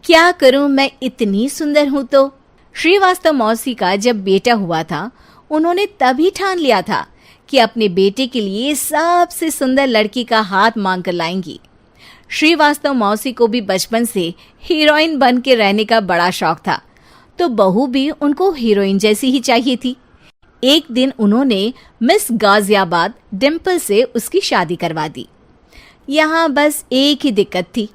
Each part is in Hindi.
क्या करूं, मैं इतनी सुंदर हूं तो। श्रीवास्तव मौसी का जब बेटा हुआ था, उन्होंने तभी ठान लिया था कि अपने बेटे के लिए सबसे सुंदर लड़की का हाथ मांग कर लाएंगी। श्रीवास्तव मौसी को भी बचपन से हीरोइन बन के रहने का बड़ा शौक था, तो बहू भी उनको हीरोइन जैसी ही चाहिए थी। एक दिन उन्होंने मिस गाजियाबाद डिम्पल से उसकी शादी करवा दी। यहाँ बस एक ही दिक्कत थी,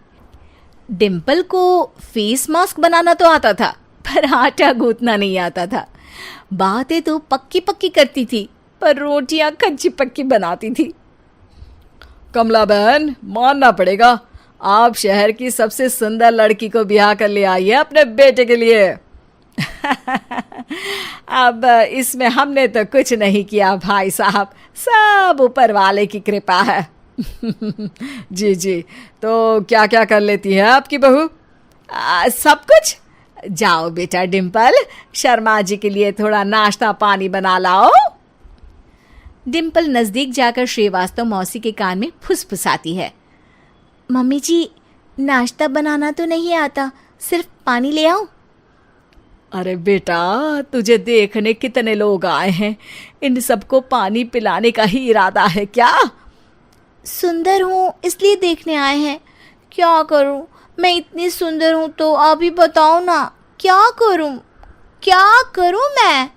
डिम्पल को फेस मास्क बनाना तो आता था, पर आटा गूंथना नहीं आता था। बातें तो पक्की पक्की करती थी, पर रोटियां कच्ची पक्की बनाती थी। कमला बहन, मानना पड़ेगा, आप शहर की सबसे सुंदर लड़की को ब्याह कर ले आई है अपने बेटे के लिए। अब इसमें हमने तो कुछ नहीं किया भाई साहब, सब ऊपर वाले की कृपा है। जी जी, तो क्या क्या कर लेती है आपकी बहू? सब कुछ। जाओ बेटा डिम्पल, शर्मा जी के लिए थोड़ा नाश्ता पानी बना लाओ। डिम्पल नजदीक जाकर श्रीवास्तव मौसी के कान में फुसफुसाती है। मम्मी जी, नाश्ता बनाना तो नहीं आता, सिर्फ पानी ले आओ। अरे बेटा, तुझे देखने कितने लोग आए हैं, इन सबको पानी पिलाने का ही इरादा है क्या? सुंदर हूँ इसलिए देखने आए हैं। क्या करूँ, मैं इतनी सुंदर हूँ तो आप ही बताओ ना, क्या करूँ मैं?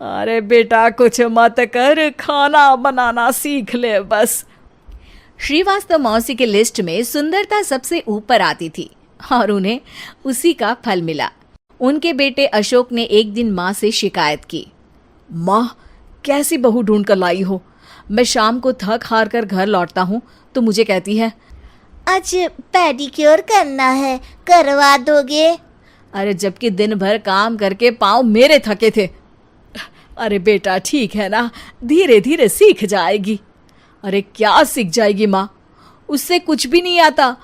अरे बेटा, कुछ मत कर, खाना बनाना सीख ले बस। श्रीवास्तव मौसी के लिस्ट में सुंदरता सबसे ऊपर आती थी और उन्हें उसी का फल मिला। उनके बेटे अशोक ने एक दिन माँ से शिकायत की। माँ, कैसी बहू ढूंढ कर लाई हो? मैं शाम को थक हार कर घर लौटता हूँ तो मुझे कहती है, आज पेडिक्योर करना है, करवा दोगे? अरे जबकि दिन भर काम करके पाँव मेरे थके थे। अरे बेटा, ठीक है ना, धीरे धीरे सीख जाएगी। अरे क्या सीख जाएगी माँ, उससे कुछ भी नहीं आता।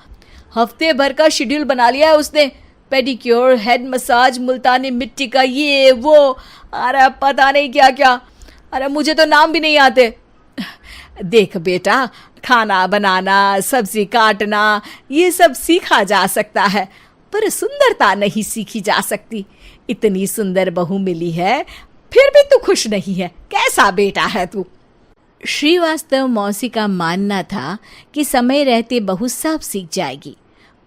हफ्ते भर का शेड्यूल बना लिया है उसने, पेडिक्योर, हेड मसाज, मुल्तानी मिट्टी का ये वो, अरे पता नहीं क्या क्या। अरे मुझे तो नाम भी नहीं आते। देख बेटा, खाना बनाना, सब्जी काटना, ये सब सीखा जा सकता है, पर सुंदरता नहीं सीखी जा सकती। इतनी सुंदर बहू मिली है, फिर भी तू खुश नहीं है, कैसा बेटा है तू? श्रीवास्तव मौसी का मानना था कि समय रहते बहू सब सीख जाएगी,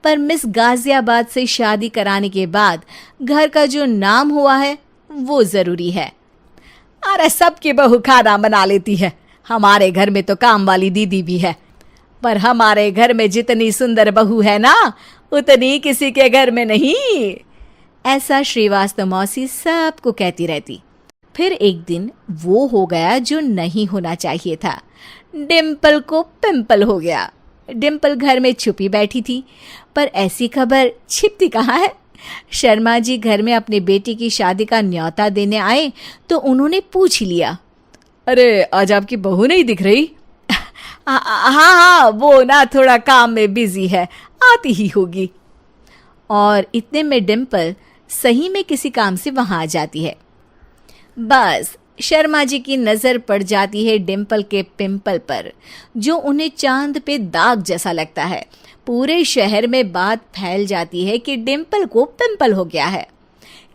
पर मिस गाजियाबाद से शादी कराने के बाद घर का जो नाम हुआ है वो जरूरी है। अरे सबकी बहू खाना बना लेती है, हमारे घर में तो काम वाली दीदी भी है, पर हमारे घर में जितनी सुंदर बहू है ना, उतनी किसी के घर में नहीं। ऐसा श्रीवास्तव मौसी सबको कहती रहती। फिर एक दिन वो हो गया जो नहीं होना चाहिए था, डिम्पल को पिंपल हो गया। डिम्पल घर में छुपी बैठी थी, पर ऐसी खबर छिपती कहाँ है। शर्मा जी घर में अपने बेटी की शादी का न्योता देने आए तो उन्होंने पूछ लिया, अरे आज आपकी बहू नहीं दिख रही? हाँ, वो ना थोड़ा काम में बिजी है, आती ही होगी। और इतने में डिम्पल सही में किसी काम से वहां आ जाती है। बस शर्मा जी की नजर पड़ जाती है डिम्पल के पिंपल पर, जो उन्हें चांद पे दाग जैसा लगता है। पूरे शहर में बात फैल जाती है कि डिम्पल को पिंपल हो गया है।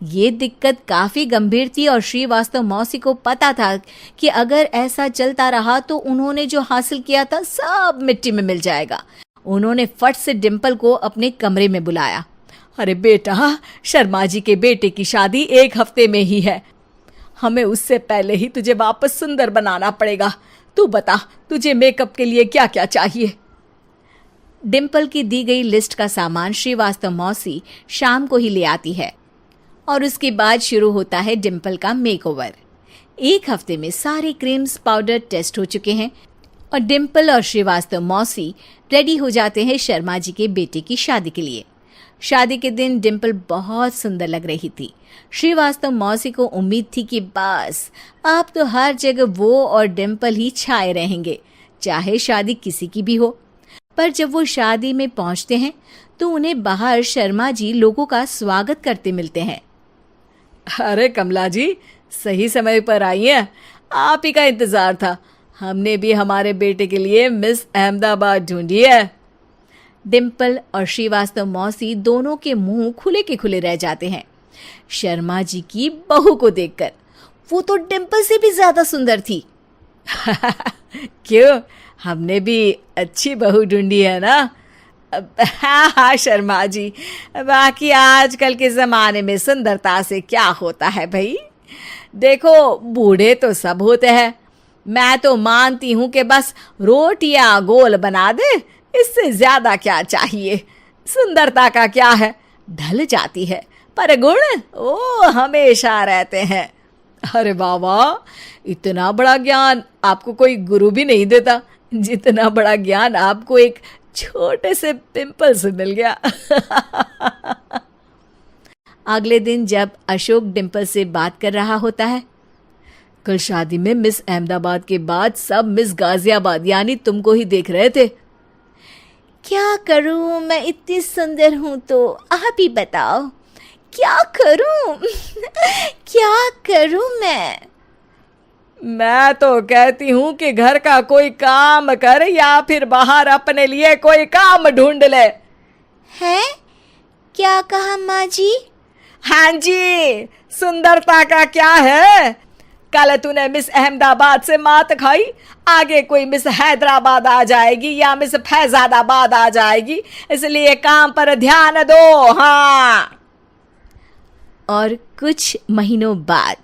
ये दिक्कत काफी गंभीर थी और श्रीवास्तव मौसी को पता था कि अगर ऐसा चलता रहा तो उन्होंने जो हासिल किया था सब मिट्टी में मिल जाएगा। उन्होंने फट से डिम्पल को अपने कमरे में बुलाया। अरे बेटा, शर्मा जी के बेटे की शादी 1 हफ्ते में ही है, हमें उससे पहले ही तुझे वापस सुंदर बनाना पड़ेगा। तू बता, तुझे मेकअप के लिए क्या क्या चाहिए? डिम्पल की दी गई लिस्ट का सामान श्रीवास्तव मौसी शाम को ही ले आती है और उसके बाद शुरू होता है डिम्पल का मेकओवर। 1 हफ्ते में सारे क्रीम्स पाउडर टेस्ट हो चुके हैं और डिम्पल और श्रीवास्तव मौसी रेडी हो जाते हैं शर्मा जी के बेटे की शादी के लिए। शादी के दिन डिम्पल बहुत सुंदर लग रही थी। श्रीवास्तव मौसी को उम्मीद थी कि बस अब तो हर जगह वो और डिम्पल ही छाए रहेंगे, चाहे शादी किसी की भी हो। पर जब वो शादी में पहुंचते हैं तो उन्हें बाहर शर्मा जी लोगों का स्वागत करते मिलते हैं। अरे कमला जी, सही समय पर आई हैं, आप ही का इंतजार था। हमने भी हमारे बेटे के लिए मिस अहमदाबाद ढूंढी है। डिम्पल और श्रीवास्तव मौसी दोनों के मुंह खुले के खुले रह जाते हैं शर्मा जी की बहू को देखकर। वो तो डिम्पल से भी ज्यादा सुंदर थी। क्यों, हमने भी अच्छी बहू ढूंढी है ना? हाँ हाँ शर्मा जी, बाकी आजकल के ज़माने में सुंदरता से क्या होता है भाई। देखो, बूढ़े तो सब होते हैं। मैं तो मानती हूँ कि बस रोटियां गोल बना दे, इससे ज्यादा क्या चाहिए। सुंदरता का क्या है, ढल जाती है, पर गुण वो हमेशा रहते हैं। अरे बाबा, इतना बड़ा ज्ञान आपको कोई गुरु भी नहीं देता जितना बड़ा ज्ञान आपको एक छोटे से पिंपल से मिल गया। अगले दिन जब अशोक डिम्पल से बात कर रहा होता है, कल शादी में मिस अहमदाबाद के बाद सब मिस गाजियाबाद यानी तुमको ही देख रहे थे। क्या करूं, मैं इतनी सुंदर हूं तो आप ही बताओ क्या करूं। क्या करूं मैं तो कहती हूँ कि घर का कोई काम कर या फिर बाहर अपने लिए कोई काम ढूंढ ले। है? क्या कहा माँ जी? हाँ जी, सुंदरता का क्या है। कल तूने मिस अहमदाबाद से मात खाई, आगे कोई मिस हैदराबाद आ जाएगी या मिस फैजादाबाद आ जाएगी, इसलिए काम पर ध्यान दो। हाँ। और कुछ महीनों बाद,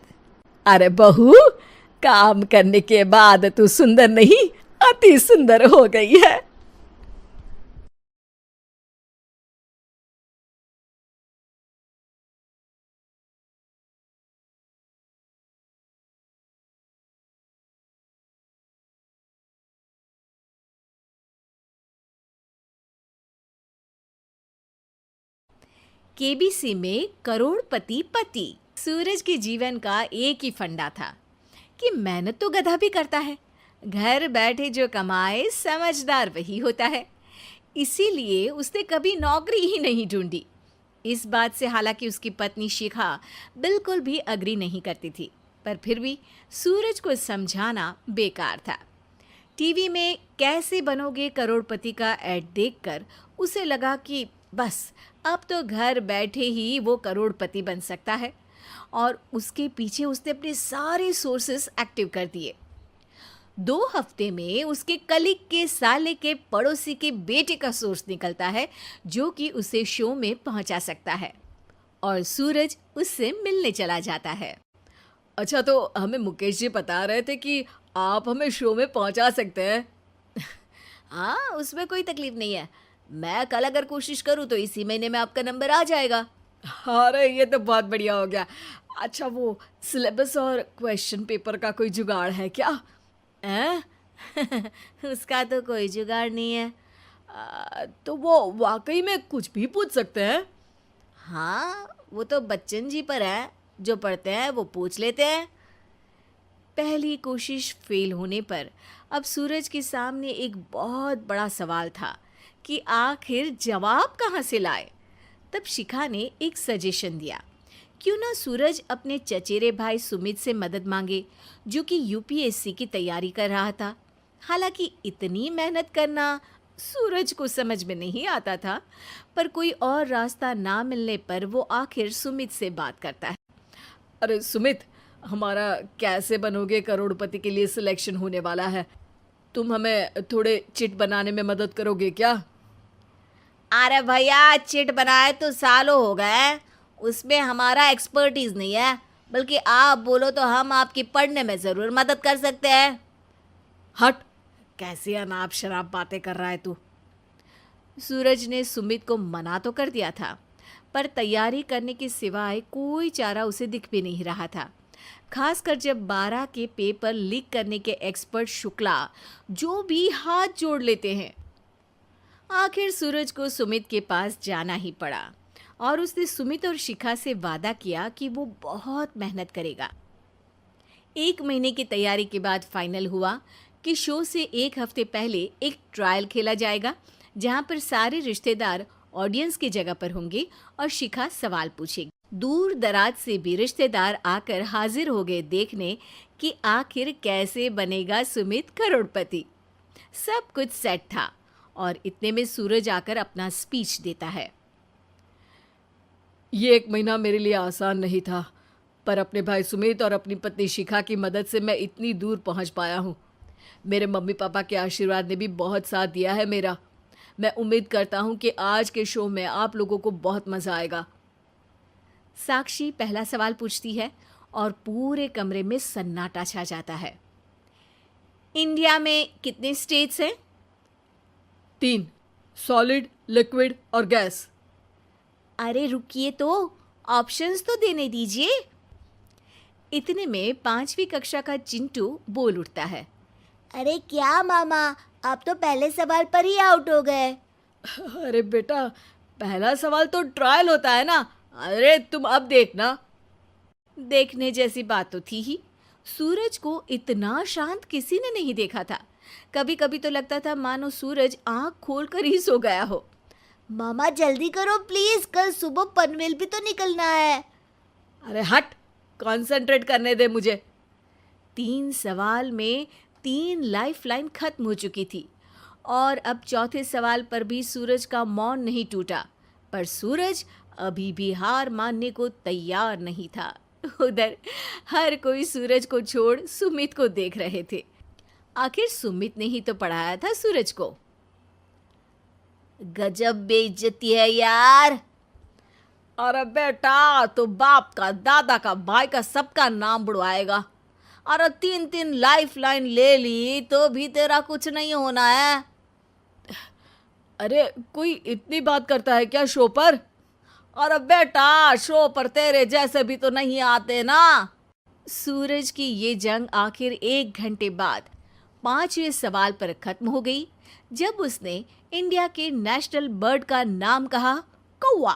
अरे बहू, काम करने के बाद तू सुंदर नहीं, अति सुंदर हो गई है। केबीसी में करोड़पति पति। सूरज के जीवन का एक ही फंडा था कि मेहनत तो गधा भी करता है, घर बैठे जो कमाए समझदार वही होता है। इसीलिए उसने कभी नौकरी ही नहीं ढूंढी। इस बात से हालांकि उसकी पत्नी शिखा बिल्कुल भी अग्री नहीं करती थी, पर फिर भी सूरज को समझाना बेकार था। टीवी में कैसे बनोगे करोड़पति का ऐड देखकर उसे लगा कि बस अब तो घर बैठे ही वो करोड़पति बन सकता है, और उसके पीछे उसने अपने सारे सोर्सेस एक्टिव कर दिए। 2 हफ्ते में उसके कलीग के साले के पड़ोसी के बेटे का सोर्स निकलता है जो कि उसे शो में पहुंचा सकता है, और सूरज उससे मिलने चला जाता है। अच्छा, तो हमें मुकेश जी बता रहे थे कि आप हमें शो में पहुंचा सकते हैं। हाँ, उसमें कोई तकलीफ नहीं है। मैं कल अगर कोशिश करूँ तो इसी महीने में आपका नंबर आ जाएगा। अरे ये तो बहुत बढ़िया हो गया। अच्छा, वो सिलेबस और क्वेश्चन पेपर का कोई जुगाड़ है क्या? उसका तो कोई जुगाड़ नहीं है। तो वो वाकई में कुछ भी पूछ सकते हैं? हाँ, वो तो बच्चन जी पर है, जो पढ़ते हैं वो पूछ लेते हैं। पहली कोशिश फेल होने पर अब सूरज के सामने एक बहुत बड़ा सवाल था कि आखिर जवाब कहाँ से लाए। तब शिखा ने एक सजेशन दिया, क्यों ना सूरज अपने चचेरे भाई सुमित से मदद मांगे, जो कि यूपीएससी की तैयारी कर रहा था। हालांकि इतनी मेहनत करना सूरज को समझ में नहीं आता था, पर कोई और रास्ता ना मिलने पर वो आखिर सुमित से बात करता है। अरे सुमित, हमारा कैसे बनोगे करोड़पति के लिए सिलेक्शन होने वाला है, तुम हमें थोड़े चिट बनाने में मदद करोगे क्या? अरे भैया, चिट बनाए तो सालों हो गए, उसमें हमारा एक्सपर्टीज नहीं है, बल्कि आप बोलो तो हम आपकी पढ़ने में ज़रूर मदद कर सकते हैं। हट, कैसी अनाप शराब बातें कर रहा है तू। सूरज ने सुमित को मना तो कर दिया था, पर तैयारी करने के सिवाय कोई चारा उसे दिख भी नहीं रहा था, खासकर जब 12 के पेपर लीक करने के एक्सपर्ट शुक्ला जो भी हाथ जोड़ लेते हैं। आखिर सूरज को सुमित के पास जाना ही पड़ा, और उसने सुमित और शिखा से वादा किया कि वो बहुत मेहनत करेगा। 1 महीने की तैयारी के बाद फाइनल हुआ कि शो से 1 हफ्ते पहले एक ट्रायल खेला जाएगा, जहां पर सारे रिश्तेदार ऑडियंस की जगह पर होंगे और शिखा सवाल पूछेगी। दूर दराज से भी रिश्तेदार आकर हाजिर हो गए देखने कि आखिर कैसे बनेगा सुमित करोड़पति। सब कुछ सेट था और इतने में सूरज आकर अपना स्पीच देता है। ये 1 महीना मेरे लिए आसान नहीं था, पर अपने भाई सुमित और अपनी पत्नी शिखा की मदद से मैं इतनी दूर पहुंच पाया हूं। मेरे मम्मी पापा के आशीर्वाद ने भी बहुत साथ दिया है मेरा। मैं उम्मीद करता हूं कि आज के शो में आप लोगों को बहुत मज़ा आएगा। साक्षी पहला सवाल पूछती है और पूरे कमरे में सन्नाटा छा जाता है। इंडिया में कितने स्टेट्स हैं? 3, सॉलिड, लिक्विड और गैस। अरे रुकिए तो, ऑप्शंस तो देने दीजिए। इतने में 5वीं कक्षा का चिंटू बोल उठता है। अरे क्या मामा, आप तो पहले सवाल पर ही आउट हो गए। अरे बेटा, पहला सवाल तो ट्रायल होता है ना। अरे तुम अब देखना। देखने जैसी बात तो थी ही। सूरज को इतना शांत किसी ने नहीं देखा था। कभी कभी तो लगता था मानो सूरज आंख खोलकर ही सो गया हो। मामा जल्दी करो प्लीज, कल सुबह पनवेल भी तो निकलना है। अरे हट, कंसंट्रेट करने दे मुझे। 3 सवाल में 3 लाइफलाइन खत्म हो चुकी थी और अब चौथे सवाल पर भी सूरज का मौन नहीं टूटा। पर सूरज अभी भी हार मानने को तैयार नहीं था। उधर हर कोई सूरज को छोड़ सुमित को देख रहे थे। आखिर सुमित ने ही तो पढ़ाया था सूरज को। गजब बेइज्जती है यार। अरे बेटा, तो बाप का, दादा का, भाई का, सबका नाम बुड़वाएगा। अरे 3 लाइफलाइन ले ली तो भी तेरा कुछ नहीं होना है। अरे कोई इतनी बात करता है क्या शो पर? अरे बेटा, शो पर तेरे जैसे भी तो नहीं आते ना। सूरज की ये जंग आखिर 1 घंटे बाद 5वें सवाल पर खत्म हो गई, जब उसने इंडिया के नेशनल बर्ड का नाम कहा, कौवा।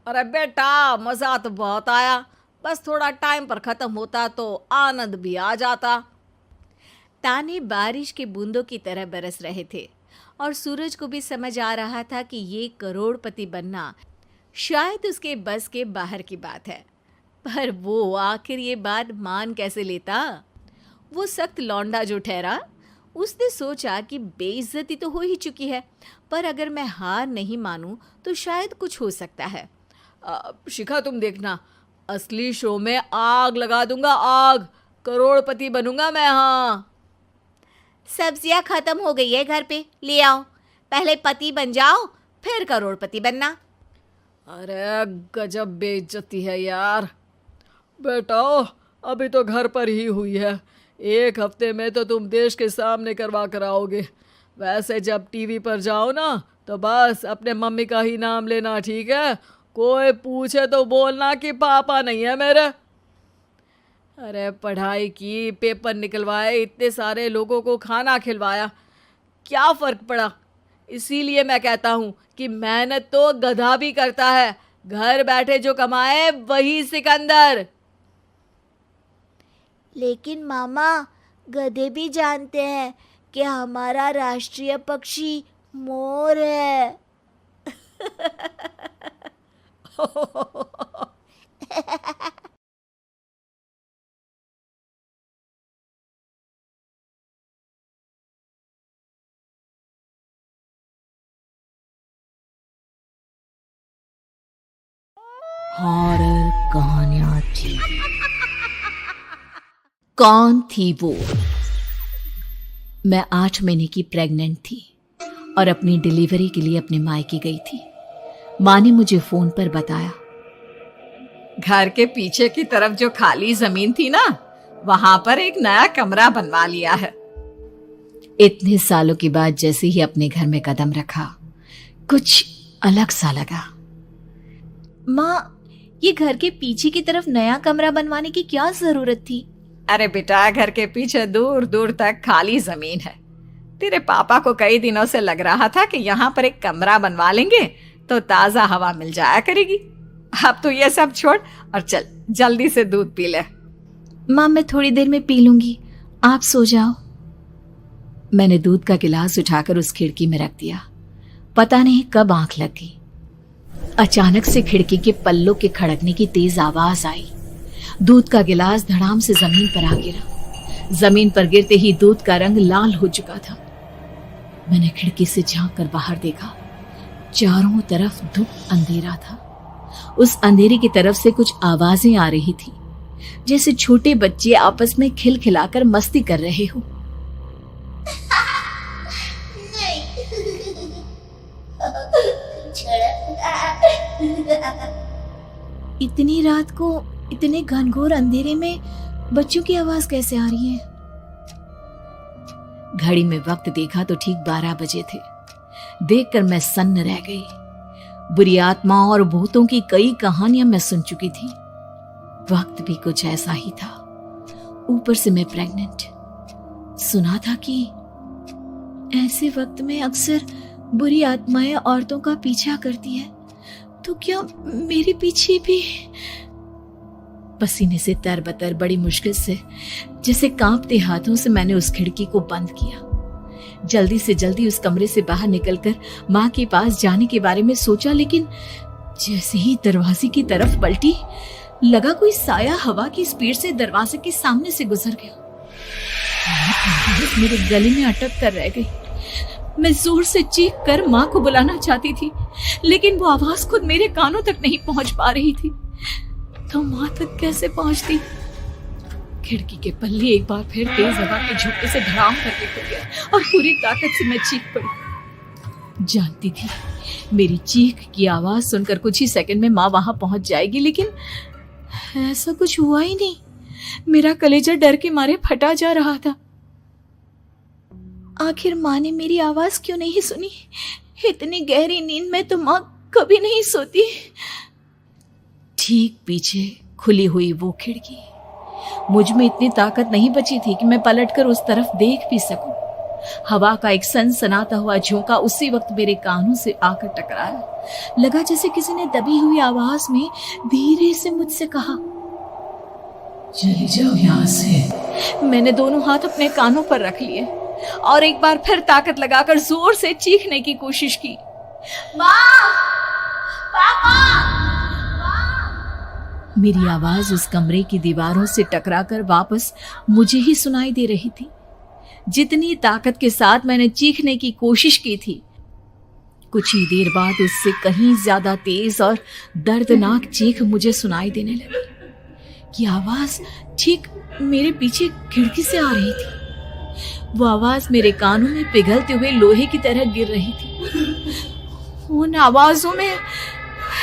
अरे बेटा, मजा तो बहुत आया, बस थोड़ा टाइम पर खत्म होता तो आनंद भी आ जाता। ताने बारिश के बूंदों की तरह बरस रहे थे और सूरज को भी समझ आ रहा था कि ये करोड़पति बनना शायद उसके बस के बाहर की बात है। पर वो आखिर ये बात मान कैसे लेता? वो सख्त लौंडा जो ठहरा, उसने सोचा कि बेइज्जती तो हो ही चुकी है, पर अगर मैं हार नहीं मानूं तो शायद कुछ हो सकता है। शिखा तुम देखना, असली शो में आग लगा दूंगा, आग। करोड़पति बनूंगा मैं। हाँ, सब्जियां खत्म हो गई है घर पे, ले आओ। पहले पति बन जाओ, फिर करोड़पति बनना। अरे गजब बेइज्जती है यार। बेटा, अभी तो घर पर ही हुई है, 1 हफ्ते में तो तुम देश के सामने करवा कर आओगे। वैसे जब टीवी पर जाओ ना, तो बस अपने मम्मी का ही नाम लेना, ठीक है? कोई पूछे तो बोलना कि पापा नहीं है मेरे। अरे पढ़ाई की, पेपर निकलवाए, इतने सारे लोगों को खाना खिलवाया, क्या फ़र्क पड़ा? इसीलिए मैं कहता हूँ कि मेहनत तो गधा भी करता है, घर बैठे जो कमाए वही सिकंदर। लेकिन मामा, गधे भी जानते हैं कि हमारा राष्ट्रीय पक्षी मोर है। हॉरर कहानियां थी। कौन थी वो? मैं 8 महीने की प्रेग्नेंट थी और अपनी डिलीवरी के लिए अपने मायके गई थी। माँ ने मुझे फोन पर बताया, घर के पीछे की तरफ जो खाली जमीन थी ना, वहां पर एक नया कमरा बनवा लिया है। इतने सालों के बाद जैसे ही अपने घर में कदम रखा, कुछ अलग सा लगा। माँ, ये घर के पीछे की तरफ नया कमरा बनवाने की क्या जरूरत थी? अरे बेटा, घर के पीछे दूर दूर तक खाली जमीन है। तेरे पापा को कई दिनों से लग रहा था कि यहाँ पर एक कमरा बनवा लेंगे तो ताजा हवा मिल जाया करेगी। अब तो ये सब छोड़ और चल जल्दी से दूध पी ले। माँ, मैं थोड़ी देर में पी लूंगी, आप सो जाओ। मैंने दूध का गिलास उठाकर उस खिड़की में रख दिया। पता नहीं कब आंख लग गई। अचानक से खिड़की के पल्लों के खड़कने की तेज आवाज आई। दूध का गिलास धड़ाम से जमीन पर आ गिरा। जमीन पर गिरते ही दूध का रंग लाल हो चुका था। मैंने खिड़की से झांक कर बाहर देखा। चारों तरफ धूप अंधेरा था। उस अंधेरे की तरफ से कुछ आवाजें आ रही थी, जैसे छोटे बच्चे आपस में खिलखिलाकर मस्ती कर रहे हो। इतनी रात को इतने घनघोर अंधेरे में बच्चों की आवाज कैसे आ रही है? घड़ी में वक्त देखा तो ठीक 12 बजे थे। देखकर मैं सन्न रह गई। बुरी आत्माओं और भूतों की कई कहानियां मैं सुन चुकी थी। वक्त भी कुछ ऐसा ही था। ऊपर से मैं प्रेग्नेंट। सुना था कि ऐसे वक्त में अक्सर बुरी आत्माएं औरतों का पीछा करती है, तो क्या मेरे पीछे भी? पसीने से तरबतर बड़ी मुश्किल से, जैसे कांपते हाथों से मैंने उस खिड़की को बंद किया। जल्दी से जल्दी उस कमरे से बाहर निकलकर माँ के पास जाने के बारे में सोचा, लेकिन जैसे ही दरवाजे की तरफ पलटी, लगा कोई साया हवा की स्पीड से दरवाजे के सामने से गुजर गया। मेरे गले में अटक कर रह गई। मैं जोर से चीख कर माँ को बुलाना चाहती थी, लेकिन वो आवाज खुद मेरे कानों तक नहीं पहुंच पा रही थी। तो माँ तक कैसे पहुंचती? खिड़की के पल्ले एक बार फिर तेज हवा के झोंके से धड़ाम करके खुल गया और पूरी ताकत से मैं चीख पड़ी। जानती थी मेरी चीख की आवाज सुनकर कुछ ही सेकंड में माँ वहां पहुंच जाएगी, लेकिन ऐसा कुछ हुआ ही नहीं। मेरा कलेजा डर के मारे फटा जा रहा था। आखिर माँ ने मेरी आवाज क्यों नहीं सुनी? इतनी गहरी नींद में तो माँ कभी नहीं सोती। ठीक पीछे खुली हुई वो खिड़की। मुझ में इतनी ताकत नहीं बची थी कि मैं पलटकर उस तरफ देख भी सकूं। हवा का एक सनसनाता हुआ झोंका उसी वक्त मेरे कानों से आकर टकराया। लगा जैसे किसी ने दबी हुई आवाज में धीरे से मुझसे कहा, चली जाओ यहां से। मैंने दोनों हाथ अपने कानों पर रख लिए और एक बार फिर ताकत लगाकर जोर से चीखने की कोशिश की। माँ! पापा! मेरी आवाज उस कमरे की दीवारों से टकराकर वापस मुझे ही सुनाई दे रही थी। जितनी ताकत के साथ मैंने चीखने की कोशिश की थी, कुछ ही देर बाद उससे कहीं ज्यादा तेज और दर्दनाक चीख मुझे सुनाई देने लगी। ये आवाज ठीक मेरे पीछे खिड़की से आ रही थी। वो आवाज मेरे कानों में पिघलते हुए लोहे की तरह गिर रही थी। उन आवाजों में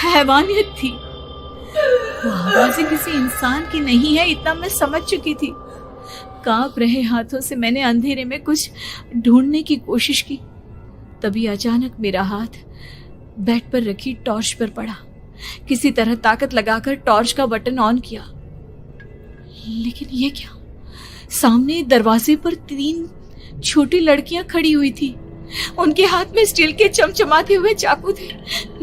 हैवानियत थी। वो आवाजें किसी इंसान की नहीं है, इतना मैं समझ चुकी थी। कांप रहे हाथों से मैंने अंधेरे में कुछ ढूंढने की कोशिश की। तभी अचानक मेरा हाथ बेड पर रखी टॉर्च पर पड़ा। किसी तरह ताकत लगाकर टॉर्च का बटन ऑन किया, लेकिन ये क्या? सामने दरवाजे पर 3 छोटी लड़कियां खड़ी हुई थी। उनके हाथ में स्टील के चमचमाते हुए चाकू थे।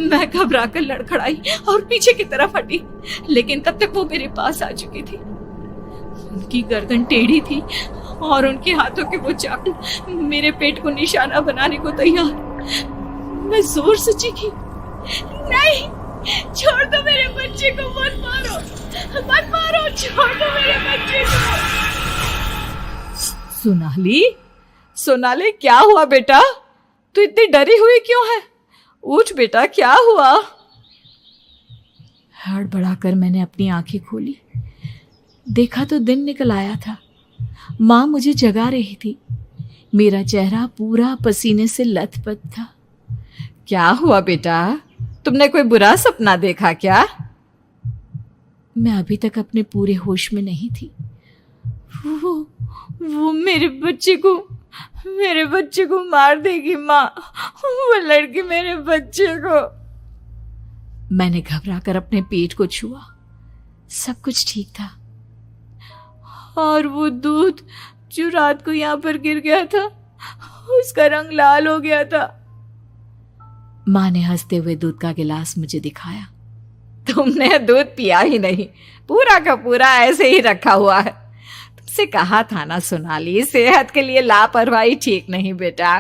मैं घबराकर लड़खड़ाई और पीछे की तरफ हटी, लेकिन तब तक वो मेरे पास आ चुकी थी। उनकी गर्दन टेढ़ी थी और उनके हाथों के वो चाकू मेरे पेट को निशाना बनाने को तैयार। मैं जोर से चीखी, नहीं, छोड़ दो मेरे बच्चे को, मत मारो, मत मारो, छोड़ दो मेरे बच्चे को। सोनाली, सोनाली, क्या हुआ बेटा? तू इतनी डरी हुई क्यों है? उठ बेटा, क्या हुआ? हड़बड़ाकर मैंने अपनी आंखें खोली। देखा तो दिन निकल आया था। माँ मुझे जगा रही थी। मेरा चेहरा पूरा पसीने से लथपथ था। क्या हुआ बेटा? तुमने कोई बुरा सपना देखा क्या? मैं अभी तक अपने पूरे होश में नहीं थी। वो मेरे बच्चे को मार देगी माँ। वो लड़की मेरे बच्चे को। मैंने घबराकर अपने पेट को छुआ। सब कुछ ठीक था। और वो दूध जो रात को यहाँ पर गिर गया था, उसका रंग लाल हो गया था। माँ ने हंसते हुए दूध का गिलास मुझे दिखाया। तुमने दूध पिया ही नहीं, पूरा का पूरा ऐसे ही रखा हुआ है। तुमसे कहा था ना सोनाली, सेहत के लिए लापरवाही ठीक नहीं बेटा।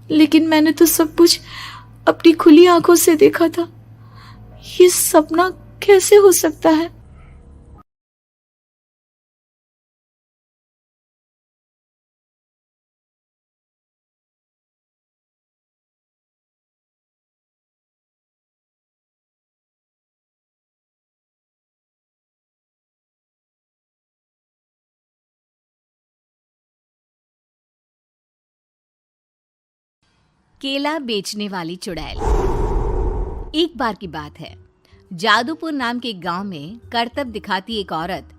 लेकिन मैंने तो सब कुछ अपनी खुली आंखों से देखा था। ये सपना कैसे हो सकता है? केला बेचने वाली चुड़ैल। एक बार की बात है, जादूपुर नाम के गांव में करतब दिखाती एक औरत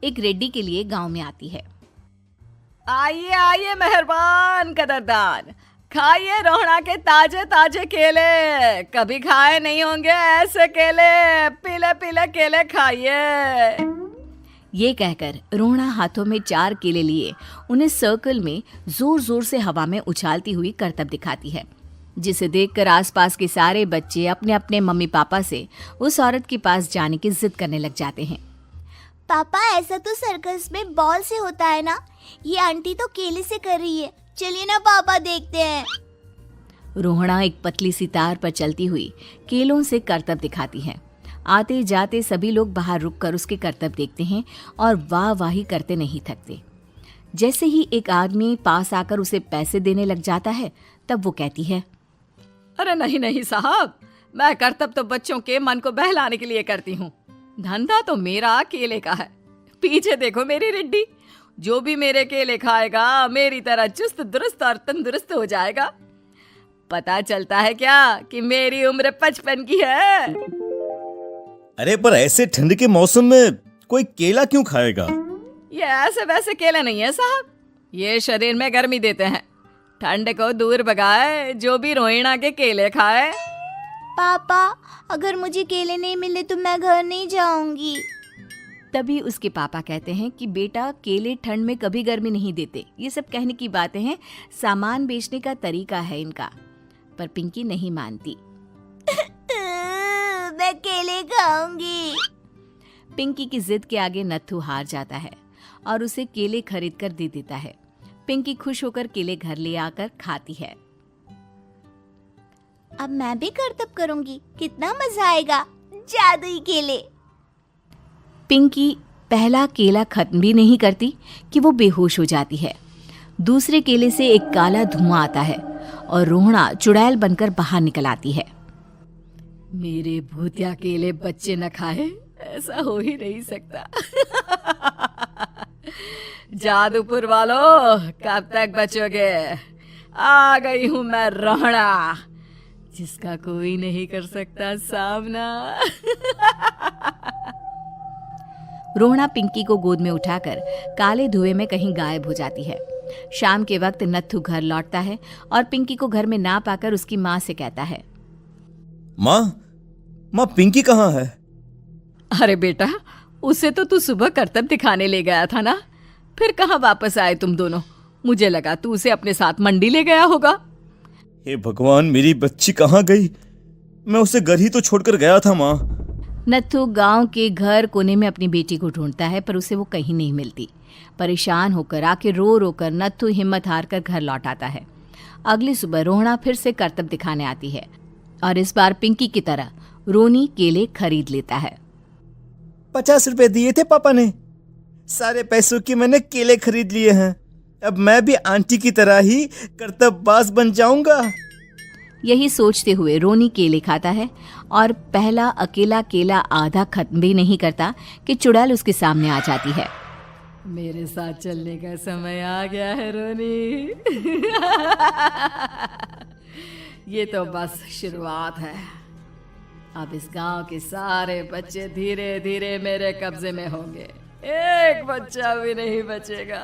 एक रेड्डी के लिए गांव में आती है। आइए आइए मेहरबान कदरदान, खाइए रोहड़ा के ताजे ताजे केले, कभी खाए नहीं होंगे ऐसे केले, पीले पीले केले खाइए। ये कहकर रोहड़ा हाथों में 4 केले लिए उन्हें सर्कल में जोर जोर से हवा में उछालती हुई करतब दिखाती है, जिसे देखकर आसपास के सारे बच्चे अपने अपने मम्मी पापा से उस औरत के पास जाने की जिद करने लग जाते हैं। पापा ऐसा तो सर्कस में बॉल से होता है ना, ये आंटी तो केले से कर रही है, चलिए ना पापा देखते हैं। रोहड़ा एक पतली सी तार पर चलती हुई केलों से करतब दिखाती है। आते जाते सभी लोग बाहर रुककर उसके करतब देखते हैं और वाह वाही करते नहीं थकते। जैसे ही एक आदमी पास आकर उसे पैसे देने लग जाता है, तब वो कहती है, अरे नहीं नहीं साहब, मैं करतब तो बच्चों के मन को बहलाने के लिए करती हूँ, धंधा तो मेरा केले का है। पीछे देखो मेरी रिड्डी, जो भी मेरे केले खाएगा मेरी तरह चुस्त दुरुस्त और तंदुरुस्त हो जाएगा। पता चलता है क्या कि मेरी उम्र 55 की है। अरे पर ऐसे ठंड के मौसम में कोई केला क्यों खाएगा? ये ऐसे वैसे केले नहीं है साहब, ये शरीर में गर्मी देते हैं, ठंड को दूर भगाए जो भी रोहिणा के केले खाए। पापा अगर मुझे केले नहीं मिले तो मैं घर नहीं जाऊंगी। तभी उसके पापा कहते हैं कि बेटा, केले ठंड में कभी गर्मी नहीं देते, ये सब कहने की बातें हैं, सामान बेचने का तरीका है इनका। पर पिंकी नहीं मानती। मैं केले खाऊंगी। पिंकी की जिद के आगे नत्थू हार जाता है और उसे केले खरीद कर दे देता है। पिंकी खुश होकर केले घर ले आकर खाती है। अब मैं भी करतब करूंगी, कितना मजा आएगा, जादुई केले। पिंकी पहला केला खत्म भी नहीं करती कि वो बेहोश हो जाती है। दूसरे केले से एक काला धुआं आता है और रोहड़ा चुड़ैल बनकर बाहर निकल आती है। मेरे भूतिया केले बच्चे न खाए, ऐसा हो ही नहीं सकता। जादूपुर वालों, कब तक बचोगे? आ गई हूं मैं रोहड़ा, जिसका कोई नहीं कर सकता सामना। रोहड़ा पिंकी को गोद में उठाकर काले धुएं में कहीं गायब हो जाती है। शाम के वक्त नत्थू घर लौटता है और पिंकी को घर में ना पाकर उसकी माँ से कहता है, माँ पिंकी कहाँ है? अरे बेटा, उसे तो तू सुबह करतब दिखाने ले गया था ना, फिर कहाँ वापस आए तुम दोनों? मुझे लगा तू उसे अपने साथ मंडी ले गया होगा। हे भगवान, मेरी बच्ची कहाँ गई? मैं उसे घर ही तो छोड़कर गया था माँ। नत्थू गांव के घर कोने में अपनी बेटी को ढूंढता है, पर उसे वो कहीं नहीं मिलती। परेशान होकर आके रो रो कर नत्थू हिम्मत हार कर घर लौट आता है। अगली सुबह रोहड़ा फिर से करतब दिखाने आती है और इस बार पिंकी की तरह रोनी केले खरीद लेता है। 50 रुपए दिए थे पापा ने, सारे पैसों के मैंने केले खरीद लिए हैं। अब मैं भी आंटी की तरह ही करतबबाज बन जाऊंगा। यही सोचते हुए रोनी केले खाता है और पहला अकेला केला आधा खत्म भी नहीं करता कि चुड़ैल उसके सामने आ जाती है। मेरे साथ चलने का समय आ गया है रोनी। ये तो बस शुरुआत है, अब इस गांव के सारे बच्चे धीरे धीरे मेरे कब्जे में होंगे, एक बच्चा भी नहीं बचेगा।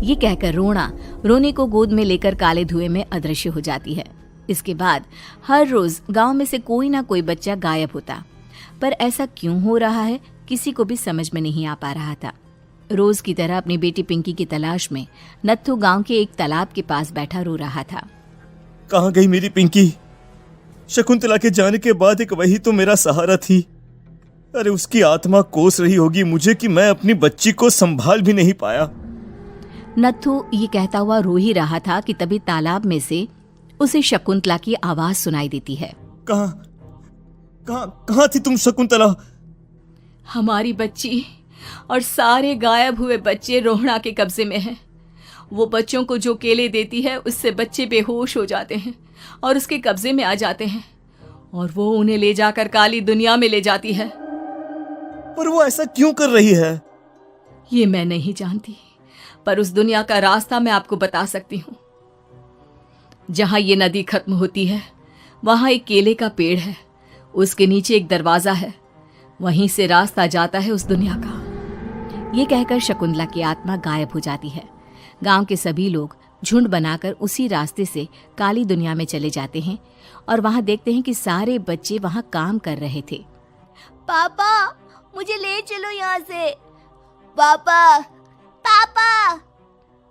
ये कहकर रोना रोनी को गोद में लेकर काले धुएं में अदृश्य हो जाती है। इसके बाद हर रोज गांव में से कोई ना कोई बच्चा गायब होता, पर ऐसा क्यों हो रहा है किसी को भी समझ में नहीं आ पा रहा था। रोज की तरह अपनी बेटी पिंकी की तलाश में नत्थू गांव के एक तालाब के पास बैठा रो रहा था। कहाँ गई मेरी पिंकी? शकुंतला के जाने के बाद एक वही तो मेरा सहारा थी। अरे उसकी आत्मा कोस रही होगी मुझे कि मैं अपनी बच्ची को संभाल भी नहीं पाया। नत्थू ये कहता हुआ रो ही रहा था कि तभी तालाब में से उसे शकुंतला की आवाज सुनाई देती है। कहाँ थी तुम शकुंतला? हमारी बच्ची और सारे गायब हुए बच्चे रोहड़ा के कब्जे में हैं। वो बच्चों को जो केले देती है उससे बच्चे बेहोश हो जाते हैं और उसके कब्जे में आ जाते हैं और वो उन्हें ले जाकर काली दुनिया में ले जाती है। पर वो ऐसा क्यों कर रही है? ये मैं नहीं जानती, पर उस दुनिया का रास्ता मैं आपको बता सकती हूँ। जहां ये नदी खत्म होती है वहां एक केले का पेड़ है, उसके नीचे एक दरवाजा है, वहीं से रास्ता जाता है उस दुनिया का। ये कहकर शकुंतला की आत्मा गायब हो जाती है। गांव के सभी लोग झुंड बनाकर उसी रास्ते से काली दुनिया में चले जाते हैं और वहां देखते हैं कि सारे बच्चे वहां काम कर रहे थे। पापा मुझे ले चलो यहाँ से। पापा पापा।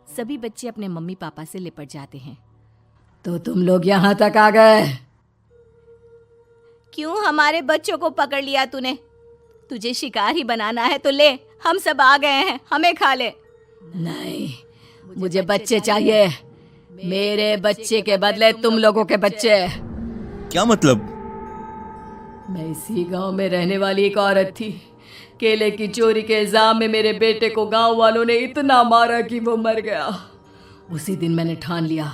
सभी बच्चे अपने मम्मी पापा से लिपट जाते हैं। तो तुम लोग यहाँ तक आ गए? क्यों हमारे बच्चों को पकड़ लिया तूने? तुझे शिकार ही बनाना है तो ले, हम सब आ गए हैं, हमें खा ले। नहीं, मुझे बच्चे चाहिए। मेरे बच्चे के बदले तुम लोगों के बच्चे। क्या मतलब? मैं इसी गांव में रहने वाली एक औरत थी। केले की चोरी के इल्जाम में मेरे बेटे को गांव वालों ने इतना मारा कि वो मर गया। उसी दिन मैंने ठान लिया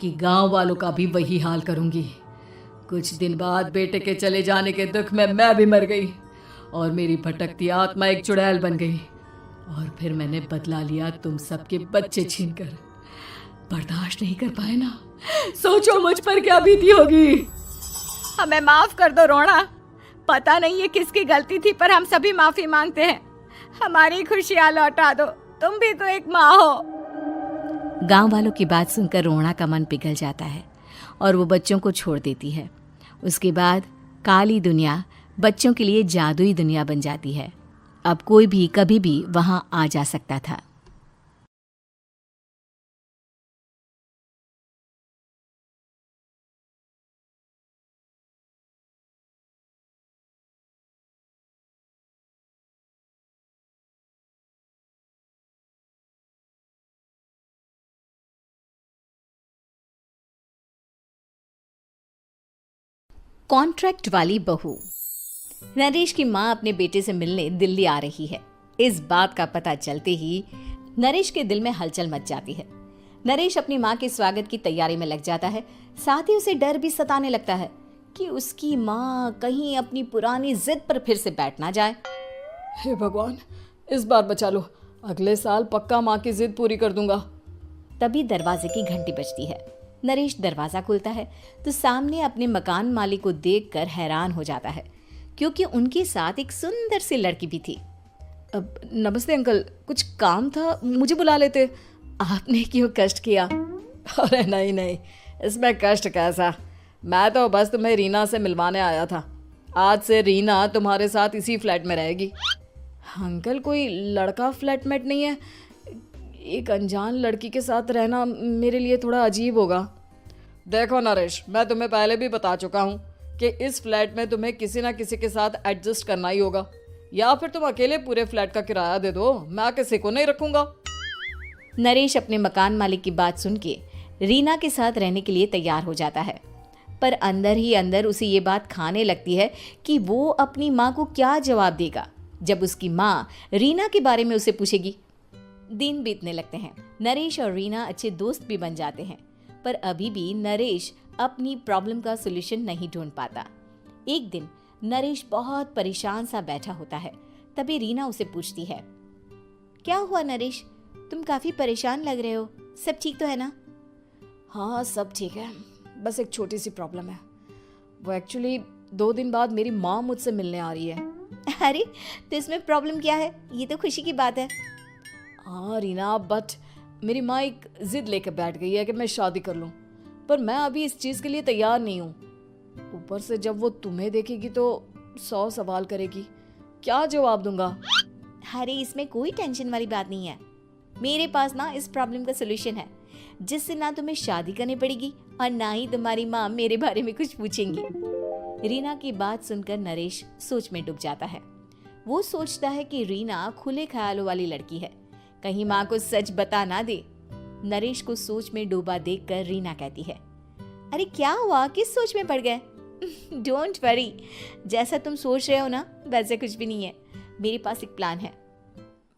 कि गांव वालों का भी वही हाल करूंगी। कुछ दिन बाद बेटे के चले जाने के दुख में मैं भी मर गई और मेरी भटकती आत्मा एक चुड़ैल बन गई। और फिर मैंने बदला लिया तुम सबके बच्चे छीनकर। बर्दाश्त नहीं कर पाए ना? सोचो मुझ पर क्या बीती होगी। हमें माफ कर दो रोना। पता नहीं ये किसकी गलती थी, पर हम सभी माफी मांगते हैं। हमारी खुशियां लौटा दो, तुम भी तो एक माँ हो। गांव वालों की बात सुनकर रोना का मन पिघल जाता है और वो बच्चों को छोड़ देती है। उसके बाद काली दुनिया बच्चों के लिए जादुई दुनिया बन जाती है। अब कोई भी कभी भी वहां आ जा सकता था। कॉन्ट्रैक्ट वाली बहू। नरेश की माँ अपने बेटे से मिलने दिल्ली आ रही है। इस बात का पता चलते ही नरेश के दिल में हलचल मच जाती है। नरेश अपनी माँ के स्वागत की तैयारी में लग जाता है। साथ ही उसे डर भी सताने लगता है कि उसकी माँ कहीं अपनी पुरानी जिद पर फिर से बैठ ना जाए। हे भगवान, इस बार बचा लो। अगले साल पक्का माँ की जिद पूरी कर दूंगा। तभी दरवाजे की घंटी बजती है। नरेश दरवाजा खोलता है तो सामने अपने मकान मालिक को देखकर हैरान हो जाता है, क्योंकि उनके साथ एक सुंदर सी लड़की भी थी। अब नमस्ते अंकल, कुछ काम था, मुझे बुला लेते। आपने क्यों कष्ट किया? अरे नहीं नहीं, इसमें कष्ट कैसा। मैं तो बस तुम्हें रीना से मिलवाने आया था। आज से रीना तुम्हारे साथ इसी फ्लैट में रहेगी। अंकल, कोई लड़का फ्लैटमेट नहीं है? एक अनजान लड़की के साथ रहना मेरे लिए थोड़ा अजीब होगा। देखो नरेश, मैं तुम्हें पहले भी बता चुका हूँ कि इस फ्लैट में तुम्हें किसी ना किसी के साथ एडजस्ट करना ही होगा, या फिर तुम अकेले पूरे फ्लैट का किराया दे दो, मैं किसी को नहीं रखूंगा। नरेश अपने मकान मालिक की बात सुन के रीना के साथ रहने के लिए तैयार हो जाता है, पर अंदर ही अंदर उसे ये बात खाने लगती है कि वो अपनी माँ को क्या जवाब देगा जब उसकी माँ रीना के बारे में उसे पूछेगी। दिन बीतने लगते हैं। नरेश और रीना अच्छे दोस्त भी बन जाते हैं, पर अभी भी नरेश अपनी प्रॉब्लम का सॉल्यूशन नहीं ढूंढ पाता। एक दिन नरेश बहुत परेशान सा बैठा होता है। तभी रीना उसे पूछती है, क्या हुआ नरेश, तुम काफी परेशान लग रहे हो, सब ठीक तो है ना? हाँ सब ठीक है, बस एक छोटी सी प्रॉब्लम है। वो एक्चुअली 2 दिन बाद मेरी माँ मुझसे मिलने आ रही है। अरे तो इसमें प्रॉब्लम क्या है, ये तो खुशी की बात है। हाँ रीना, बट मेरी माँ एक जिद लेकर बैठ गई है कि मैं शादी कर लूँ, पर मैं अभी इस चीज़ के लिए तैयार नहीं हूँ। ऊपर से जब वो तुम्हें देखेगी तो 100 सवाल करेगी, क्या जवाब दूंगा? अरे इसमें कोई टेंशन वाली बात नहीं है। मेरे पास ना इस प्रॉब्लम का सलूशन है, जिससे ना तुम्हें शादी करनी पड़ेगी और ना ही तुम्हारी माँ मेरे बारे में कुछ पूछेंगी। रीना की बात सुनकर नरेश सोच में डूब जाता है। वो सोचता है कि रीना खुले ख्यालों वाली लड़की है, कहीं माँ को सच बता ना दे। नरेश को सोच में डूबा देखकर रीना कहती है, अरे क्या हुआ, किस सोच में पड़ गए? डोंट वरी, जैसा तुम सोच रहे हो ना वैसे कुछ भी नहीं है। मेरे पास एक प्लान है।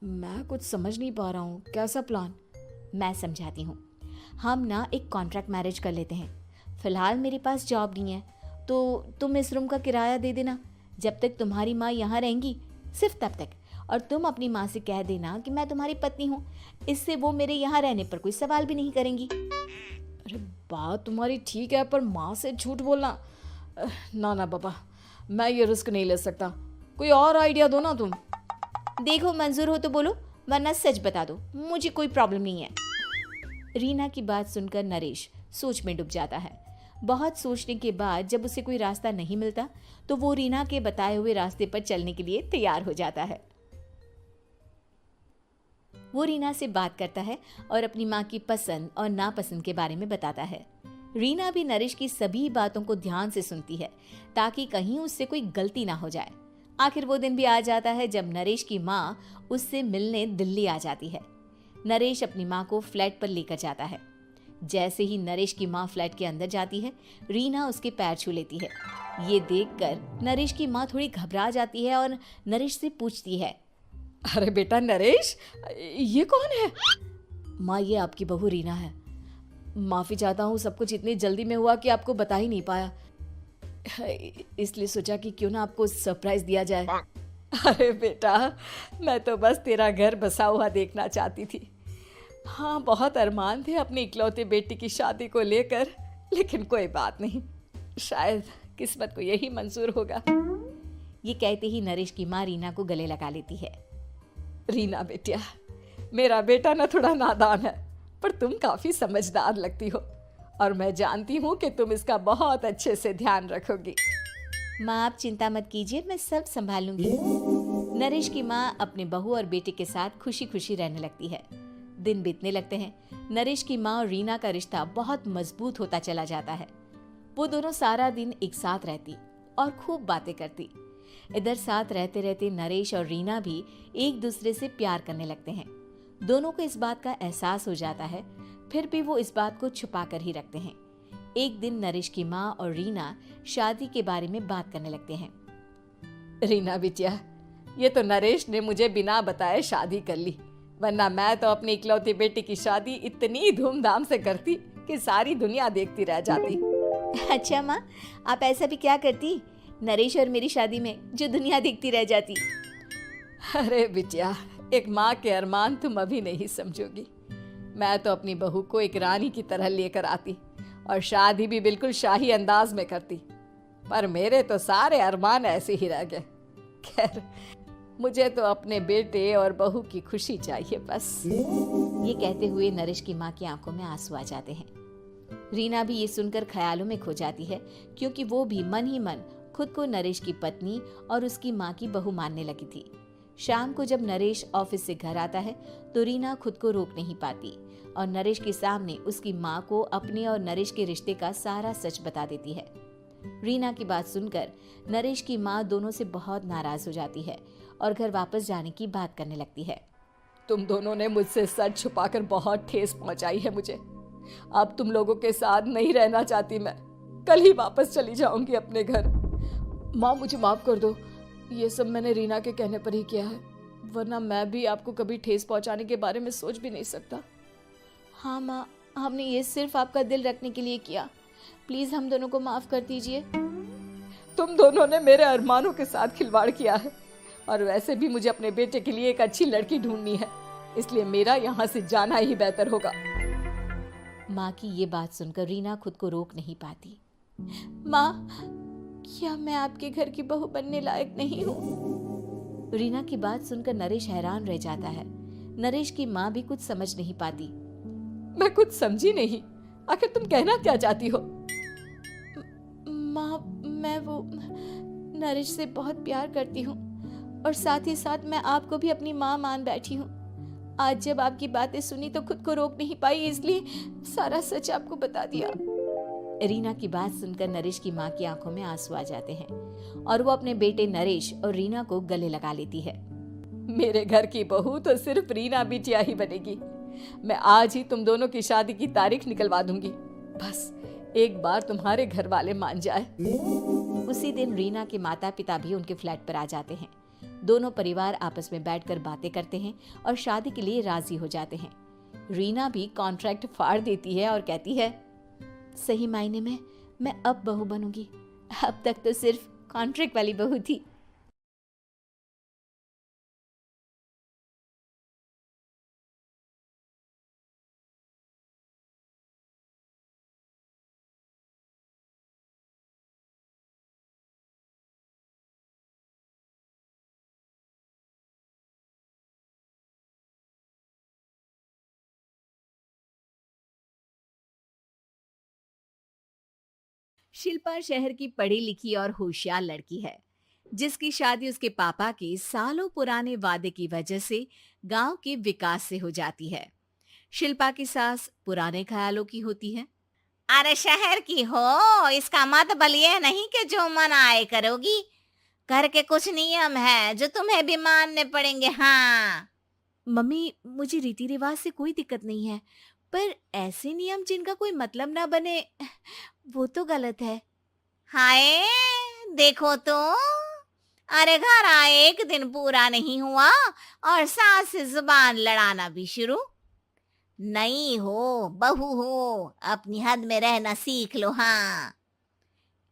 मैं कुछ समझ नहीं पा रहा हूँ, कैसा प्लान? मैं समझाती हूँ। हम ना एक कॉन्ट्रैक्ट मैरिज कर लेते हैं। फिलहाल मेरे पास जॉब नहीं है, तो तुम इस रूम का किराया दे देना जब तक तुम्हारी माँ यहाँ रहेंगी, सिर्फ तब तक। और तुम अपनी माँ से कह देना कि मैं तुम्हारी पत्नी हूँ। इससे वो मेरे यहाँ रहने पर कोई सवाल भी नहीं करेंगी। अरे बात तुम्हारी ठीक है, पर माँ से झूठ बोलना, ना ना बाबा, मैं ये रिस्क नहीं ले सकता। कोई और आइडिया दो ना तुम। देखो मंजूर हो तो बोलो, वरना सच बता दो, मुझे कोई प्रॉब्लम नहीं है। रीना की बात सुनकर नरेश सोच में डूब जाता है। बहुत सोचने के बाद जब उसे कोई रास्ता नहीं मिलता तो वो रीना के बताए हुए रास्ते पर चलने के लिए तैयार हो जाता है। वो रीना से बात करता है और अपनी माँ की पसंद और नापसंद के बारे में बताता है। रीना भी नरेश की सभी बातों को ध्यान से सुनती है ताकि कहीं उससे कोई गलती ना हो जाए। आखिर वो दिन भी आ जाता है जब नरेश की माँ उससे मिलने दिल्ली आ जाती है। नरेश अपनी माँ को फ्लैट पर लेकर जाता है। जैसे ही नरेश की माँ फ्लैट के अंदर जाती है, रीना उसके पैर छू लेती है। ये देखकर नरेश की माँ थोड़ी घबरा जाती है और नरेश से पूछती है, अरे बेटा नरेश, ये कौन है? माँ ये आपकी बहू रीना है। माफ़ी चाहता हूँ, सब कुछ इतनी जल्दी में हुआ कि आपको बता ही नहीं पाया, इसलिए सोचा कि क्यों ना आपको सरप्राइज दिया जाए। अरे बेटा, मैं तो बस तेरा घर बसा हुआ देखना चाहती थी। हाँ, बहुत अरमान थे अपनी इकलौते बेटी की शादी को लेकर, लेकिन कोई बात नहीं, शायद किस्मत को यही मंजूर होगा। ये कहते ही नरेश की माँ रीना को गले लगा लेती है। रीना बेटिया, मेरा बेटा ना थोड़ा नादान है, पर तुम काफ़ी समझदार लगती हो और मैं जानती हूँ कि तुम इसका बहुत अच्छे से ध्यान रखोगी। माँ आप चिंता मत कीजिए, मैं सब संभाल लूंगी। नरेश की माँ अपने बहू और बेटे के साथ खुशी खुशी रहने लगती है। दिन बीतने लगते हैं। नरेश की माँ और रीना का रिश्ता बहुत मजबूत होता चला जाता है। वो दोनों सारा दिन एक साथ रहती और खूब बातें करती। इधर साथ रहते रहते नरेश और रीना भी एक दूसरे से प्यार करने लगते हैं। दोनों को इस बात का एहसास हो जाता है, फिर भी वो इस बात को छुपा कर ही रखते हैं। एक दिन नरेश की माँ और रीना शादी के बारे में बात करने लगते हैं। रीना बिटिया, ये तो नरेश ने मुझे बिना बताए शादी कर ली, वरना मैं तो अपनी इकलौती बेटी की शादी इतनी धूमधाम से करती कि सारी दुनिया देखती रह जाती। अच्छा माँ, आप ऐसा भी क्या करती नरेश और मेरी शादी में जो दुनिया देखती रह जाती? अरे बिटिया, एक माँ के अरमान तुम अभी नहीं समझोगी। मैं तो अपनी बहू को एक रानी की तरह लेकर आती और शादी भी बिल्कुल शाही अंदाज में करती, पर मेरे तो सारे अरमान ऐसे ही रह गए। खैर, मुझे तो अपने बेटे और बहू की खुशी चाहिए बस। ये कहते हुए नरेश की माँ की आंखों में आंसू आ जाते हैं। रीना भी ये सुनकर ख्यालों में खो जाती है, क्योंकि वो भी मन ही मन खुद को नरेश की पत्नी और उसकी माँ की बहू मानने लगी थी। शाम को जब नरेश ऑफिस से घर आता है तो रीना खुद को रोक नहीं पाती और नरेश के सामने उसकी माँ को अपने और नरेश के रिश्ते का सारा सच बता देती है। रीना की बात सुनकर नरेश की माँ दोनों से बहुत नाराज हो जाती है और घर वापस जाने की बात करने लगती है। तुम दोनों ने मुझसे सच छुपाकर बहुत ठेस पहुंचाई है मुझे। अब तुम लोगों के साथ नहीं रहना चाहती मैं, कल ही वापस चली जाऊंगी अपने घर। माँ मुझे माफ कर दो, ये सब मैंने रीना के कहने पर ही किया है, वरना मैं भी आपको कभी ठेस पहुंचाने के बारे में सोच भी नहीं सकता। हाँ माँ, हमने ये सिर्फ आपका दिल रखने के लिए किया, प्लीज हम दोनों को माफ कर दीजिए। तुम दोनों ने मेरे अरमानों के साथ खिलवाड़ किया है और वैसे भी मुझे अपने बेटे के लिए एक अच्छी लड़की ढूंढनी है, इसलिए मेरा यहाँ से जाना ही बेहतर होगा। माँ की ये बात सुनकर रीना खुद को रोक नहीं पाती। माँ, क्या मैं आपके घर की बहू बनने लायक नहीं हूँ? रीना की बात सुनकर नरेश हैरान रह जाता है। नरेश की माँ भी कुछ समझ नहीं पाती। मैं कुछ समझी नहीं, आखिर तुम कहना क्या चाहती हो? माँ, मैं वो नरेश से बहुत प्यार करती हूँ और साथ ही साथ मैं आपको भी अपनी माँ मान बैठी हूँ। आज जब आपकी बातें सुनी तो खुद को रोक नहीं पाई, इसलिए सारा सच आपको बता दिया। रीना की बात सुनकर नरेश की माँ की आंखों में आंसू आ जाते हैं और वो अपने बेटे नरेश और रीना को गले लगा लेती है। मेरे घर की बहू तो सिर्फ रीना बिटिया ही बनेगी। मैं आज ही तुम दोनों की शादी की तारीख निकलवा दूंगी, बस एक बार तुम्हारे घर वाले मान जाए। उसी दिन रीना के माता पिता भी उनके फ्लैट पर आ जाते हैं। दोनों परिवार आपस में बैठकर बातें करते हैं और शादी के लिए राजी हो जाते हैं। रीना भी कॉन्ट्रैक्ट फाड़ देती है और कहती है, सही मायने में मैं अब बहू बनूंगी, अब तक तो सिर्फ कॉन्ट्रैक्ट वाली बहू थी। शिल्पा शहर की पढ़ी लिखी और होशियार लड़की है, जिसकी शादी उसके पापा के सालों पुराने वादे की वजह से गांव के विकास से हो जाती है। शिल्पा की सास पुराने ख्यालों की होती है। अरे शहर की हो, इसका मतलब ये नहीं कि जो मन आए करोगी। घर के कुछ नियम है जो तुम्हें भी मानने पड़ेंगे। हाँ। मम्मी, मुझे रीति रिवाज से कोई दिक्कत नहीं है, पर ऐसे नियम जिनका कोई मतलब ना बने, वो तो गलत है। हाय, देखो तो। अरे घर आए एक दिन पूरा नहीं हुआ और सास से जुबान लड़ाना भी शुरू। नहीं हो, बहू हो, अपनी हद में रहना सीख लो। हाँ।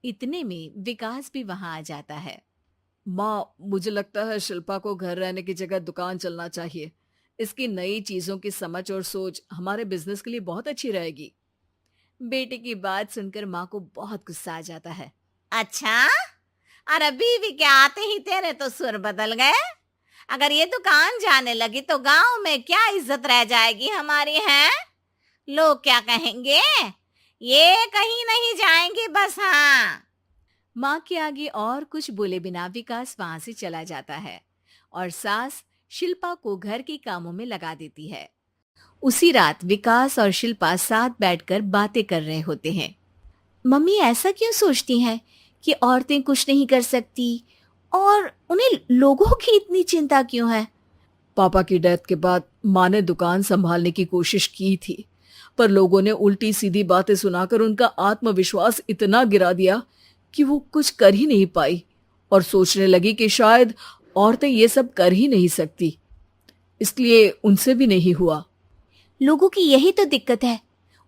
इतने में विकास भी वहां आ जाता है। माँ, मुझे लगता है शिल्पा को घर रहने की जगह दुकान चलना चाहिए। इसकी नई चीजों की समझ और सोच हमारे बिजनेस के लिए बहुत अच्छी रहेगी। बेटे की बात सुनकर माँ को बहुत गुस्सा आ जाता है। अच्छा, अरे बीवी के आते ही तेरे तो सुर बदल गए। अगर ये दुकान जाने लगी तो गांव में क्या इज्जत रह जाएगी हमारी है? लोग क्या कहेंगे? ये कहीं नहीं जाएंगे बस। हाँ। माँ के आगे और कुछ बोले बिना विकास वहां से चला जाता है और सास शिल्पा को घर के कामों में लगा देती है। उसी रात विकास और शिल्पा साथ बैठकर बातें कर रहे होते हैं। मम्मी ऐसा क्यों सोचती हैं कि औरतें कुछ नहीं कर सकती और उन्हें लोगों की इतनी चिंता क्यों है? पापा की डेथ के बाद माँ ने दुकान संभालने की कोशिश की थी, पर लोगों ने उल्टी सीधी बातें सुनाकर उनका आत्मविश्वास इतना गिरा दिया कि वो कुछ कर ही नहीं पाई और सोचने लगी कि शायद औरतें ये सब कर ही नहीं सकती, इसलिए उनसे भी नहीं हुआ। लोगों की यही तो दिक्कत है,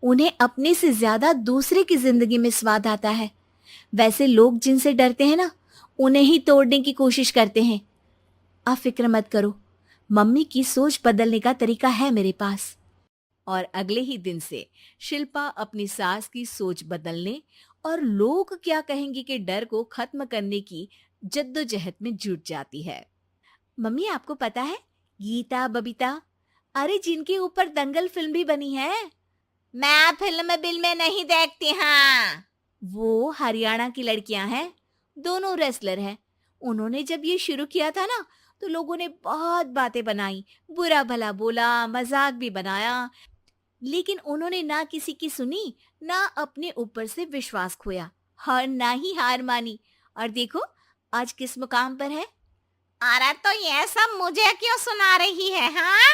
उन्हें अपने से ज्यादा दूसरे की जिंदगी में स्वाद आता है। वैसे लोग जिनसे डरते हैं ना, उन्हें ही तोड़ने की कोशिश करते हैं। आप फिक्र मत करो, मम्मी की सोच बदलने का तरीका है मेरे पास। और अगले ही दिन से शिल्पा अपनी सास की सोच बदलने और लोग क्या कहेंगे के डर को खत्म करने की जद्दोजहद में जुट जाती है। मम्मी, आपको पता है गीता, बबीता, अरे जिनके ऊपर दंगल फिल्म भी बनी है, मैं फिल्म बिल में नहीं देखती। हाँ। वो हरियाणा की लड़कियां हैं, दोनों रेसलर हैं। उन्होंने जब ये शुरू किया था ना, तो लोगों ने बहुत बातें बनाई, बुरा भला बोला, मजाक भी बनाया, लेकिन उन्होंने ना किसी की सुनी, ना अपने ऊपर से विश्वास खोया और ना ही हार मानी। और देखो आज किस मुकाम पर है। अरे तो ये सब मुझे क्यों सुना रही है? हाँ।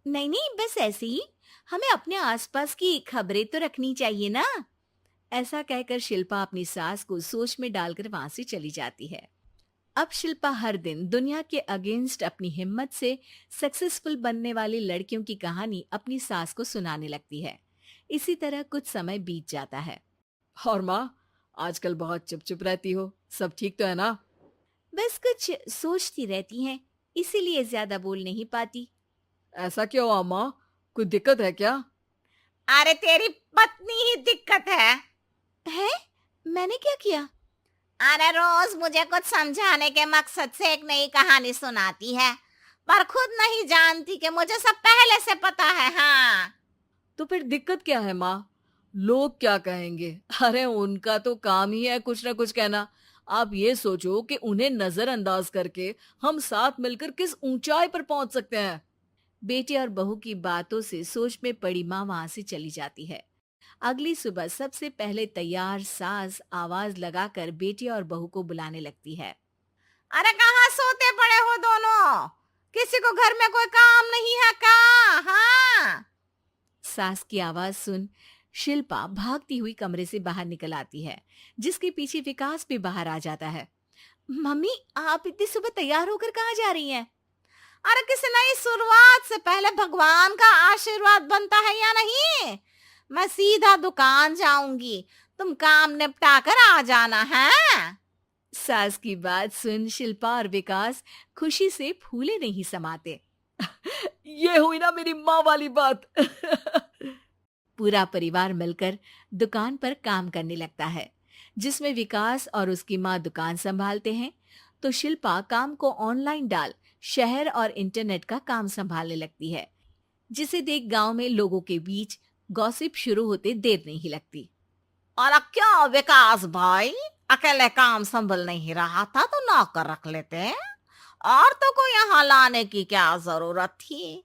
नहीं नहीं, बस ऐसे ही, हमें अपने आसपास की खबरें तो रखनी चाहिए ना। ऐसा कहकर शिल्पा अपनी सास को सोच में डालकर वहां से चली जाती है। अब शिल्पा हर दिन दुनिया के अगेंस्ट अपनी हिम्मत से सक्सेसफुल बनने वाली लड़कियों की कहानी अपनी सास को सुनाने लगती है। इसी तरह कुछ समय बीत जाता है। और माँ, आजकल बहुत चुप चुप रहती हो, सब ठीक तो है ना? बस कुछ सोचती रहती हैं, इसीलिए ज्यादा बोल नहीं पाती। ऐसा क्यों हुआ माँ, कोई दिक्कत है क्या? अरे तेरी पत्नी ही दिक्कत है। है? मैंने क्या किया? अरे रोज मुझे कुछ समझाने के मकसद से एक नई कहानी सुनाती है, पर खुद नहीं जानती कि मुझे सब पहले से पता है। हाँ। तो फिर दिक्कत क्या है माँ? लोग क्या कहेंगे? अरे उनका तो काम ही है कुछ ना कुछ कहना। आप ये सोचो कि उन्हें नजरअंदाज करके हम साथ मिलकर किस ऊंचाई पर पहुंच सकते हैं। बेटे और बहू की बातों से सोच में पड़ी माँ वहां से चली जाती है। अगली सुबह सबसे पहले तैयार सास आवाज लगाकर बेटे और बहू को बुलाने लगती है। अरे कहाँ सोते पड़े हो दोनों? किसी को घर में कोई काम नहीं है क्या? हाँ। सास की आवाज सुन शिल्पा भागती हुई कमरे से बाहर निकल आती है, जिसके पीछे विकास भी बाहर आ जाता है। मम्मी, आप इतनी सुबह तैयार होकर कहाँ जा रही हैं? अरे किसी नई शुरुआत से पहले भगवान का आशीर्वाद बनता है या नहीं? मैं सीधा दुकान जाऊंगी, तुम काम निपटा कर आ जाना है। सास की बात सुन शिल्पा और विकास खुशी से फूले नहीं समाते। ये हुई ना मेरी माँ वाली बात। पूरा परिवार मिलकर दुकान पर काम करने लगता है, जिसमें विकास और उसकी माँ दुकान संभालते हैं, तो शिल्पा काम को ऑनलाइन डाल शहर और इंटरनेट का काम संभालने लगती है, जिसे देख गांव में लोगों के बीच गॉसिप शुरू होते देर नहीं लगती। और क्या विकास भाई, अकेले काम संभल नहीं रहा था तो नौकर रख लेते, और तो को यहाँ लाने की क्या जरूरत थी।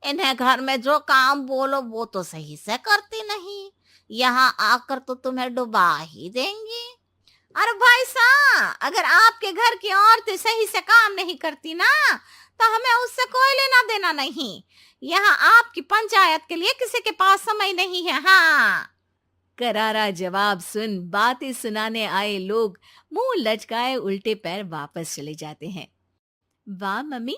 इन्हें घर में जो काम बोलो वो तो सही से करती नहीं, यहाँ आकर तो तुम्हें डुबा ही देंगी। अरे भाई साहब, अगर आपके घर की औरतें सही से काम नहीं करती ना, तो हमें उससे कोई लेना देना नहीं। यहाँ आपकी पंचायत के लिए किसी के पास समय नहीं है। हाँ, करारा जवाब सुन बातें सुनाने आए लोग मुंह लटकाए उल्टे पैर वापस चले जाते हैं। वाह मम्मी,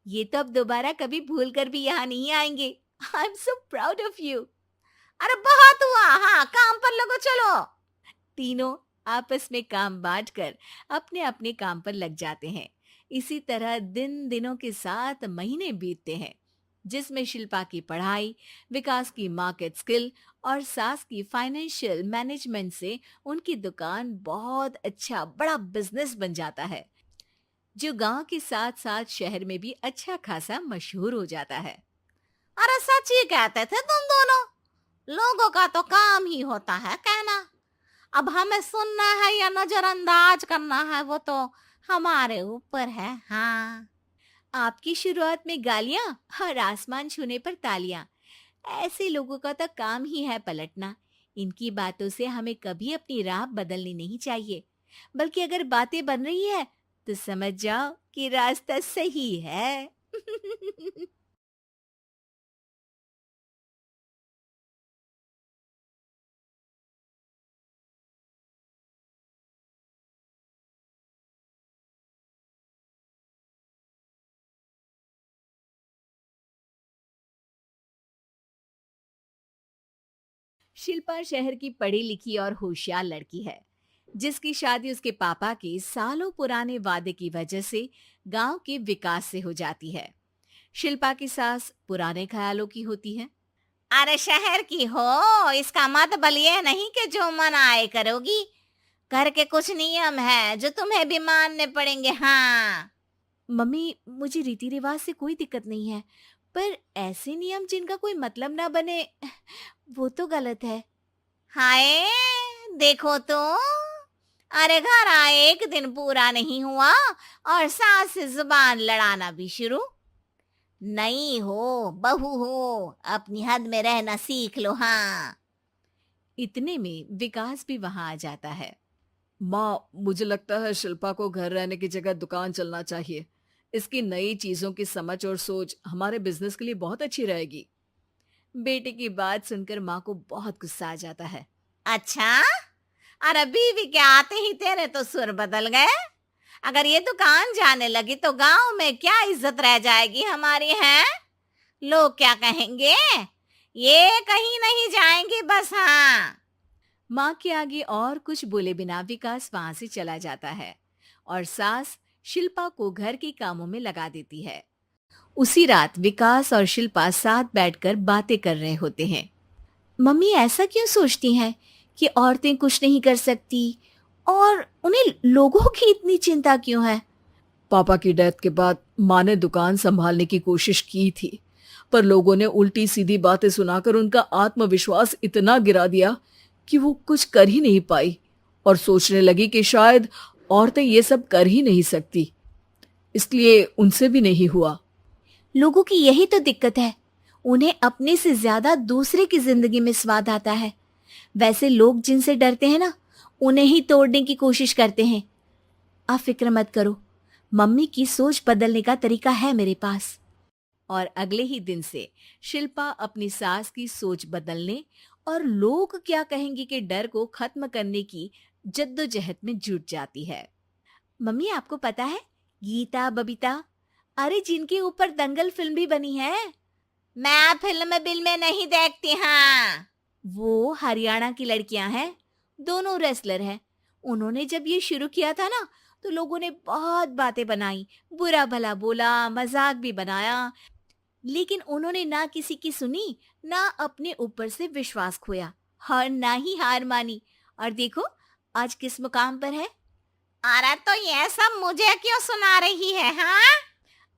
ये तो अब दोबारा कभी भूल कर भी यहाँ नहीं आएंगे। I am so proud of you. अरे बहुत हुआ, हाँ काम पर लगो चलो। तीनों आपस में काम बांटकर अपने अपने काम पर लग जाते हैं। इसी तरह दिनों के साथ महीने बीतते हैं, जिसमें शिल्पा की पढ़ाई, विकास की मार्केट स्किल और सास की फाइनेंशियल मैनेजमेंट से उनकी दुकान बहुत अच्छा बड़ा बिजनेस बन जाता है, जो गांव के साथ साथ शहर में भी अच्छा खासा मशहूर हो जाता है। अरे सच ही कहते थे तुम दोनों, लोगों का तो काम ही होता है कहना। अब हमें सुनना है या नजरअंदाज करना है वो तो हमारे ऊपर है। हाँ, आपकी शुरुआत में गालियां और आसमान छूने पर तालियां, ऐसे लोगों का तो काम ही है पलटना। इनकी बातों से हमें कभी अपनी राह बदलनी नहीं चाहिए, बल्कि अगर बातें बन रही है तो समझ जाओ कि रास्ता सही है। शिल्पा शहर की पढ़ी लिखी और होशियार लड़की है, जिसकी शादी उसके पापा के सालों पुराने वादे की वजह से गांव के विकास से हो जाती है। शिल्पा की सास पुराने ख्यालों की होती है। अरे शहर की हो, इसका मतलब ये नहीं कि जो मन आए करोगी। घर के कुछ नियम है जो तुम्हें भी मानने पड़ेंगे। हाँ मम्मी, मुझे रीति रिवाज से कोई दिक्कत नहीं है, पर ऐसे नियम जिनका कोई मतलब ना बने वो तो गलत है। हाय, देखो तो, अरे घर आए एक दिन पूरा नहीं हुआ और सास से जुबान लड़ाना भी शुरू। नहीं हो, बहू हो, अपनी हद में रहना सीख लो। हाँ, इतने में विकास भी वहां आ जाता है। माँ, मुझे लगता है शिल्पा को घर रहने की जगह दुकान चलना चाहिए। इसकी नई चीजों की समझ और सोच हमारे बिजनेस के लिए बहुत अच्छी रहेगी। बेटे की बात सुनकर माँ को बहुत गुस्सा आ जाता है। अच्छा, अरे बीवी के आते ही तेरे तो सुर बदल गए। अगर ये दुकान जाने लगी तो गांव में क्या इज्जत रह जाएगी हमारी। है, लोग क्या कहेंगे, ये कहीं नहीं जाएंगी बस। हाँ, माँ के आगे और कुछ बोले बिना विकास वहां से चला जाता है और सास शिल्पा को घर के कामों में लगा देती है। उसी रात विकास और शिल्पा साथ बैठकर बातें कर रहे होते हैं। मम्मी ऐसा क्यों सोचती हैं कि औरतें कुछ नहीं कर सकती, और उन्हें लोगों की इतनी चिंता क्यों है? पापा की डेथ के बाद माँ ने दुकान संभालने की कोशिश की थी, पर लोगों ने उल्टी सीधी बातें सुनाकर उनका आत्मविश्वास इतना गिरा दिया कि वो कुछ कर ही नहीं पाई और सोचने लगी कि शायद औरतें ये सब कर ही नहीं सकती, इसलिए उनसे भी नहीं हुआ। लोगों की यही तो दिक्कत है, उन्हें अपने से ज्यादा दूसरे की जिंदगी में स्वाद आता है। वैसे लोग जिनसे डरते हैं ना, उन्हें ही तोड़ने की कोशिश करते हैं। आप फिक्र मत करो, मम्मी की सोच बदलने का तरीका है मेरे पास। और अगले ही दिन से शिल्पा अपनी सास की सोच बदलने और लोग क्या कहेंगे के डर को खत्म करने की जद्दोजहद में जुट जाती है। मम्मी, आपको पता है गीता, बबीता, अरे जिनके ऊपर दंगल फिल्म भी बनी है। मैं फिल्म बिल में नहीं देखती। हाँ, वो हरियाणा की लड़कियां हैं, दोनों रेसलर हैं। उन्होंने जब ये शुरू किया था ना, तो लोगों ने बहुत बातें बनाई, बुरा भला बोला, मजाक भी बनाया, लेकिन उन्होंने ना किसी की सुनी, ना अपने ऊपर से विश्वास खोया और ना ही हार मानी। और देखो आज किस मुकाम पर है। अरे तो ये सब मुझे क्यों सुना रही है। हाँ,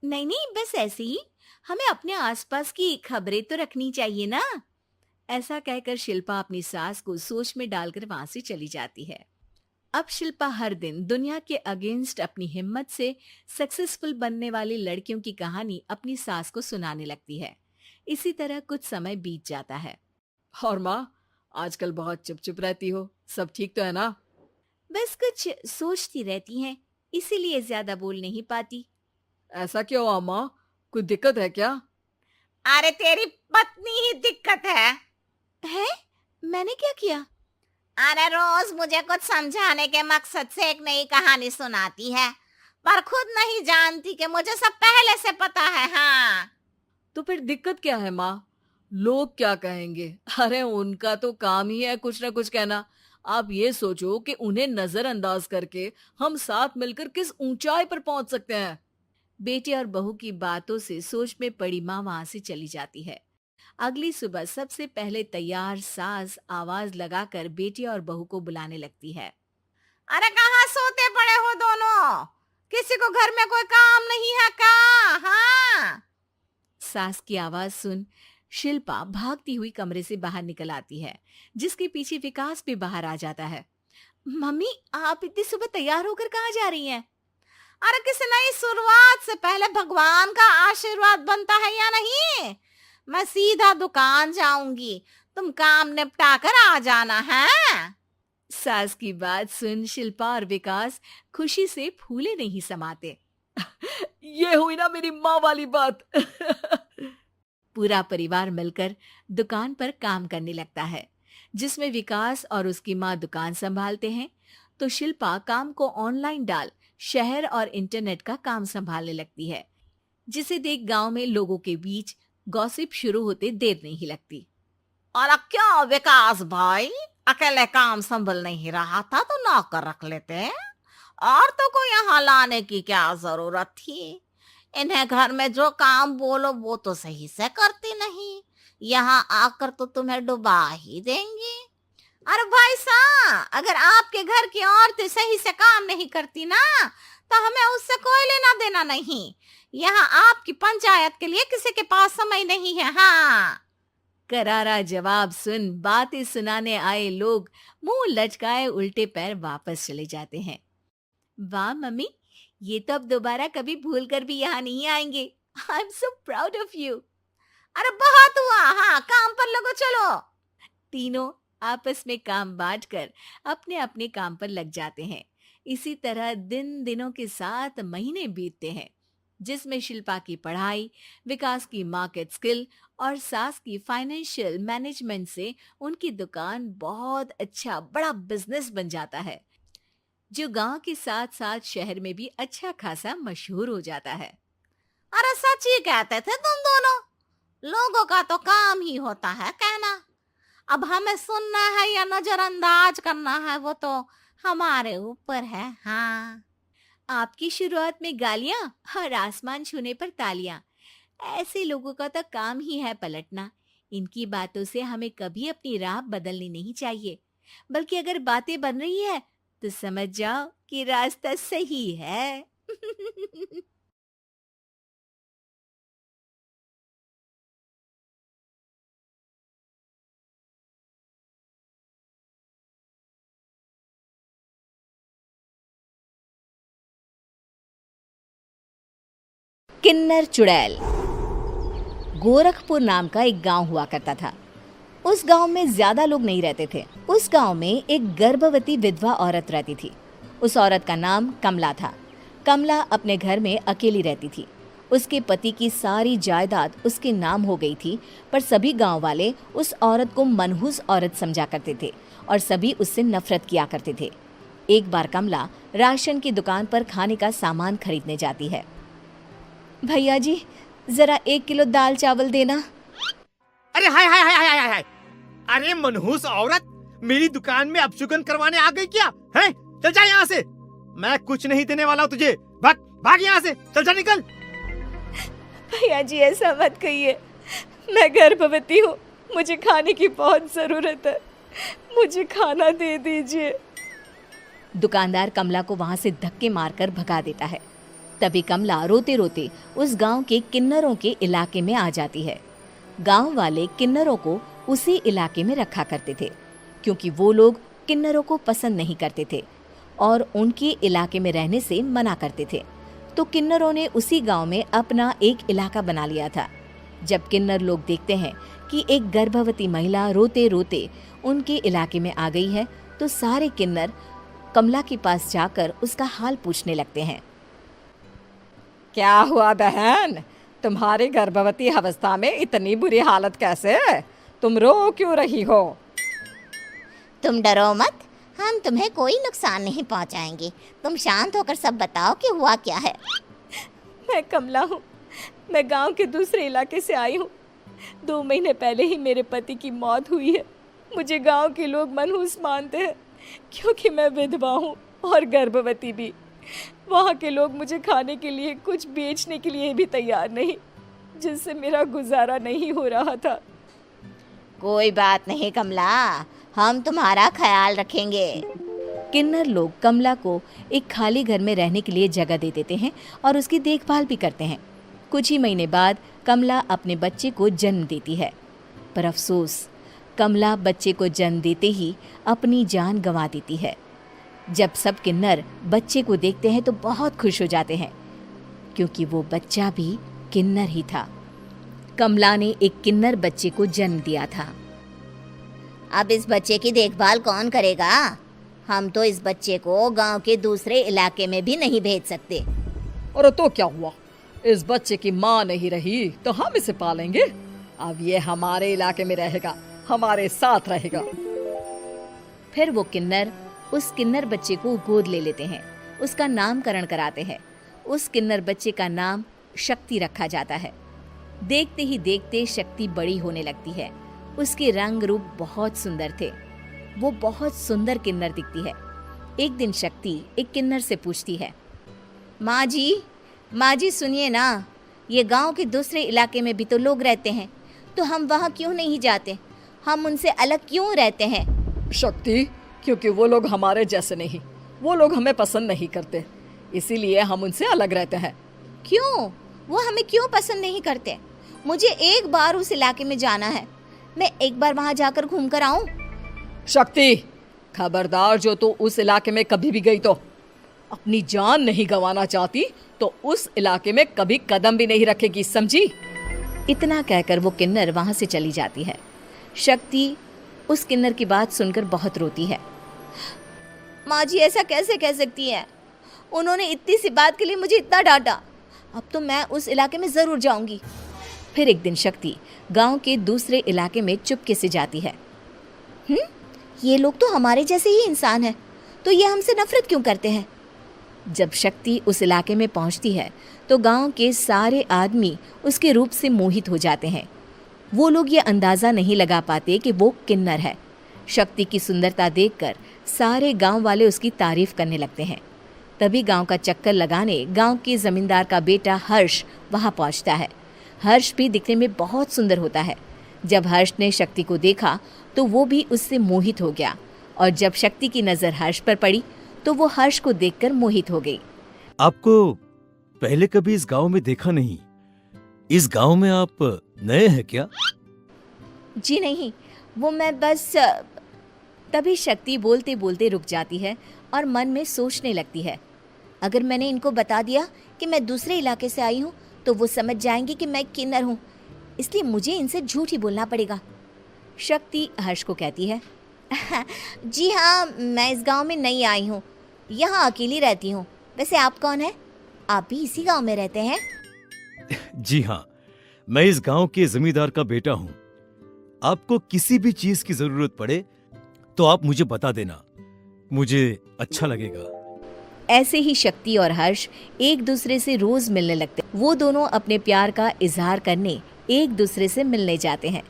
नहीं नहीं, बस ऐसे ही हमें अपने आसपास की खबरें तो रखनी चाहिए ना। ऐसा कहकर शिल्पा अपनी सास को सोच में डालकर वहां से चली जाती है। अब शिल्पा हर दिन दुनिया के अगेंस्ट अपनी हिम्मत से सक्सेसफुल बनने वाली लड़कियों की कहानी अपनी सास को सुनाने लगती है। इसी तरह कुछ समय बीत जाता है। और माँ, आजकल बहुत चुप चुप रहती हो, सब ठीक तो है ना? बस कुछ सोचती रहती हैं, इसीलिए ज्यादा बोल नहीं पाती। ऐसा क्यों हुआ माँ, कोई दिक्कत है क्या? अरे तेरी पत्नी ही दिक्कत है। है? मैंने क्या किया? अरे रोज मुझे कुछ समझाने के मकसद से एक नई कहानी सुनाती है, पर खुद नहीं जानती कि मुझे सब पहले से पता है। हाँ, तो फिर दिक्कत क्या है माँ? लोग क्या कहेंगे? अरे उनका तो काम ही है कुछ ना कुछ कहना। आप ये सोचो कि उन्हें नजरअंदाज करके हम साथ मिलकर किस ऊंचाई पर पहुंच सकते हैं। बेटे और बहू की बातों से सोच में पड़ी माँ वहां से चली जाती है। अगली सुबह सबसे पहले तैयार सास आवाज लगाकर बेटी और बहू को बुलाने लगती है। अरे कहाँ सोते पड़े हो दोनों? किसी को घर में कोई काम नहीं है क्या? हाँ, सास की आवाज सुन शिल्पा भागती हुई कमरे से बाहर निकल आती है, जिसके पीछे विकास भी बाहर आ जाता है। मम्मी, आप इतनी सुबह तैयार होकर कहाँ जा रही हैं? अरे किसी नई शुरुआत से पहले भगवान का आशीर्वाद बनता है या नहीं? मैं सीधा दुकान जाऊंगी, तुम काम निपटा कर आ जाना है। सास की बात सुन शिल्पा और विकास खुशी से फूले नहीं समाते। ये हुई ना मेरी माँ वाली बात। पूरा परिवार मिलकर दुकान पर काम करने लगता है, जिसमें विकास और उसकी माँ दुकान संभालते हैं, तो शिल्पा काम को ऑनलाइन डाल शहर और इंटरनेट का काम संभालने लगती है, जिसे देख गांव में लोगों के बीच गॉसिप शुरू होते देर नहीं लगती। और क्या विकास भाई, अकेले काम संभल नहीं रहा था तो नौकर रख लेते, और तो को यहाँ लाने की क्या जरूरत थी? इन्हें घर में जो काम बोलो वो तो सही से करती नहीं, यहाँ आकर तो तुम्हें डुबा ही देंगी। अरे भाई साहब, अगर आपके घर की औरतें सही से काम नहीं करती ना, तो हमें उससे कोई लेना देना नहीं। यहाँ आपकी पंचायत के लिए किसी के पास समय नहीं है। हाँ, करारा जवाब सुन बातें सुनाने आए लोग मुंह लचकाए उल्टे पैर वापस चले जाते हैं। वाह मम्मी, ये तो अब दोबारा कभी भूल कर भी यहाँ नहीं आएंगे। I am so proud of you. अरे बहुत हुआ, हाँ काम पर लगो चलो। तीनों आपस में काम बांटकर अपने अपने काम पर लग जाते हैं। इसी तरह दिनों के साथ महीने बीतते हैं, जिसमें शिल्पा की पढ़ाई, विकास की मार्केट स्किल और सास की फाइनेंशियल मैनेजमेंट से उनकी दुकान बहुत अच्छा बड़ा बिजनेस बन जाता है, जो गांव के साथ साथ शहर में भी अच्छा खासा मशहूर हो जाता है। अरे सच ही कहते थे तुम दोनों, लोगों का तो काम ही होता है कहना। अब हमें सुनना है या नजरअंदाज करना है वो तो हमारे ऊपर है। हाँ, आपकी शुरुआत में गालियां और आसमान छूने पर तालियां, ऐसे लोगों का तो काम ही है पलटना। इनकी बातों से हमें कभी अपनी राह बदलनी नहीं चाहिए, बल्कि अगर बातें बन रही है तो समझ जाओ कि रास्ता सही है। किन्नर चुड़ैल। गोरखपुर नाम का एक गांव हुआ करता था। उस गांव में ज्यादा लोग नहीं रहते थे। उस गांव में एक गर्भवती विधवा औरत रहती थी। उस औरत का नाम कमला था। कमला अपने घर में अकेली रहती थी। उसके पति की सारी जायदाद उसके नाम हो गई थी, पर सभी गांव वाले उस औरत को मनहूस औरत समझा करते थे और सभी उससे नफरत किया करते थे। एक बार कमला राशन की दुकान पर खाने का सामान खरीदने जाती है। भैया जी, जरा 1 किलो दाल चावल देना। अरे हाय हाय हाय हाय हाय हाय, अरे मनहूस औरत, मेरी दुकान में अपशुगन करवाने आ गई क्या? हैं? चल जा यहाँ से, मैं कुछ नहीं देने वाला हूँ तुझे। भाग भाग यहाँ से, चल जा निकल। भैया जी ऐसा मत कहिए, मैं गर्भवती हूँ, मुझे खाने की बहुत जरूरत है, मुझे खाना दे दीजिए। दुकानदार कमला को वहां से धक्के मारकर भगा देता है। तभी कमला रोते रोते उस गांव के किन्नरों के इलाके में आ जाती है। गांव वाले किन्नरों को उसी इलाके में रखा करते थे, क्योंकि वो लोग किन्नरों को पसंद नहीं करते थे और उनके इलाके में रहने से मना करते थे। तो किन्नरों ने उसी गांव में अपना एक इलाका बना लिया था। जब किन्नर लोग देखते हैं कि एक गर्भवती महिला रोते रोते उनके इलाके में आ गई है, तो सारे किन्नर कमला के पास जाकर उसका हाल पूछने लगते हैं। क्या हुआ बहन, तुम्हारी गर्भवती अवस्था में इतनी बुरी हालत कैसे? तुम रो क्यों रही हो? तुम डरो मत, हम तुम्हें कोई नुकसान नहीं पहुंचाएंगे। तुम शांत होकर सब बताओ कि हुआ क्या है। मैं कमला हूँ, मैं गांव के दूसरे इलाके से आई हूँ। 2 महीने पहले ही मेरे पति की मौत हुई है। मुझे गांव के लोग मनहूस मानते हैं, क्योंकि मैं विधवा हूँ और गर्भवती भी। वहाँ के लोग मुझे खाने के लिए कुछ बेचने के लिए भी तैयार नहीं, जिससे मेरा गुजारा नहीं हो रहा था। कोई बात नहीं कमला, हम तुम्हारा ख्याल रखेंगे। किन्नर लोग कमला को एक खाली घर में रहने के लिए जगह दे देते हैं और उसकी देखभाल भी करते हैं। कुछ ही महीने बाद कमला अपने बच्चे को जन्म देती है, पर अफसोस, कमला बच्चे को जन्म देते ही अपनी जान गंवा देती है। जब सब किन्नर बच्चे को देखते हैं तो बहुत खुश हो जाते हैं, क्योंकि वो बच्चा भी किन्नर ही था। कमला ने एक किन्नर बच्चे को जन्म दिया था। अब इस बच्चे की देखभाल कौन करेगा? हम तो इस बच्चे को गांव के दूसरे इलाके में भी नहीं भेज सकते। और तो क्या हुआ, इस बच्चे की माँ नहीं रही तो हम इसे पालेंगे। अब ये हमारे इलाके में रहेगा, हमारे साथ रहेगा। फिर वो किन्नर उस किन्नर बच्चे को गोद ले लेते हैं, उसका नामकरण कराते हैं। उस किन्नर बच्चे का नाम शक्ति रखा जाता है। देखते ही देखते शक्ति बड़ी होने लगती है। उसके रंग रूप बहुत सुंदर थे। वो बहुत सुंदर किन्नर दिखती है। एक दिन शक्ति एक किन्नर से पूछती है, माँ जी सुनिए ना, ये गांव के दूसरे इलाके में भी तो लोग रहते हैं, तो हम वहाँ क्यों नहीं जाते? हम उनसे अलग क्यों रहते हैं? शक्ति, क्योंकि वो लोग हमारे जैसे नहीं, वो लोग हमें पसंद नहीं करते, इसीलिए हम उनसे अलग रहते हैं। क्यों? वो हमें क्यों पसंद नहीं करते? मुझे एक बार उस इलाके में जाना है, मैं एक बार वहाँ जाकर घूम कर आऊँ। शक्ति, खबरदार, जो तू उस इलाके में कभी भी गई तो अपनी जान नहीं गंवाना चाहती तो उस इलाके में कभी कदम भी नहीं रखेगी, समझी? इतना कहकर वो किन्नर वहाँ से चली जाती है। शक्ति उस किन्नर की बात सुनकर बहुत रोती है। माँ जी ऐसा कैसे कह सकती हैं? उन्होंने इतनी सी बात के लिए मुझे इतना डांटा। अब तो मैं उस इलाके में ज़रूर जाऊंगी। फिर एक दिन शक्ति गांव के दूसरे इलाके में चुपके से जाती है। ये लोग तो हमारे जैसे ही इंसान हैं, तो ये हमसे नफरत क्यों करते हैं? जब शक्ति उस इलाके में पहुंचती है तो गांव के सारे आदमी उसके रूप से मोहित हो जाते हैं। वो लोग ये अंदाज़ा नहीं लगा पाते कि वो किन्नर है। शक्ति की सुंदरता देखकर सारे गांव वाले उसकी तारीफ करने लगते हैं। तभी गांव का चक्कर लगाने गांव के जमींदार का बेटा हर्ष वहां पहुंचता है। हर्ष भी दिखने में बहुत सुंदर होता है। जब हर्ष ने शक्ति को देखा तो वो भी उससे मोहित हो गया, और जब शक्ति की नज़र हर्ष पर पड़ी तो वो हर्ष को देखकर मोहित हो गई। आपको पहले कभी इस गांव में देखा नहीं। इस गांव में आप नए हैं क्या? जी नहीं, वो मैं बस। तभी शक्ति बोलते बोलते रुक जाती है और मन में सोचने लगती है, अगर मैंने इनको बता दिया कि मैं दूसरे इलाके से आई हूँ तो वो समझ जाएंगे कि मैं किन्नर हूँ, इसलिए मुझे इनसे झूठ ही बोलना पड़ेगा। शक्ति हर्ष को कहती है, जी हाँ, मैं इस गांव में नई आई हूँ, यहाँ अकेली रहती हूँ। वैसे आप कौन है? आप भी इसी गांव में रहते हैं? जी हाँ, मैं इस गांव के जमींदार का बेटा हूँ। आपको किसी भी चीज की जरूरत पड़े तो आप मुझे बता देना, मुझे अच्छा लगेगा। ऐसे ही शक्ति और हर्ष एक दूसरे से रोज मिलने लगते। वो दोनों अपने प्यार का इजहार करने एक दूसरे से मिलने जाते हैं।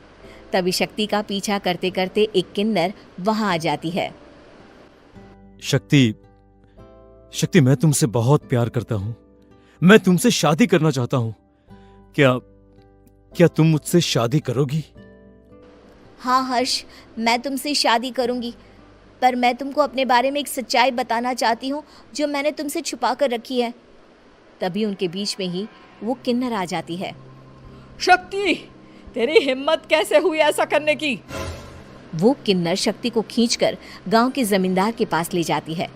तभी शक्ति का पीछा करते करते एक किन्नर वहां आ जाती है। शक्ति, मैं तुमसे बहुत प्यार करता हूँ। मैं तुमसे शादी करना चाहता हूँ। क्या तुम मुझसे शादी करोगी? हाँ हर्ष, मैं तुमसे शादी करूंगी, पर मैं तुमको अपने बारे में एक सच्चाई बताना चाहती हूँ जो मैंने तुमसे छुपा कर रखी है। तभी उनके बीच में ही वो किन्नर आ जाती है। शक्ति, तेरी हिम्मत कैसे हुई ऐसा करने की? वो किन्नर शक्ति को खींचकर गांव के जमींदार के पास ले जाती है।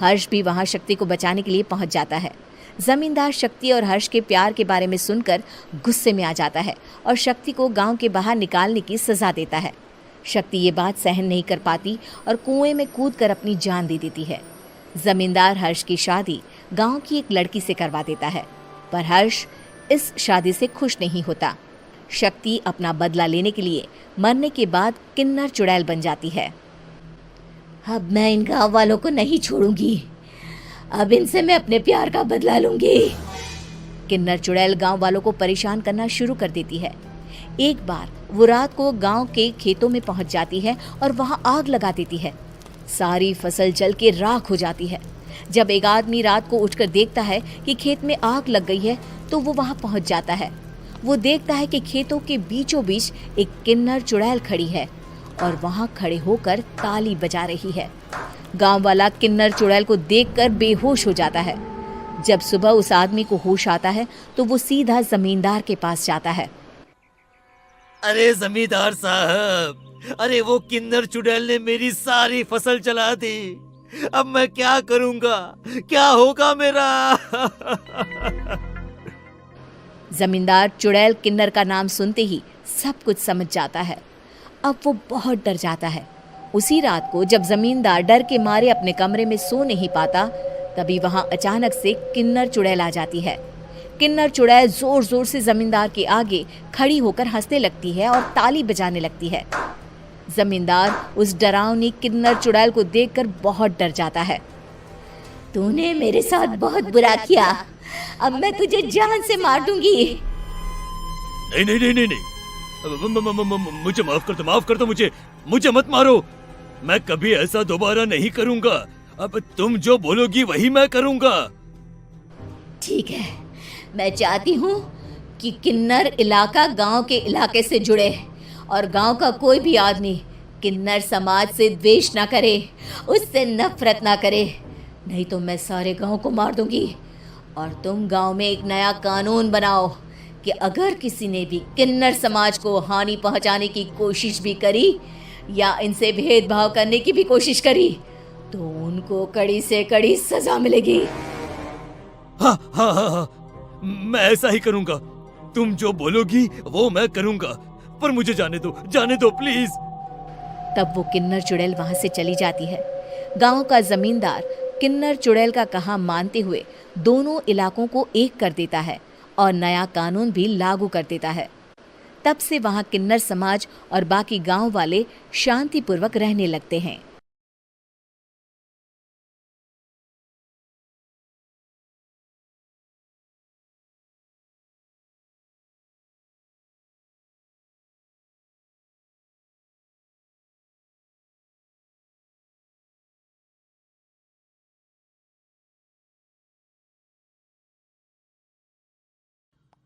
हर्ष भी वहां शक्ति को बचाने के लिए पहुंच जाता है। जमींदार शक्ति और हर्ष के प्यार के बारे में सुनकर गुस्से में आ जाता है और शक्ति को गांव के बाहर निकालने की सजा देता है। शक्ति ये बात सहन नहीं कर पाती और कुएं में कूदकर अपनी जान दे देती है। जमींदार हर्ष की शादी गांव की एक लड़की से करवा देता है, पर हर्ष इस शादी से खुश नहीं होता। शक्ति अपना बदला लेने के लिए मरने के बाद किन्नर चुड़ैल बन जाती है। अब मैं इन गांव वालों को नहीं छोड़ूंगी, अब इनसे मैं अपने प्यार का बदला लूंगी। किन्नर चुड़ैल गांव वालों को परेशान करना शुरू कर देती है। एक बार वो रात को गांव के खेतों में पहुंच जाती है और वहां आग लगा देती है। सारी फसल जल के राख हो जाती है। जब एक आदमी रात को उठकर देखता है कि खेत में आग लग गई है तो वो वहां पहुंच जाता है। वो देखता है कि खेतों के बीचों बीच एक किन्नर चुड़ैल खड़ी है और वहां खड़े होकर ताली बजा रही है। गांव वाला किन्नर चुड़ैल को देखकर बेहोश हो जाता है। जब सुबह उस आदमी को होश आता है तो वो सीधा जमींदार के पास जाता है। अरे जमींदार साहब, अरे वो किन्नर चुड़ैल ने मेरी सारी फसल जला दी। अब मैं क्या करूंगा, क्या होगा मेरा? जमींदार चुड़ैल किन्नर का नाम सुनते ही सब कुछ समझ जाता है। अब वो बहुत डर जाता है। उसी रात को जब जमींदार डर के मारे अपने कमरे में सो नहीं पाता, तभी वहां अचानक से किन्नर चुड़ैल आ जाती है। किन्नर चुड़ैल जोर जोर से जमींदार के आगे खड़ी होकर हंसने लगती है और ताली बजाने लगती है। जमींदार उस डरावनी किन्नर चुड़ैल को देखकर बहुत डर जाता है। तूने मेरे साथ बहुत बुरा किया, अब मैं तुझे जान से मार दूंगी। नहीं नहीं नहीं नहीं नहीं, मुझे माफ कर दो मुझे मत मारो। मैं कभी ऐसा दोबारा नहीं करूंगा। अब तुम जो बोलोगी वही मैं करूंगा। ठीक है, मैं चाहती हूँ कि किन्नर इलाका गांव के इलाके से जुड़े और गांव का कोई भी आदमी किन्नर समाज से द्वेष ना करे, उससे नफरत ना करे, नहीं तो मैं सारे गांव को मार दूंगी। और तुम गांव में एक नया कानून बनाओ कि अगर किसी ने भी किन्नर समाज को हानि पहुंचाने की कोशिश भी करी या इनसे भेदभाव करने की भी कोशिश करी तो उनको कड़ी से कड़ी सजा मिलेगी। हाँ हाँ हाँ हाँ, मैं ऐसा ही करूंगा। तुम जो बोलोगी वो मैं करूंगा, पर मुझे जाने दो प्लीज। तब वो किन्नर चुड़ैल वहां से चली जाती है। गांव का जमींदार किन्नर चुड़ैल का कहा मानते हुए दोनों इलाकों को एक कर देता है और नया कानून भी लागू कर देता है। तब से वहां किन्नर समाज और बाकी गांव वाले शांतिपूर्वक रहने लगते हैं।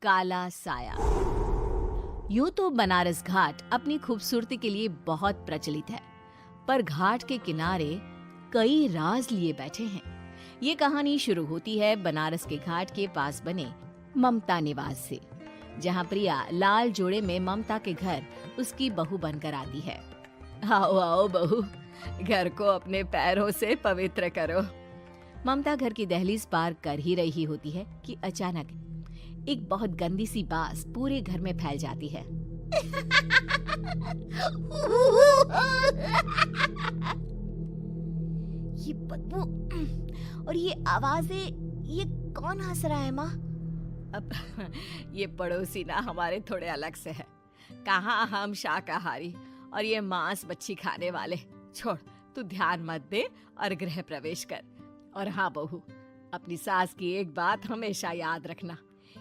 काला साया। यूं तो बनारस घाट अपनी खूबसूरती के लिए बहुत प्रचलित है, पर घाट के किनारे कई राज लिए बैठे हैं। ये कहानी शुरू होती है बनारस के घाट के पास बने ममता निवास से, जहां प्रिया लाल जोड़े में ममता के घर उसकी बहू बनकर आती है। आओ आओ बहू, घर को अपने पैरों से पवित्र करो। ममता घर की दहलीज पार कर ही रही होती है कि अचानक एक बहुत गंदी सी बास पूरे घर में फैल जाती है। ये बदबू और ये आवाजें, ये कौन हंस रहा है माँ? अब ये पड़ोसी ना हमारे थोड़े अलग से है। कहाँ हम शाकाहारी और ये मांस मच्छी खाने वाले। छोड़, तू ध्यान मत दे और गृह प्रवेश कर। और हाँ बहू, अपनी सास की एक बात हमेशा याद रखना,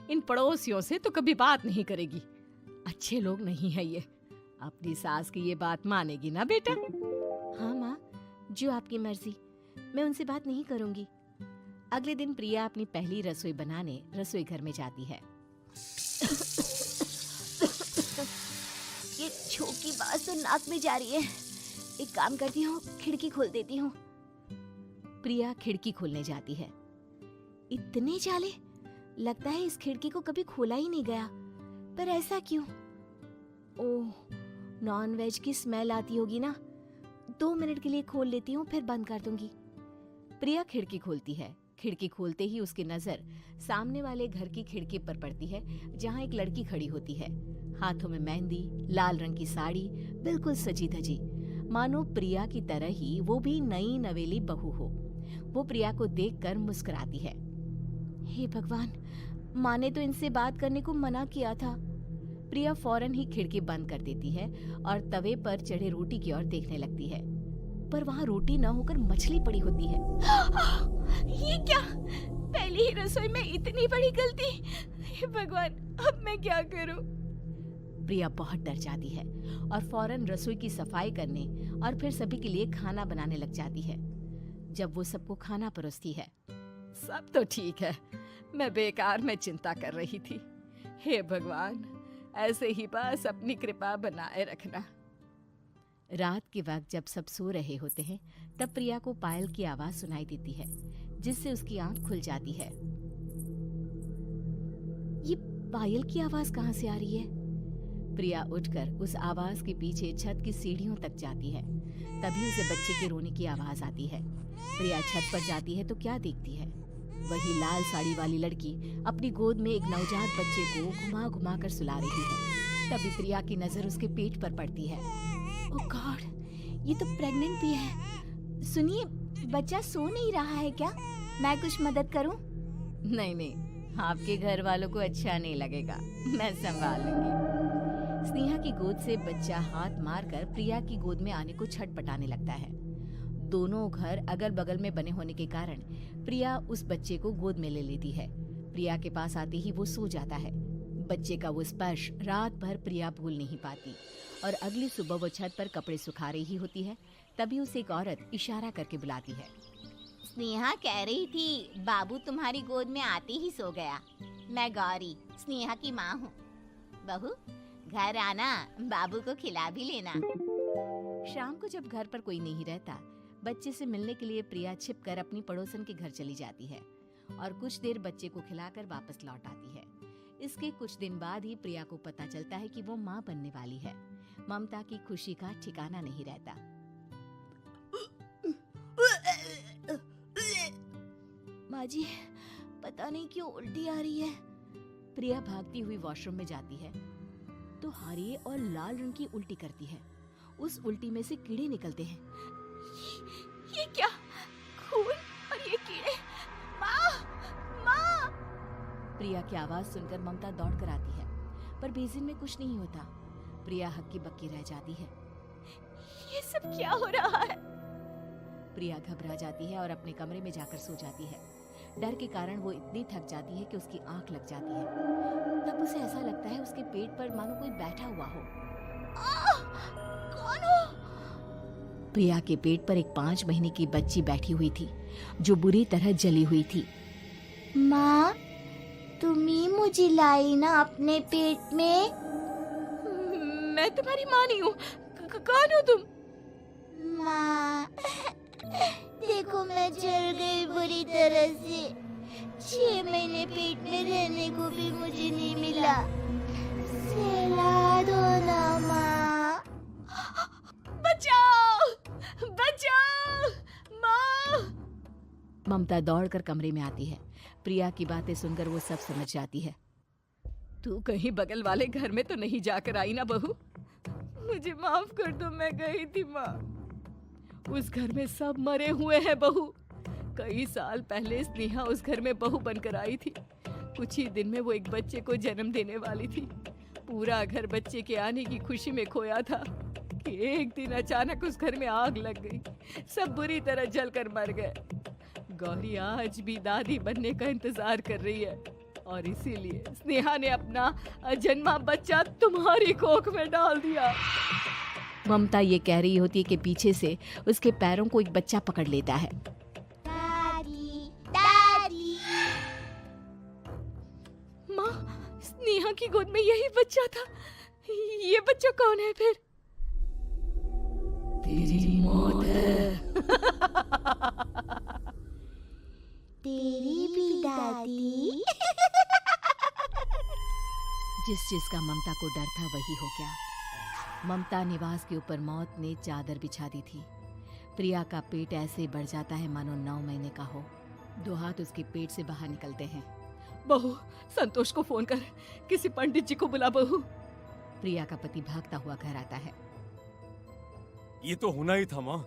इन पड़ोसियों से तो कभी बात नहीं करेगी। अच्छे लोग नहीं है ये। अपनी सास की ये बात मानेगी ना बेटा? हाँ माँ, जो आपकी मर्जी, मैं उनसे बात नहीं करूंगी। अगले दिन प्रिया अपनी पहली रसोई बनाने रसोई घर में जाती है। ये छोकी बात तो नाक में जा रही है। एक काम करती हूँ, खिड़की खोल देती हूँ। प्रिया खिड़की खोलने जाती है। इतने जाले, लगता है इस खिड़की को कभी खोला ही नहीं गया। पर ऐसा क्यों? ओह, नॉन वेज की स्मेल आती होगी ना। 2 मिनट के लिए खोल लेती हूँ, फिर बंद कर दूंगी। प्रिया खिड़की खोलती है। खिड़की खोलते ही उसकी नजर सामने वाले घर की खिड़की पर पड़ती है, जहाँ एक लड़की खड़ी होती है। हाथों में मेहंदी, लाल रंग की साड़ी, बिल्कुल सजी धजी, मानो प्रिया की तरह ही वो भी नई नवेली बहू हो। वो प्रिया को देखकर मुस्कुराती है। हे भगवान, माँ ने तो इनसे बात करने को मना किया था। प्रिया फौरन ही खिड़की बंद कर देती है और तवे पर चढ़े रोटी की ओर देखने लगती है, पर वहाँ रोटी न होकर मछली पड़ी होती है। ये क्या? पहली ही रसोई में इतनी बड़ी गलती। हे भगवान, अब मैं क्या करूं? प्रिया बहुत डर जाती है और फौरन रसोई की सफाई करने और फिर सभी के लिए खाना बनाने लग जाती है। जब वो सबको खाना परोसती है, सब तो ठीक है, मैं बेकार में चिंता कर रही थी। हे भगवान, ऐसे ही बस अपनी कृपा बनाए रखना। रात के वक्त जब सब सो रहे होते हैं, तब प्रिया को पायल की आवाज सुनाई देती है, जिससे उसकी आंख खुल जाती है। ये पायल की आवाज कहाँ से आ रही है? प्रिया उठकर उस आवाज के पीछे छत की सीढ़ियों तक जाती है। तभी उसे बच्चे के रोने की आवाज आती है। प्रिया छत पर जाती है तो क्या देखती है? वही लाल साड़ी वाली लड़की अपनी गोद में एक नवजात बच्चे को घुमा घुमा कर सुला रही है। तभी प्रिया की नजर उसके पेट पर पड़ती है। ओह गॉड, ये तो प्रेग्नेंट भी है। सुनिए, बच्चा सो नहीं रहा है क्या? मैं कुछ मदद करूं? नहीं, आपके घर वालों को अच्छा नहीं लगेगा, मैं संभाल लूंगी। स्नेहा की गोद से बच्चा हाथ मारकर प्रिया की गोद में आने को छटपटाने लगता है। दोनों घर अगल बगल में बने होने के कारण प्रिया उस बच्चे को गोद में ले लेती है। प्रिया के पास आते ही वो सो जाता है। बच्चे का वो स्पर्श रात भर प्रिया भूल नहीं पाती और अगली सुबह वो छत पर कपड़े सुखा रही होती है। तभी उसे एक औरत इशारा करके बुलाती है। स्नेहा कह रही थी बाबू तुम्हारी गोद में आते ही सो गया। मैं गौरी, स्नेहा की माँ हूँ। बहू, घर आना, बाबू को खिला भी लेना। शाम को जब घर पर कोई नहीं रहता, बच्चे से मिलने के लिए प्रिया छिपकर अपनी पड़ोसन के घर चली जाती है और कुछ देर बच्चे को खिलाकर वापस लौट आती है। इसके कुछ दिन बाद ही प्रिया को पता चलता है कि वो माँ बनने वाली है। ममता की खुशी का ठिकाना नहीं रहता। माँ जी, पता नहीं क्यों उल्टी आ रही है। प्रिया भागती हुई वॉशरूम में जाती है तो हरे और लाल रंग की उल्टी करती है। उस उल्टी में से कीड़े निकलते हैं। ये क्या? खून और ये कीड़े! माँ, माँ! प्रिया की आवाज सुनकर ममता दौड़ कर आती है, पर बेसिन में कुछ नहीं होता। प्रिया हक्की बक्की रह जाती है। ये सब क्या हो रहा है? प्रिया घबरा जाती है और अपने कमरे में जाकर सो जाती है। डर के कारण वो इतनी थक जाती है कि उसकी आंख लग जाती है। तब उसे ऐसा लगता है उसके पेट पर मानो कोई बैठा हुआ हो। कौन हो? प्रिया के पेट पर एक 5 महीने की बच्ची बैठी हुई थी, जो बुरी तरह जली हुई थी। माँ, तुम ही मुझे लाई ना अपने पेट में? मैं तुम्हारी माँ नहीं हूँ। कौन हो तुम? माँ, देखो मैं जल गई बुरी तरह से। 6 महीने पेट में रहने को भी मुझे नहीं मिला। सहला दो ना माँ। बचाओ, बचाओ माँ! ममता दौड़कर कमरे में आती है। प्रिया की बातें सुनकर वो सब समझ जाती है। तू कहीं बगल वाले घर में तो नहीं जाकर आई ना बहू? मुझे माफ कर दो, मैं गई थी माँ। उस घर में सब मरे हुए हैं बहू। कई साल पहले स्नेहा उस घर में बहू बनकर आई थी। कुछ ही दिन में वो एक बच्चे को जन्म देने वाली थी। पूरा घर बच्चे के आने की खुशी में खोया था कि एक दिन अचानक उस घर में आग लग गई। सब बुरी तरह जलकर मर गए। गौरी आज भी दादी बनने का इंतजार कर रही है और इसीलिए स्नेहा ने अपना अजन्मा बच्चा तुम्हारी कोख में डाल दिया। ममता ये कह रही होती है कि पीछे से उसके पैरों को एक बच्चा पकड़ लेता है। दादी, दादी। माँ, स्नेहा की गोद में यही बच्चा था। ये बच्चा कौन है फिर? तेरी मौत है। तेरी भी दादी। जिस चीज का ममता को डर था वही हो गया। ममता निवास के ऊपर मौत ने चादर बिछा दी थी। प्रिया का पेट ऐसे बढ़ जाता है मानो 9 महीने का हो। 2 हाथ उसके पेट से बाहर निकलते हैं। बहू, संतोष को फोन कर, किसी पंडित जी को बुला बहू। प्रिया का पति भागता हुआ घर आता है। ये तो होना ही था माँ।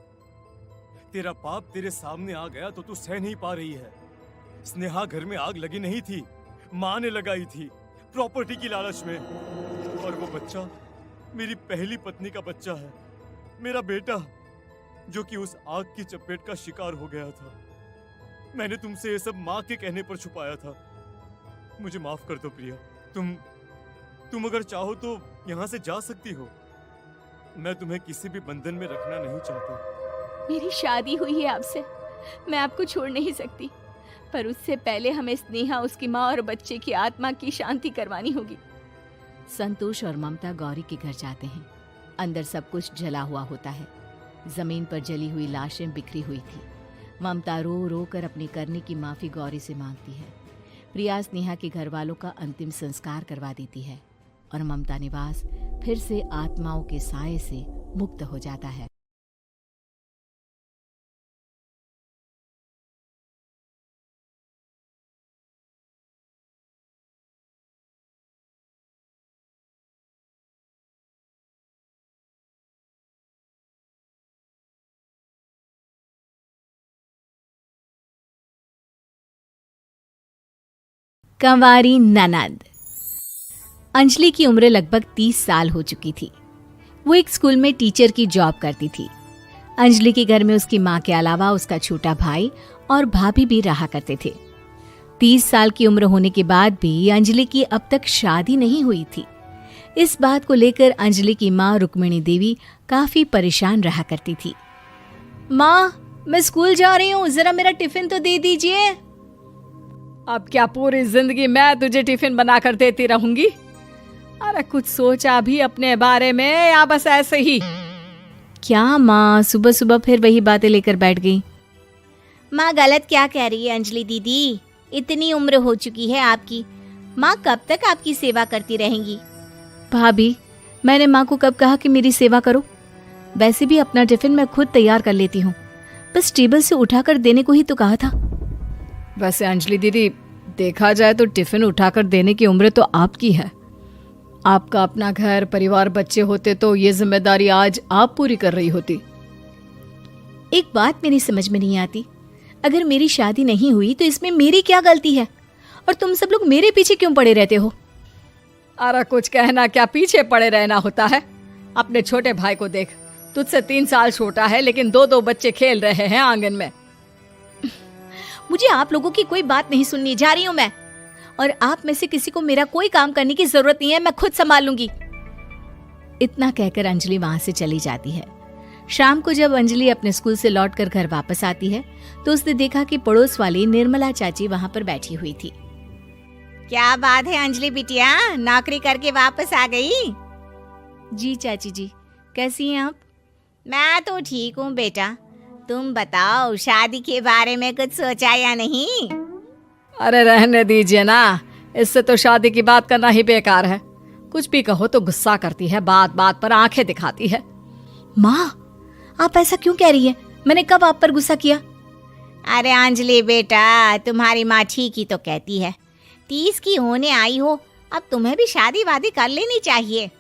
तेरा पाप तेरे सामने आ गया तो तू सह नहीं पा रही है। स्नेहा घर में आग लगी नहीं थी, माँ ने लगाई थी, प्रॉपर्टी की लालच में। और वो बच्चा मेरी पहली पत्नी का बच्चा है, मेरा बेटा, जो कि उस आग की चपेट का शिकार हो गया था। मैंने तुमसे ये सब माँ के कहने पर छुपाया था। मुझे माफ कर दो प्रिया। तुम अगर चाहो तो यहाँ से जा सकती हो। मैं तुम्हें किसी भी बंधन में रखना नहीं चाहता। मेरी शादी हुई है आपसे, मैं आपको छोड़ नहीं सकती, पर उससे पहले हमें स्नेहा, उसकी माँ और बच्चे की आत्मा की शांति करवानी होगी। संतोष और ममता गौरी के घर जाते हैं। अंदर सब कुछ जला हुआ होता है। जमीन पर जली हुई लाशें बिखरी हुई थी। ममता रो रो कर अपने करने की माफी गौरी से मांगती है। प्रिया स्नेहा के घर वालों का अंतिम संस्कार करवा देती है और ममता निवास फिर से आत्माओं के साए से मुक्त हो जाता है। कंवारी ननद। अंजलि की उम्र लगभग 30 साल हो चुकी थी। वो एक स्कूल में टीचर की जॉब करती थी। अंजलि के घर में उसकी माँ के अलावा उसका छोटा भाई और भाभी भी रहा करते थे। 30 साल की उम्र होने के बाद भी अंजलि की अब तक शादी नहीं हुई थी। इस बात को लेकर अंजलि की माँ रुक्मिणी देवी काफी परेशान रहा करती थी। माँ, मैं स्कूल जा रही हूँ, जरा मेरा टिफिन तो दे दीजिए। अब क्या पूरी जिंदगी मैं तुझे टिफिन बना कर देती रहूंगी? अरे कुछ सोचा भी अपने बारे में या बस ऐसे ही? क्या माँ, सुबह सुबह फिर वही बातें लेकर बैठ गई। माँ गलत क्या कह रही है अंजलि दीदी? इतनी उम्र हो चुकी है आपकी, माँ कब तक आपकी सेवा करती रहेंगी? भाभी, मैंने माँ को कब कहा कि मेरी सेवा करो? वैसे भी अपना टिफिन मैं खुद तैयार कर लेती हूँ, बस टेबल से उठाकर देने को ही तो कहा था। वैसे अंजलि दीदी, देखा जाए तो टिफिन उठाकर देने की उम्र तो आपकी है। आपका अपना घर परिवार बच्चे होते तो ये जिम्मेदारी आज आप पूरी कर रही होती। एक बात मेरी समझ में नहीं आती, अगर मेरी शादी नहीं हुई तो इसमें मेरी क्या गलती है और तुम सब लोग मेरे पीछे क्यों पड़े रहते हो? अरे कुछ कहना क्या पीछे पड़े रहना होता है? अपने छोटे भाई को देख, तुझसे 3 साल छोटा है लेकिन 2-2 बच्चे खेल रहे हैं आंगन में। मुझे आप लोगों की कोई बात नहीं सुननी, जा रही हूं मैं। और आप में से किसी को मेरा कोई काम करने की जरूरत नहीं है, मैं खुद संभाल लूंगी। इतना कहकर अंजलि वहां से चली जाती है। शाम को जब अंजलि अपने स्कूल से लौटकर घर वापस आती है तो उसने देखा कि पड़ोस वाली निर्मला चाची वहां पर बैठी हुई थी। क्या बात है अंजलि बिटिया, नौकरी करके वापस आ गई? जी चाची जी, कैसी हैं आप? मैं तो ठीक हूँ बेटा, तुम बताओ शादी के बारे में कुछ सोचा या नहीं? अरे रहने दीजिए ना, इससे तो शादी की बात करना ही बेकार है। कुछ भी कहो तो गुस्सा करती है, बात बात पर आंखें दिखाती है। माँ, आप ऐसा क्यों कह रही है? मैंने कब आप पर गुस्सा किया? अरे अंजलि बेटा, तुम्हारी माँ ठीक ही तो कहती है। 30 की होने आई हो, अब तुम्हें भी शादी वादी कर लेनी चाहिए।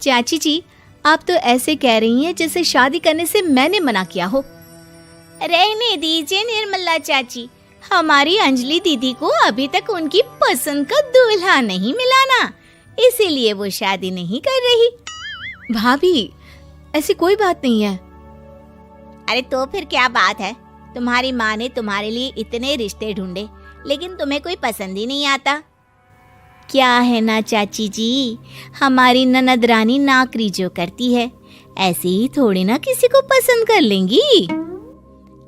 चाची जी, आप तो ऐसे कह रही हैं जैसे शादी करने से मैंने मना किया हो। रहने दीजिए निर्मला चाची, हमारी अंजलि दीदी को अभी तक उनकी पसंद का दूल्हा नहीं मिला ना, इसीलिए वो शादी नहीं कर रही। भाभी, ऐसी कोई बात नहीं है। अरे तो फिर क्या बात है? तुम्हारी माँ ने तुम्हारे लिए इतने रिश्ते ढूंढे लेकिन तुम्हें कोई पसंद ही नहीं आता। क्या है ना चाची जी, हमारी ननद रानी नौकरी जो करती है ऐसे ही थोड़ी ना किसी को पसंद कर लेंगी।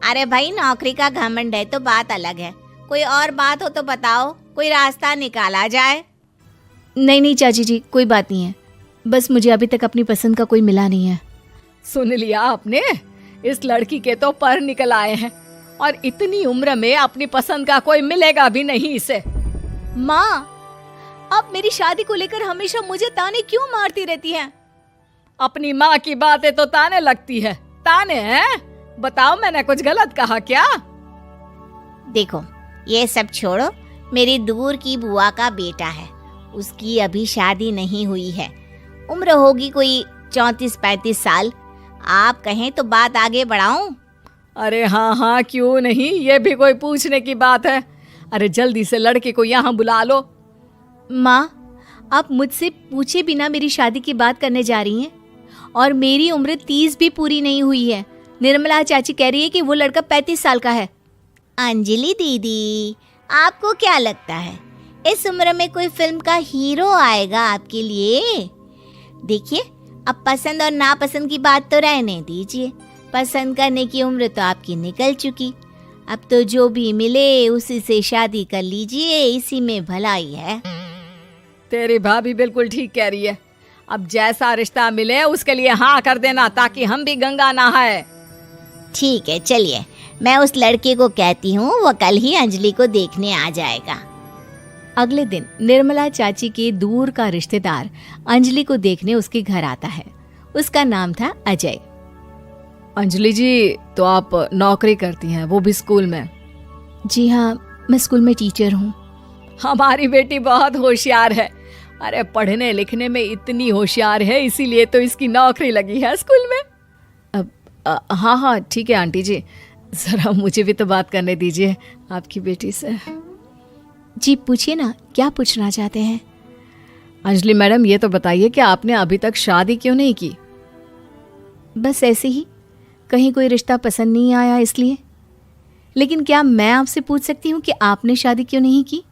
अरे भाई, नौकरी का घमंड है तो बात अलग है, कोई और बात हो तो बताओ, कोई रास्ता निकाला जाए। नहीं चाची जी, कोई बात नहीं है, बस मुझे अभी तक अपनी पसंद का कोई मिला नहीं है। सुन लिया आपने, इस लड़की के तो पर निकल आए हैं और इतनी उम्र में अपनी पसंद का कोई मिलेगा भी नहीं इसे। माँ, आप मेरी शादी को लेकर हमेशा मुझे ताने क्यों मारती रहती हैं? अपनी माँ की बातें तो ताने लगती है। ताने हैं? बताओ, मैंने कुछ गलत कहा क्या? देखो, ये सब छोड़ो। मेरी दूर की बुआ का बेटा है, उसकी अभी शादी नहीं हुई है। उम्र होगी कोई 34-35 साल। आप कहें तो बात आगे बढ़ाऊं? अरे हाँ हाँ, क्यों नहीं, ये भी कोई पूछने की बात है। अरे जल्दी से लड़के को यहाँ बुला लो। माँ, आप मुझसे पूछे बिना मेरी शादी की बात करने जा रही हैं और मेरी उम्र 30 भी पूरी नहीं हुई है। निर्मला चाची कह रही है कि वो लड़का 35 साल का है। अंजलि दीदी, आपको क्या लगता है इस उम्र में कोई फिल्म का हीरो आएगा आपके लिए? देखिए, अब पसंद और नापसंद की बात तो रहने दीजिए। पसंद करने की उम्र तो आपकी निकल चुकी। अब तो जो भी मिले उसी से शादी कर लीजिए, इसी में भलाई है। तेरी भाभी बिल्कुल ठीक कह रही है। अब जैसा रिश्ता मिले उसके लिए हाँ कर देना, ताकि हम भी गंगा नहाए। ठीक है, चलिए मैं उस लड़के को कहती हूँ, वो कल ही अंजलि को देखने आ जाएगा। अगले दिन निर्मला चाची के दूर का रिश्तेदार अंजलि को देखने उसके घर आता है। उसका नाम था अजय। अंजलि जी, तो आप नौकरी करती हैं, वो भी स्कूल में? जी हाँ, मैं स्कूल में टीचर हूँ। हमारी बेटी बहुत होशियार है। अरे पढ़ने लिखने में इतनी होशियार है, इसीलिए तो इसकी नौकरी लगी है स्कूल में। हाँ हाँ ठीक है आंटी जी, जरा मुझे भी तो बात करने दीजिए आपकी बेटी से। जी पूछिए ना, क्या पूछना चाहते हैं? अंजलि मैडम, ये तो बताइए कि आपने अभी तक शादी क्यों नहीं की? बस ऐसे ही, कहीं कोई रिश्ता पसंद नहीं आया इसलिए। लेकिन क्या मैं आपसे पूछ सकती हूँ कि आपने शादी क्यों नहीं की?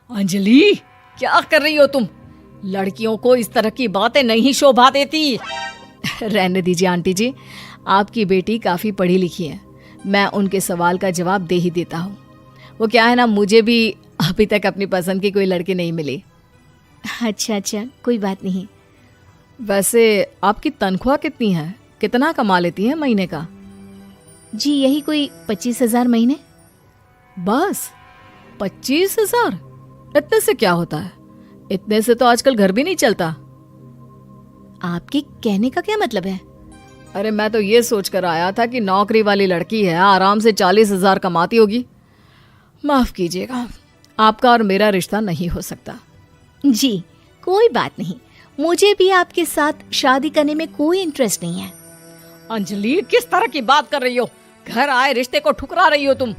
अंजलि, क्या कर रही हो तुम? लड़कियों को इस तरह की बातें नहीं शोभा देती। रहने दीजिए आंटी जी, आपकी बेटी काफ़ी पढ़ी लिखी है, मैं उनके सवाल का जवाब दे ही देता हूँ। वो क्या है ना, मुझे भी अभी तक अपनी पसंद की कोई लड़की नहीं मिली। अच्छा अच्छा, कोई बात नहीं। वैसे आपकी तनख्वाह कितनी है? कितना कमा लेती हैं महीने का? जी यही कोई 25,000 महीने। बस 25,000? इतने से क्या होता है? इतने से तो आजकल घर भी नहीं चलता। आपके कहने का क्या मतलब है? अरे मैं तो ये सोच कर आया था कि नौकरी वाली लड़की है, आराम से 40,000 कमाती होगी। माफ कीजिएगा, आपका और मेरा रिश्ता नहीं हो सकता। जी कोई बात नहीं, मुझे भी आपके साथ शादी करने में कोई इंटरेस्ट नहीं है। अंजलि, किस तरह की बात कर रही हो? घर आए रिश्ते को ठुकरा रही हो तुम।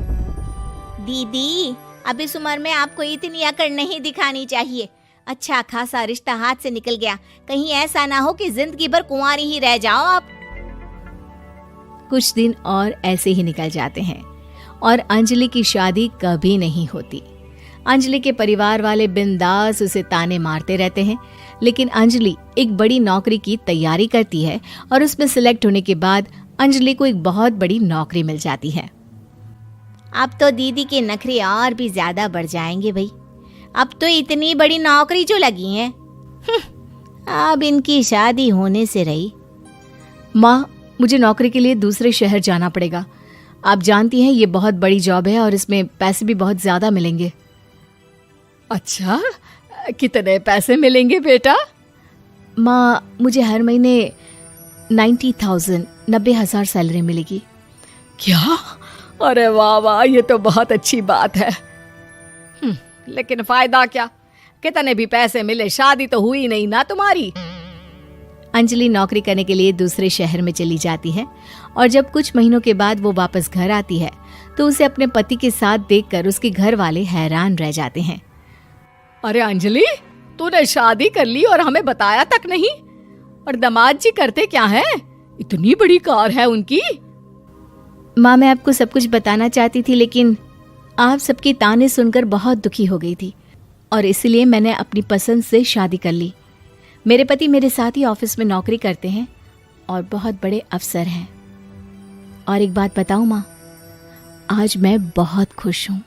दीदी, अब इस उम्र में आपको इतनी अकड़ नहीं दिखानी चाहिए। अच्छा खासा रिश्ता हाथ से निकल गया, कहीं ऐसा ना हो कि जिंदगी भर कुंवारी ही रह जाओ आप। कुछ दिन और ऐसे ही निकल जाते हैं और अंजलि की शादी कभी नहीं होती। अंजलि के परिवार वाले बिंदास उसे ताने मारते रहते हैं, लेकिन अंजलि एक बड़ी नौकरी की तैयारी करती है और उसमें सिलेक्ट होने के बाद अंजलि को एक बहुत बड़ी नौकरी मिल जाती है। अब तो दीदी के नखरे और भी ज्यादा बढ़ जाएंगे भाई। अब तो इतनी बड़ी नौकरी जो लगी है, अब इनकी शादी होने से रही। माँ, मुझे नौकरी के लिए दूसरे शहर जाना पड़ेगा। आप जानती हैं ये बहुत बड़ी जॉब है और इसमें पैसे भी बहुत ज्यादा मिलेंगे। अच्छा, कितने पैसे मिलेंगे बेटा? माँ, मुझे हर महीने 90,000 सैलरी मिलेगी। क्या? अरे वाह वाह, ये तो बहुत अच्छी बात है। लेकिन फायदा क्या? कितने भी पैसे मिले, शादी तो हुई नहीं ना तुम्हारी। अंजलि नौकरी करने के लिए दूसरे शहर में चली जाती है और जब कुछ महीनों के बाद वो वापस घर आती है तो उसे अपने पति के साथ देखकर उसके घर वाले हैरान रह जाते हैं। अरे अंजलि, तूने शादी कर ली और हमें बताया तक नहीं। और दामाद जी करते क्या हैं? इतनी बड़ी कार है उनकी। माँ, मैं आपको सब कुछ बताना चाहती थी, लेकिन आप सबके ताने सुनकर बहुत दुखी हो गई थी और इसलिए मैंने अपनी पसंद से शादी कर ली। मेरे पति मेरे साथ ही ऑफिस में नौकरी करते हैं और बहुत बड़े अफसर हैं। और एक बात बताऊं माँ, आज मैं बहुत खुश हूँ।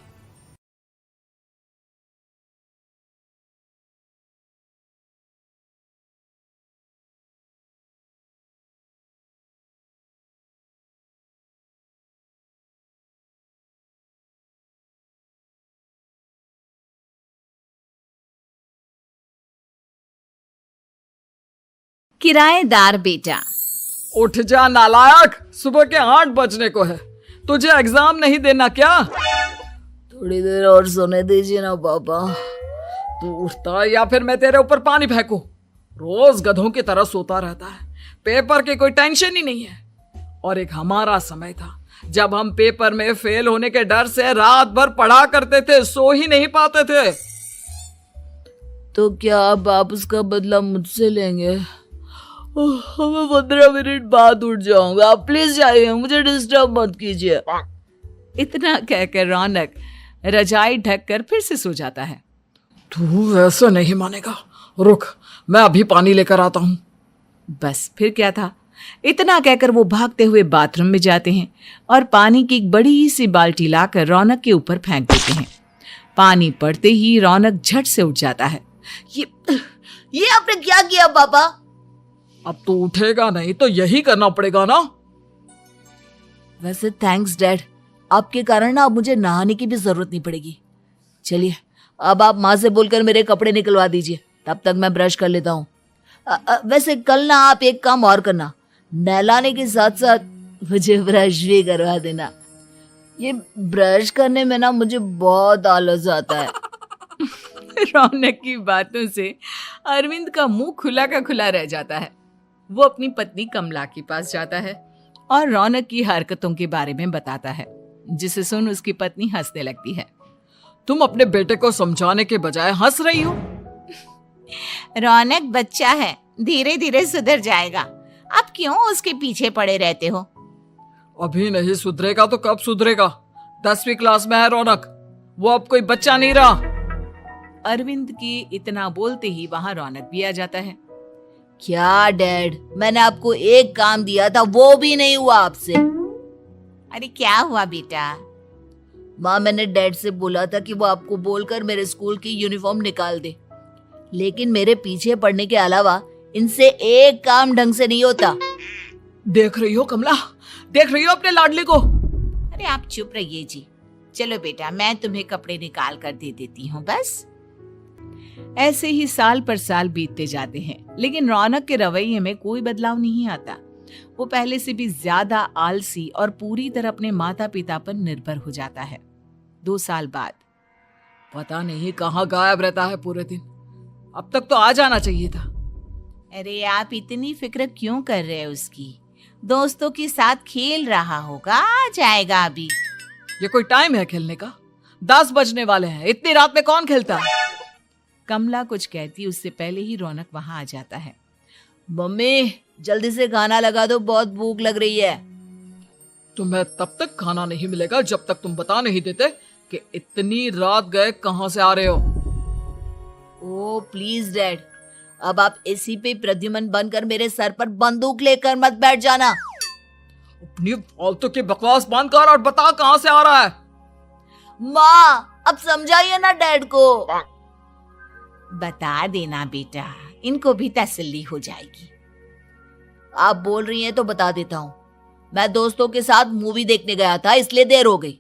किराएदार बेटा। उठ जा नालायक, सुबह के 8 बजने को है, तुझे एग्जाम नहीं देना क्या? थोड़ी देर और सोने दीजिए ना पापा। तू उठता है या फिर मैं तेरे ऊपर पानी फेंकूं? रोज गधों की तरह सोता रहता है, पेपर की कोई टेंशन ही नहीं है। और एक हमारा समय था जब हम पेपर में फेल होने के डर से रात भर पढ़ा करते थे, सो ही नहीं पाते थे। तो क्या अब आप उसका बदला मुझसे लेंगे? मैं 15 मिनट बाद उठ जाऊंगा, आप प्लीज जाइए, मुझे डिस्टर्ब मत कीजिए। इतना कहकर रौनक रजाई ढककर फिर से सो जाता है। तू ऐसा नहीं मानेगा, रुक मैं अभी पानी लेकर आता हूँ। बस फिर क्या था, इतना कहकर वो भागते हुए बाथरूम में जाते हैं और पानी की एक बड़ी सी बाल्टी लाकर रौनक के ऊपर फेंक देते हैं। पानी पड़ते ही रौनक झट से उठ जाता है। ये आपने क्या किया पापा? अब तो उठेगा नहीं तो यही करना पड़ेगा ना। वैसे थैंक्स डैड, आपके कारण ना अब मुझे नहाने की भी जरूरत नहीं पड़ेगी। चलिए अब आप माँ से बोलकर मेरे कपड़े निकलवा दीजिए, तब तक मैं ब्रश कर लेता हूँ। वैसे कल ना आप एक काम और करना, नहलाने के साथ साथ मुझे ब्रश भी करवा देना। ये ब्रश करने में ना मुझे बहुत आलस आता है। रौनक की बातों से अरविंद का मुंह खुला का खुला रह जाता है। वो अपनी पत्नी कमला के पास जाता है और रौनक की हरकतों के बारे में बताता है, जिसे सुन उसकी पत्नी हंसने लगती है। तुम अपने बेटे को समझाने के बजाय हंस रही हो। रौनक बच्चा है, धीरे धीरे सुधर जाएगा, आप क्यों उसके पीछे पड़े रहते हो? अभी नहीं सुधरेगा तो कब सुधरेगा? 10वीं क्लास में है रौनक, वो अब कोई बच्चा नहीं रहा। अरविंद की इतना बोलते ही वहां रौनक भी आ जाता है। क्या डैड, मैंने आपको एक काम दिया था, वो भी नहीं हुआ आपसे। अरे क्या हुआ बेटा? माँ, मैंने डैड से बोला था कि वो आपको बोलकर मेरे स्कूल की यूनिफॉर्म निकाल दे, लेकिन मेरे पीछे पड़ने के अलावा इनसे एक काम ढंग से नहीं होता। देख रही हो कमला, देख रही हो अपने लाडले को? अरे आप चुप रहिए जी। चलो बेटा, मैं तुम्हें कपड़े निकाल कर दे देती हूँ बस। ऐसे ही साल पर साल बीतते जाते हैं, लेकिन रौनक के रवैये में कोई बदलाव नहीं आता। वो पहले से भी ज्यादा आलसी और पूरी तरह अपने माता पिता पर निर्भर हो जाता है। 2 साल बाद पता नहीं कहाँ गायब रहता है पूरे दिन, अब तक तो आ जाना चाहिए था। अरे आप इतनी फिक्र क्यों कर रहे हो उसकी? दोस्तों के साथ खेल रहा होगा, आ जाएगा अभी। ये कोई टाइम है खेलने का? 10 बजने वाले हैं, इतनी रात में कौन खेलता है? कमला कुछ कहती उससे पहले ही रौनक वहां आ जाता है। मम्मी जल्दी से खाना लगा दो, बहुत भूख लग रही है। तुम्हें तब तक खाना नहीं मिलेगा जब तक तुम बता नहीं देते कि इतनी रात गए कहां से आ रहे हो। ओ प्लीज डैड, अब आप एसी पे प्रद्युमन बनकर मेरे सर पर बंदूक लेकर मत बैठ जाना। अपनी फालतू की बकवास बंद कर और बता कहां से आ रहा है। माँ अब समझाइए ना डैड को। बता देना बेटा, इनको भी तसल्ली हो जाएगी। आप बोल रही हैं तो बता देता हूँ, मैं दोस्तों के साथ मूवी देखने गया था, इसलिए देर हो गई।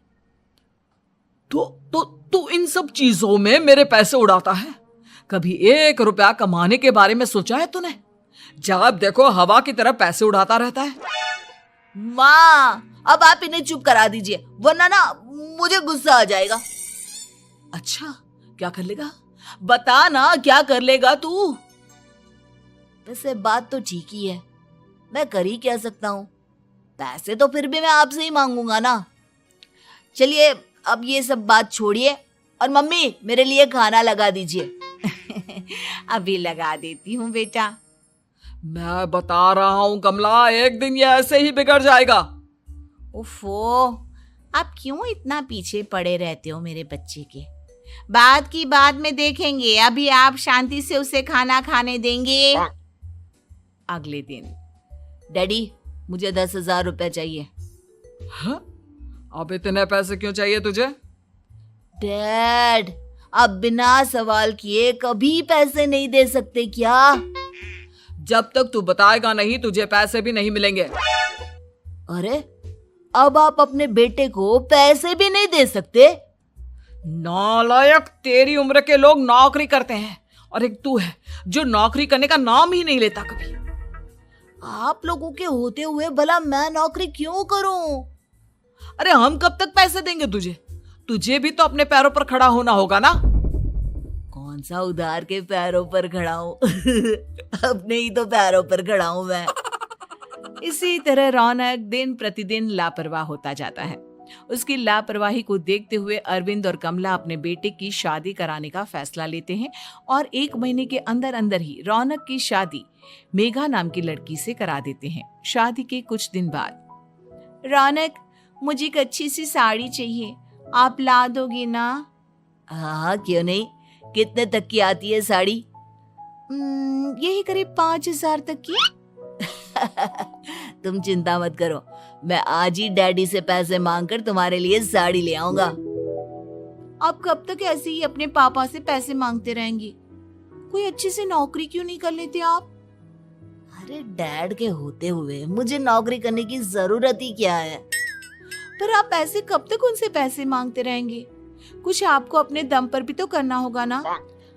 तो इन सब चीजों में मेरे पैसे उड़ाता है? कभी 1 रुपया कमाने के बारे में सोचा है तूने? जब देखो हवा की तरह पैसे उड़ाता रहता है। माँ अब आप इन्हें चुप करा दीजिए, वरना ना मुझे गुस्सा आ जाएगा। अच्छा क्या कर लेगा? बता ना क्या कर लेगा तू? वैसे बात तो ठीक ही है, मैं कर ही क्या सकता हूँ, पैसे तो फिर भी मैं आपसे ही मांगूंगा ना। चलिए अब ये सब बात छोड़िए और मम्मी मेरे लिए खाना लगा दीजिए। अभी लगा देती हूँ बेटा। मैं बता रहा हूँ कमला, एक दिन ये ऐसे ही बिगड़ जाएगा। उफ़ो, आप क्यों इतना पीछे पड़े रहते हो मेरे बच्चे के? बात की बाद में देखेंगे, अभी आप शांति से उसे खाना खाने देंगे। अगले दिन डैडी मुझे 10,000 रुपए चाहिए। हाँ? अब इतने पैसे क्यों चाहिए तुझे? डैड अब बिना सवाल किए कभी पैसे नहीं दे सकते क्या? जब तक तू बताएगा नहीं तुझे पैसे भी नहीं मिलेंगे। अरे अब आप अपने बेटे को पैसे भी नहीं दे सकते? नालायक, तेरी उम्र के लोग नौकरी करते हैं और एक तू है जो नौकरी करने का नाम ही नहीं लेता कभी। आप लोगों के होते हुए भला मैं नौकरी क्यों करूं? अरे हम कब तक पैसे देंगे तुझे? तुझे भी तो अपने पैरों पर खड़ा होना होगा ना। कौन सा उधार के पैरों पर खड़ा हूं? अपने ही तो पैरों पर खड़ा हूं मैं। इसी तरह रौनक दिन प्रतिदिन लापरवाह होता जाता है। उसकी लापरवाही को देखते हुए अरविंद और कमला अपने बेटे की शादी कराने का फैसला लेते हैं और 1 महीने के अंदर अंदर ही रौनक की शादी मेघा नाम की लड़की से करा देते हैं। शादी के कुछ दिन बाद, रौनक मुझे एक अच्छी सी साड़ी चाहिए, आप ला दोगे ना? हाँ क्यों नहीं, कितने तक की आती है साड़ी? यही करीब 5,000 तक की। तुम चिंता मत करो, मैं आज ही डैडी से पैसे मांगकर तुम्हारे लिए साड़ी ले आऊंगा। आप कब तक ऐसे ही अपने पापा से पैसे मांगते रहेंगी? कोई अच्छी सी नौकरी क्यों नहीं कर लेते आप? अरे डैड के होते हुए मुझे नौकरी करने की जरूरत ही क्या है? पर आप ऐसे कब तक उनसे पैसे मांगते रहेंगे? कुछ आपको अपने दम पर भी तो करना होगा ना।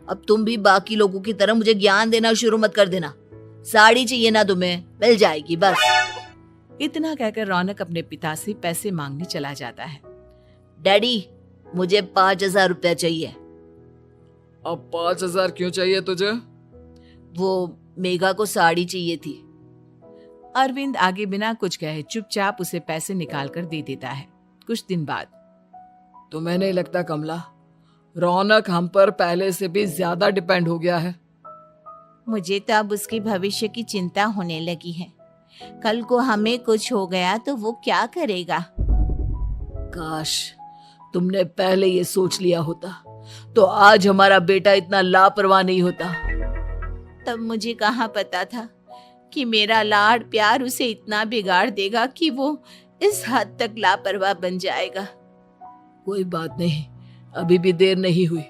अब तुम भी बाकी लोगों की तरह मुझे ज्ञान देना शुरू मत कर देना। साड़ी चाहिए ना तुम्हें, मिल जाएगी बस। इतना कहकर रौनक अपने पिता से पैसे मांगने चला जाता है। डैडी मुझे 5,000 रुपया चाहिए। अब 5,000 क्यों चाहिए तुझे? वो मेघा को साड़ी चाहिए थी। अरविंद आगे बिना कुछ कहे चुपचाप उसे पैसे निकाल कर दे देता है। कुछ दिन बाद, तुम्हें नहीं लगता कमला, रौनक हम पर पहले से भी ज्यादा डिपेंड हो गया है? मुझे तो अब उसके भविष्य की चिंता होने लगी है। कल को हमें कुछ हो गया तो वो क्या करेगा? काश तुमने पहले ये सोच लिया होता तो आज हमारा बेटा इतना लापरवाह नहीं होता। तब मुझे कहाँ पता था कि मेरा लाड प्यार उसे इतना बिगाड़ देगा कि वो इस हद तक लापरवाह बन जाएगा। कोई बात नहीं, अभी भी देर नहीं हुई।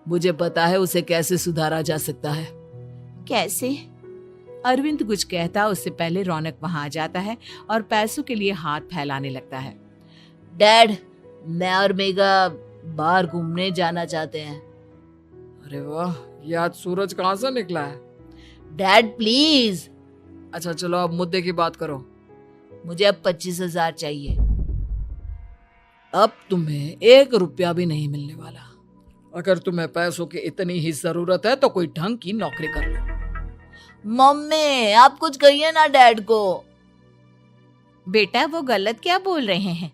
मुझे पता है उसे कैसे सुधारा जा सकता है। कैसे? अरविंद कुछ कहता उससे पहले रौनक वहां आ जाता है और पैसों के लिए हाथ फैलाने लगता है। डैड, मैं और मेघा बाहर घूमने जाना चाहते हैं। अरे वाह, ये आज सूरज कहाँ से निकला है? Dad please. अच्छा चलो अब मुद्दे की बात करो। मुझे अब 25,000 चाहिए। अब तुम्हें 1 रुपया भी नहीं मिलने वाला। अगर तुम्हें पैसों की इतनी ही जरूरत है तो कोई ढंग की नौकरी कर लो। मम्मी आप कुछ कहिए ना डैड को। बेटा वो गलत क्या बोल रहे हैं?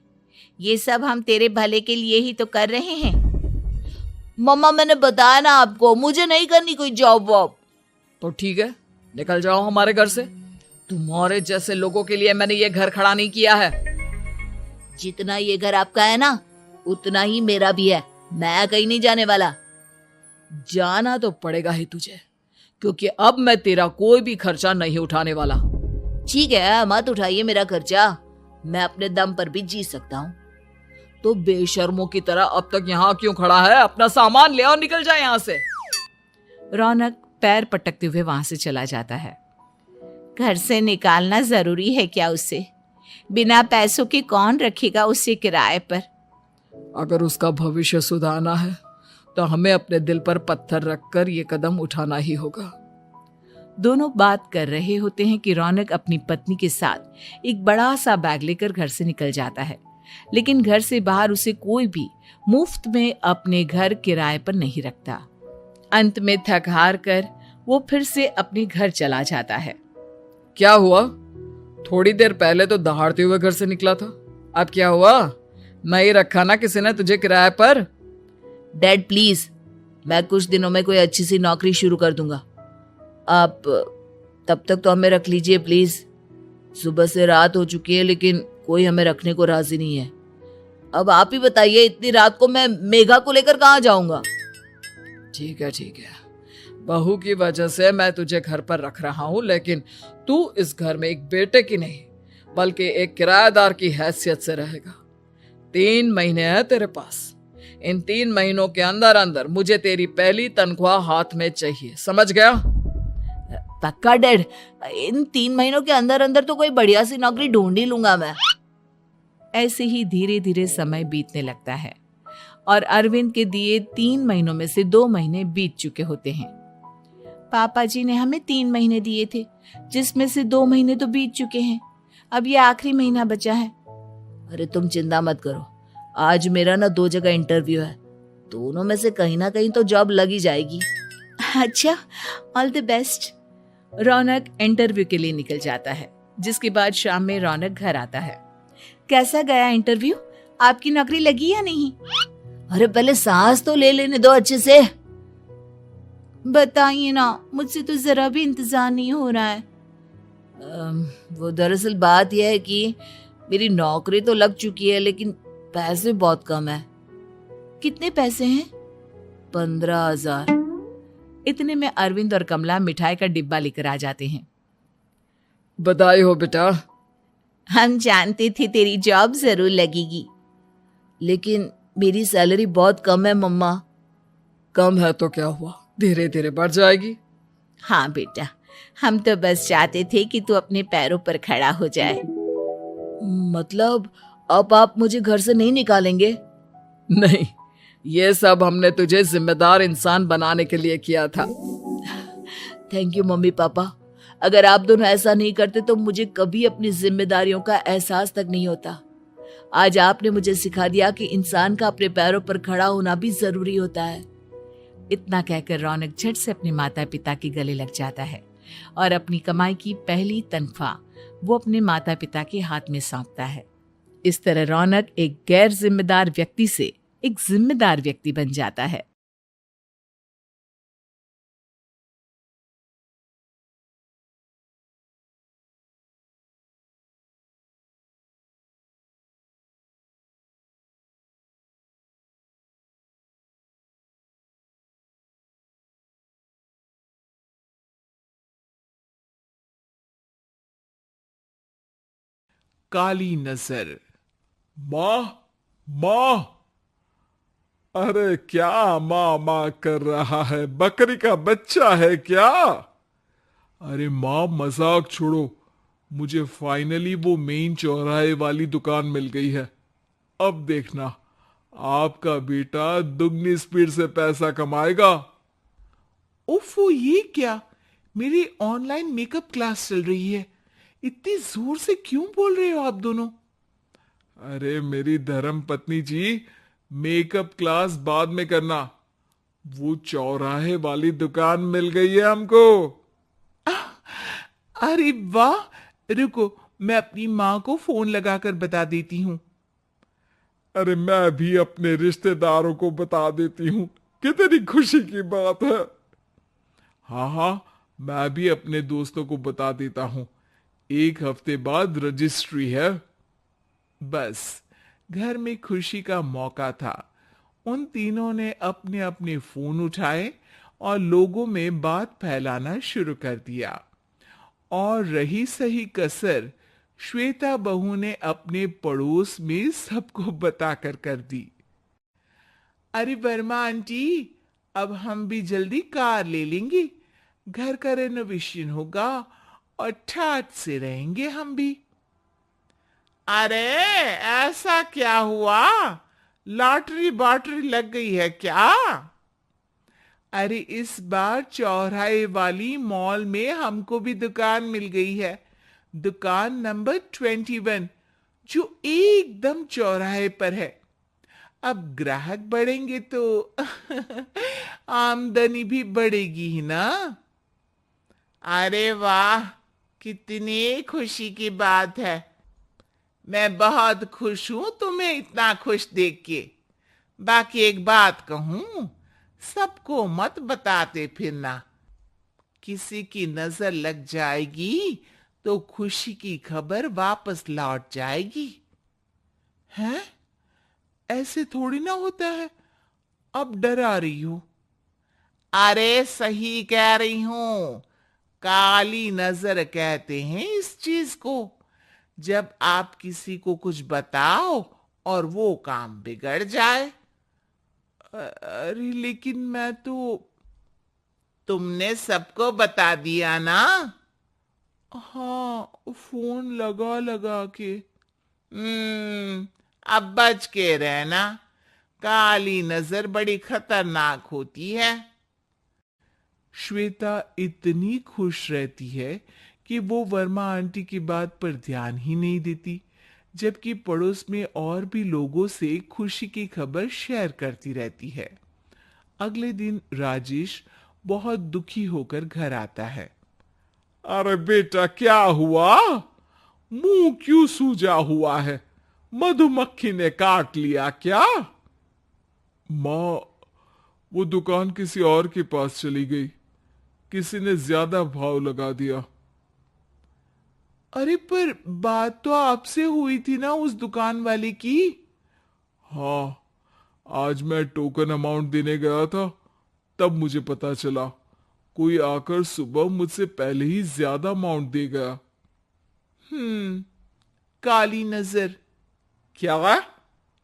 ये सब हम तेरे भले के लिए ही तो कर रहे हैं। मम्मा मैंने बताया ना आपको, मुझे नहीं करनी कोई जॉब वॉब। तो ठीक है, निकल जाओ हमारे घर से। तुम्हारे जैसे लोगों के लिए मैंने ये घर खड़ा नहीं किया है। जितना ये घर आपका है ना उतना ही मेरा भी है। मैं कहीं नहीं जाने वाला। जाना तो पड़ेगा ही तुझे, क्योंकि अब मैं तेरा कोई भी खर्चा नहीं उठाने वाला। ठीक है, मत उठाइए मेरा खर्चा, मैं अपने दम पर भी जी सकता हूँ। तो बेशर्मों की तरह अब तक यहाँ क्यों खड़ा है? अपना सामान ले और निकल जाए यहाँ से। रौनक पैर पटकते हुए वहां से चला जाता है। घर से निकालना जरूरी है क्या उसे? बिना पैसों के कौन रखेगा उसे किराए पर? अगर उसका भविष्य सुधारना है तो हमें अपने दिल पर पत्थर रखकर ये कदम उठाना ही होगा। दोनों बात कर रहे होते हैं कि रौनक अपनी पत्नी के साथ एक बड़ा सा बैग लेकर घर से निकल जाता है, लेकिन घर से बाहर उसे कोई भी मुफ्त में अपने घर किराए पर नहीं रखता। अंत में थक हार कर वो फिर से अपने घर चला जाता है। क्या हुआ? थोड़ी देर पहले तो दहाड़ते हुए घर से निकला था, अब क्या हुआ? नहीं रखा ना किसी ने तुझे किराए पर? डैड प्लीज, मैं कुछ दिनों में कोई अच्छी सी नौकरी शुरू कर दूंगा। आप तब तक तो हमें रख लीजिए प्लीज। सुबह से रात हो चुकी है लेकिन कोई हमें रखने को राजी नहीं है। अब आप ही बताइए, इतनी रात को मैं मेघा को लेकर कहाँ जाऊंगा? ठीक है ठीक है, बहू की वजह से मैं तुझे घर पर रख रहा हूँ, लेकिन तू इस घर में एक बेटे की नहीं बल्कि एक किराएदार की हैसियत से रहेगा। 3 महीने हैं तेरे पास। इन 3 महीनों के अंदर अंदर मुझे तेरी पहली तनख्वाह हाथ में चाहिए, समझ गया? पक्का डैड, इन 3 महीनों के अंदर अंदर तो कोई बढ़िया सी नौकरी ढूंढ ही लूंगा मैं। ऐसे ही धीरे धीरे समय बीतने लगता है और अरविंद के दिए 3 महीनों में से 2 महीने बीत चुके होते हैं। पापा जी ने हमें 3 महीने दिए थे, जिसमें से 2 महीने तो बीत चुके हैं। अब ये आखिरी महीना बचा है। अरे तुम चिंता मत करो, आज मेरा ना 2 जगह इंटरव्यू है, दोनों में से कहीं ना कहीं तो जॉब लगी जाएगी। अच्छा, all the best. Raunak interview के लिए निकल जाता है, जिसके बाद शाम में रौनक घर आता है। कैसा गया इंटरव्यू? आपकी नौकरी लगी या नहीं? अरे पहले सांस तो ले लेने दो अच्छे से। बताइए ना, मुझसे तो जरा भी इंतजार नहीं हो रहा है। वो दरअसल बात यह है कि मेरी नौकरी तो लग चुकी है, लेकिन पैसे बहुत कम है। कितने पैसे हैं? 15,000। इतने में अरविंद और कमला मिठाई का डिब्बा लेकर आ जाते हैं। बधाई हो बेटा। हम जानते थे तेरी जॉब जरूर लगेगी। लेकिन मेरी सैलरी बहुत कम है मम्मा। कम है तो क्या हुआ, धीरे धीरे बढ़ जाएगी। हाँ बेटा, हम तो बस चाहते थे कि तू अपने पैरों पर खड़ा हो जाए। मतलब अब आप मुझे घर से नहीं निकालेंगे? नहीं, ये सब हमने तुझे जिम्मेदार इंसान बनाने के लिए किया था। Thank you mummy papa. अगर आप दोनों ऐसा नहीं करते तो मुझे कभी अपनी जिम्मेदारियों का एहसास तक नहीं होता। आज आपने मुझे सिखा दिया कि इंसान का अपने पैरों पर खड़ा होना भी जरूरी होता है। इतना कहकर रौनक झट से अपने माता पिता के गले लग जाता है और अपनी कमाई की पहली तनख्वाह वो अपने माता पिता के हाथ में सौंपता है। इस तरह रौनक एक गैर जिम्मेदार व्यक्ति से एक जिम्मेदार व्यक्ति बन जाता है। काली नजर। माँ, माँ, अरे क्या माँ माँ कर रहा है, बकरी का बच्चा है क्या? अरे माँ मजाक छोड़ो, मुझे फाइनली वो मेन चौराहे वाली दुकान मिल गई है। अब देखना, आपका बेटा दुगनी स्पीड से पैसा कमाएगा। ओफो, ये क्या, मेरी ऑनलाइन मेकअप क्लास चल रही है, इतनी जोर से क्यों बोल रहे हो आप दोनों? अरे मेरी धर्म पत्नी जी, मेकअप क्लास बाद में करना, वो चौराहे वाली दुकान मिल गई है हमको। अरे वाह, रुको मैं अपनी माँ को फोन लगाकर बता देती हूँ। अरे मैं भी अपने रिश्तेदारों को बता देती हूँ, कितनी खुशी की बात है। हाँ हाँ, मैं भी अपने दोस्तों को बता देता हूँ, 1 हफ्ते बाद रजिस्ट्री है। बस घर में खुशी का मौका था। उन तीनों ने अपने अपने फोन उठाए और लोगों में बात फैलाना शुरू कर दिया। और रही सही कसर श्वेता बहू ने अपने पड़ोस में सबको बताकर कर दी। अरे वर्मा आंटी, अब हम भी जल्दी कार ले लेंगे, घर का रेनोवेशन होगा और ठाट से रहेंगे हम भी। अरे ऐसा क्या हुआ, लॉटरी बाटरी लग गई है क्या? अरे इस बार चौराहे वाली मॉल में हमको भी दुकान मिल गई है, दुकान नंबर 21, जो एकदम चौराहे पर है। अब ग्राहक बढ़ेंगे तो आमदनी भी बढ़ेगी ही ना। अरे वाह, कितनी खुशी की बात है। मैं बहुत खुश हूं तुम्हें इतना खुश देख के। बाकी एक बात कहूं, सबको मत बताते फिरना, किसी की नजर लग जाएगी तो खुशी की खबर वापस लौट जाएगी। हैं? ऐसे थोड़ी ना होता है, अब डरा रही हो। अरे सही कह रही हूं, काली नजर कहते हैं इस चीज को, जब आप किसी को कुछ बताओ और वो काम बिगड़ जाए। अरे लेकिन मैं तो, तुमने सबको बता दिया ना? हाँ, फोन लगा लगा के। अब बच के रहना, काली नजर बड़ी खतरनाक होती है। श्वेता इतनी खुश रहती है कि वो वर्मा आंटी की बात पर ध्यान ही नहीं देती, जबकि पड़ोस में और भी लोगों से खुशी की खबर शेयर करती रहती है। अगले दिन राजेश बहुत दुखी होकर घर आता है। अरे बेटा, क्या हुआ? मुंह क्यों सूजा हुआ है? मधुमक्खी ने काट लिया क्या? माँ, वो दुकान किसी और के पास चली गई। किसी ने ज्यादा भाव लगा दिया। अरे पर बात तो आपसे हुई थी ना उस दुकान वाले की। हाँ, आज मैं टोकन अमाउंट देने गया था, तब मुझे पता चला। कोई आकर सुबह मुझसे पहले ही ज्यादा अमाउंट दे गया। काली नजर। क्या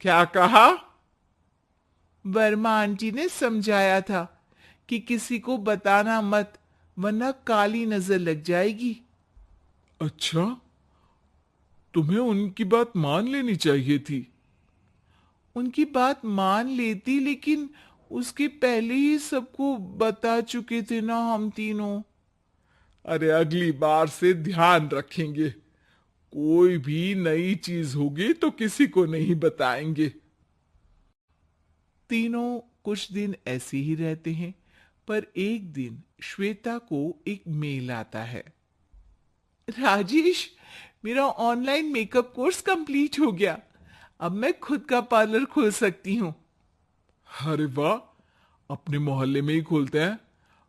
क्या कहा? वर्मा आंटी ने समझाया था कि किसी को बताना मत, वरना काली नजर लग जाएगी। अच्छा, तुम्हें उनकी बात मान लेनी चाहिए थी। उनकी बात मान लेती, लेकिन उसके पहले ही सबको बता चुके थे ना हम तीनों। अरे अगली बार से ध्यान रखेंगे। कोई भी नई चीज होगी तो किसी को नहीं बताएंगे। तीनों कुछ दिन ऐसे ही रहते हैं, पर एक दिन श्वेता को एक मेल आता है। राजेश, मेरा ऑनलाइन मेकअप कोर्स कंप्लीट हो गया। अब मैं खुद का पार्लर खोल सकती हूँ। अरे वाह, अपने मोहल्ले में ही खोलते हैं।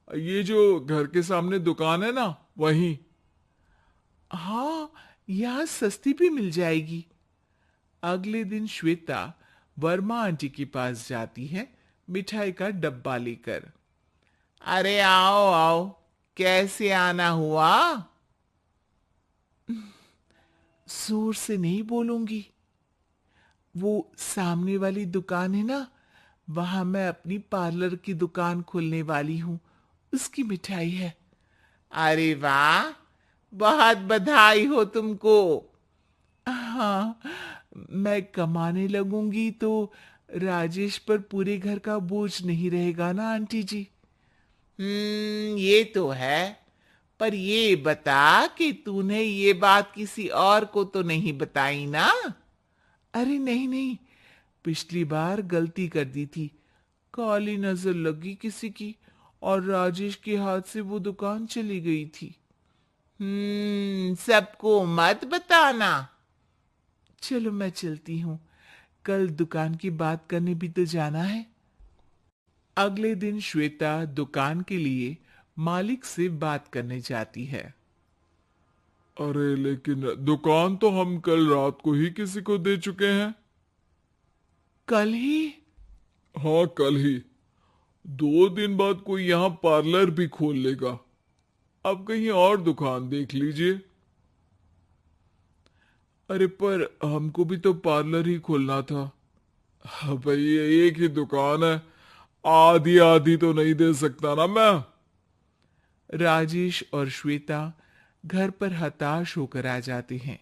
ये जो घर के सामने दुकान है ना, वहीं। हाँ, यहाँ सस्ती भी मिल जाएगी। अगले दिन श्वेता वर्मा आंटी के पास जाती है मिठाई का डब्बा लेकर। अरे आओ आओ, कैसे आना हुआ? जोर से नहीं बोलूंगी। वो सामने वाली दुकान है ना, वहां मैं अपनी पार्लर की दुकान खोलने वाली हूं, उसकी मिठाई है। अरे वाह, बहुत बधाई हो तुमको। हाँ, मैं कमाने लगूंगी तो राजेश पर पूरे घर का बोझ नहीं रहेगा ना आंटी जी। ये तो है, पर ये बता कि तूने ये बात किसी और को तो नहीं बताई ना? अरे नहीं नहीं, पिछली बार गलती कर दी थी। काली नजर लगी किसी की और राजेश के हाथ से वो दुकान चली गई थी। सबको मत बताना। चलो मैं चलती हूँ, कल दुकान की बात करने भी तो जाना है। अगले दिन श्वेता दुकान के लिए मालिक से बात करने जाती है। अरे लेकिन दुकान तो हम कल रात को ही किसी को दे चुके हैं। कल ही? हाँ, कल ही। 2 दिन बाद कोई यहाँ पार्लर भी खोल लेगा। अब कहीं और दुकान देख लीजिए। अरे पर हमको भी तो पार्लर ही खोलना था। हाँ भाई, ये एक ही दुकान है, आधी आधी तो नहीं दे सकता ना मैं। राजेश और श्वेता घर पर हताश होकर आ जाते हैं।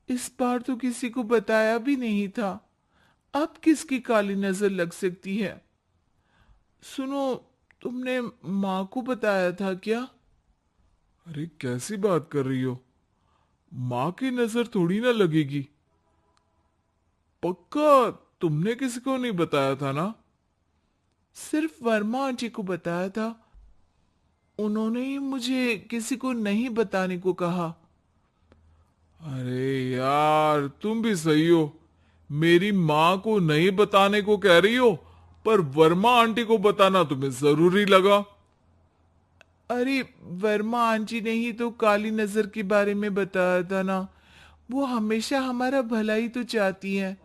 इस बार तो किसी को बताया भी नहीं था, अब किसकी काली नजर लग सकती है? सुनो, तुमने माँ को बताया था क्या? अरे कैसी बात कर रही हो? माँ की नजर थोड़ी ना लगेगी। पक्का तुमने किसी को नहीं बताया था ना? सिर्फ वर्मा आंटी को बताया था। उन्होंने ही मुझे किसी को नहीं बताने को कहा। अरे यार, तुम भी सही हो। मेरी माँ को नहीं बताने को कह रही हो, पर वर्मा आंटी को बताना तुम्हें जरूरी लगा। अरे वर्मा आंटी ने ही तो काली नजर के बारे में बताया था ना। वो हमेशा हमारा भला ही तो चाहती है।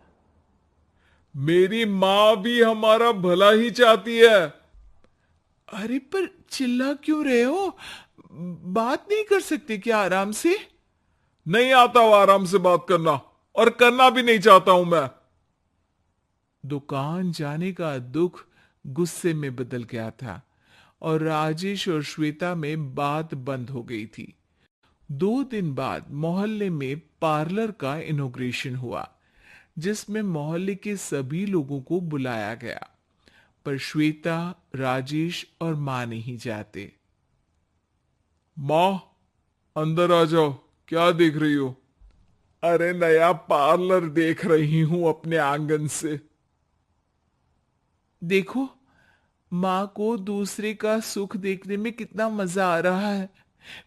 मेरी माँ भी हमारा भला ही चाहती है। अरे पर चिल्ला क्यों रहे हो? बात नहीं कर सकते क्या आराम से? नहीं आता वो आराम से बात करना, और करना भी नहीं चाहता हूं मैं। दुकान जाने का दुख गुस्से में बदल गया था और राजेश और श्वेता में बात बंद हो गई थी। 2 दिन बाद मोहल्ले में पार्लर का इनॉग्रेशन हुआ, जिसमें मोहल्ले के सभी लोगों को बुलाया गया। पर श्वेता, राजेश और मां नहीं जाते। मां, अंदर आ जाओ। क्या देख रही हो? अरे नया पार्लर देख रही हूं अपने आंगन से। देखो, मां को दूसरे का सुख देखने में कितना मजा आ रहा है।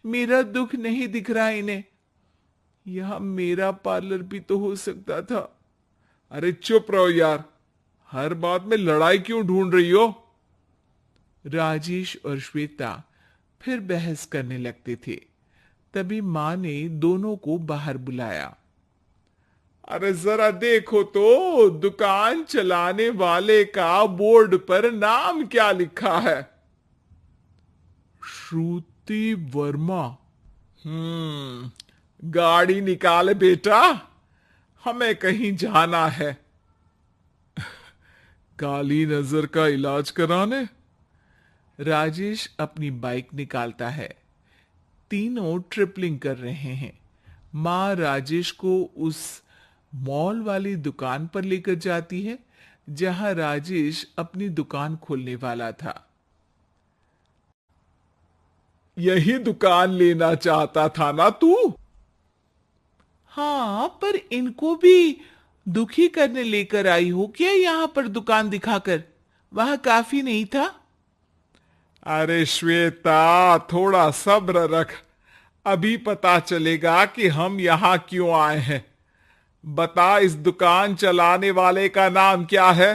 मेरा दुख नहीं दिख रहा इन्हें। यहां मेरा पार्लर भी तो हो सकता था। अरे चुप रहो यार, हर बात में लड़ाई क्यों ढूंढ रही हो? राजेश और श्वेता फिर बहस करने लगते थे। तभी मां ने दोनों को बाहर बुलाया। अरे जरा देखो तो, दुकान चलाने वाले का बोर्ड पर नाम क्या लिखा है? श्रुति वर्मा। गाड़ी निकाले बेटा, हमें कहीं जाना है। काली नजर का इलाज कराने? राजेश अपनी बाइक निकालता है। तीनों ट्रिपलिंग कर रहे हैं। मां राजेश को उस मॉल वाली दुकान पर लेकर जाती है जहां राजेश अपनी दुकान खोलने वाला था। यही दुकान लेना चाहता था ना तू? हाँ, पर इनको भी दुखी करने लेकर आई हो क्या यहां पर दुकान दिखाकर? वहां काफी नहीं था? अरे श्वेता, थोड़ा सब्र रख, अभी पता चलेगा कि हम यहां क्यों आए हैं। बता, इस दुकान चलाने वाले का नाम क्या है?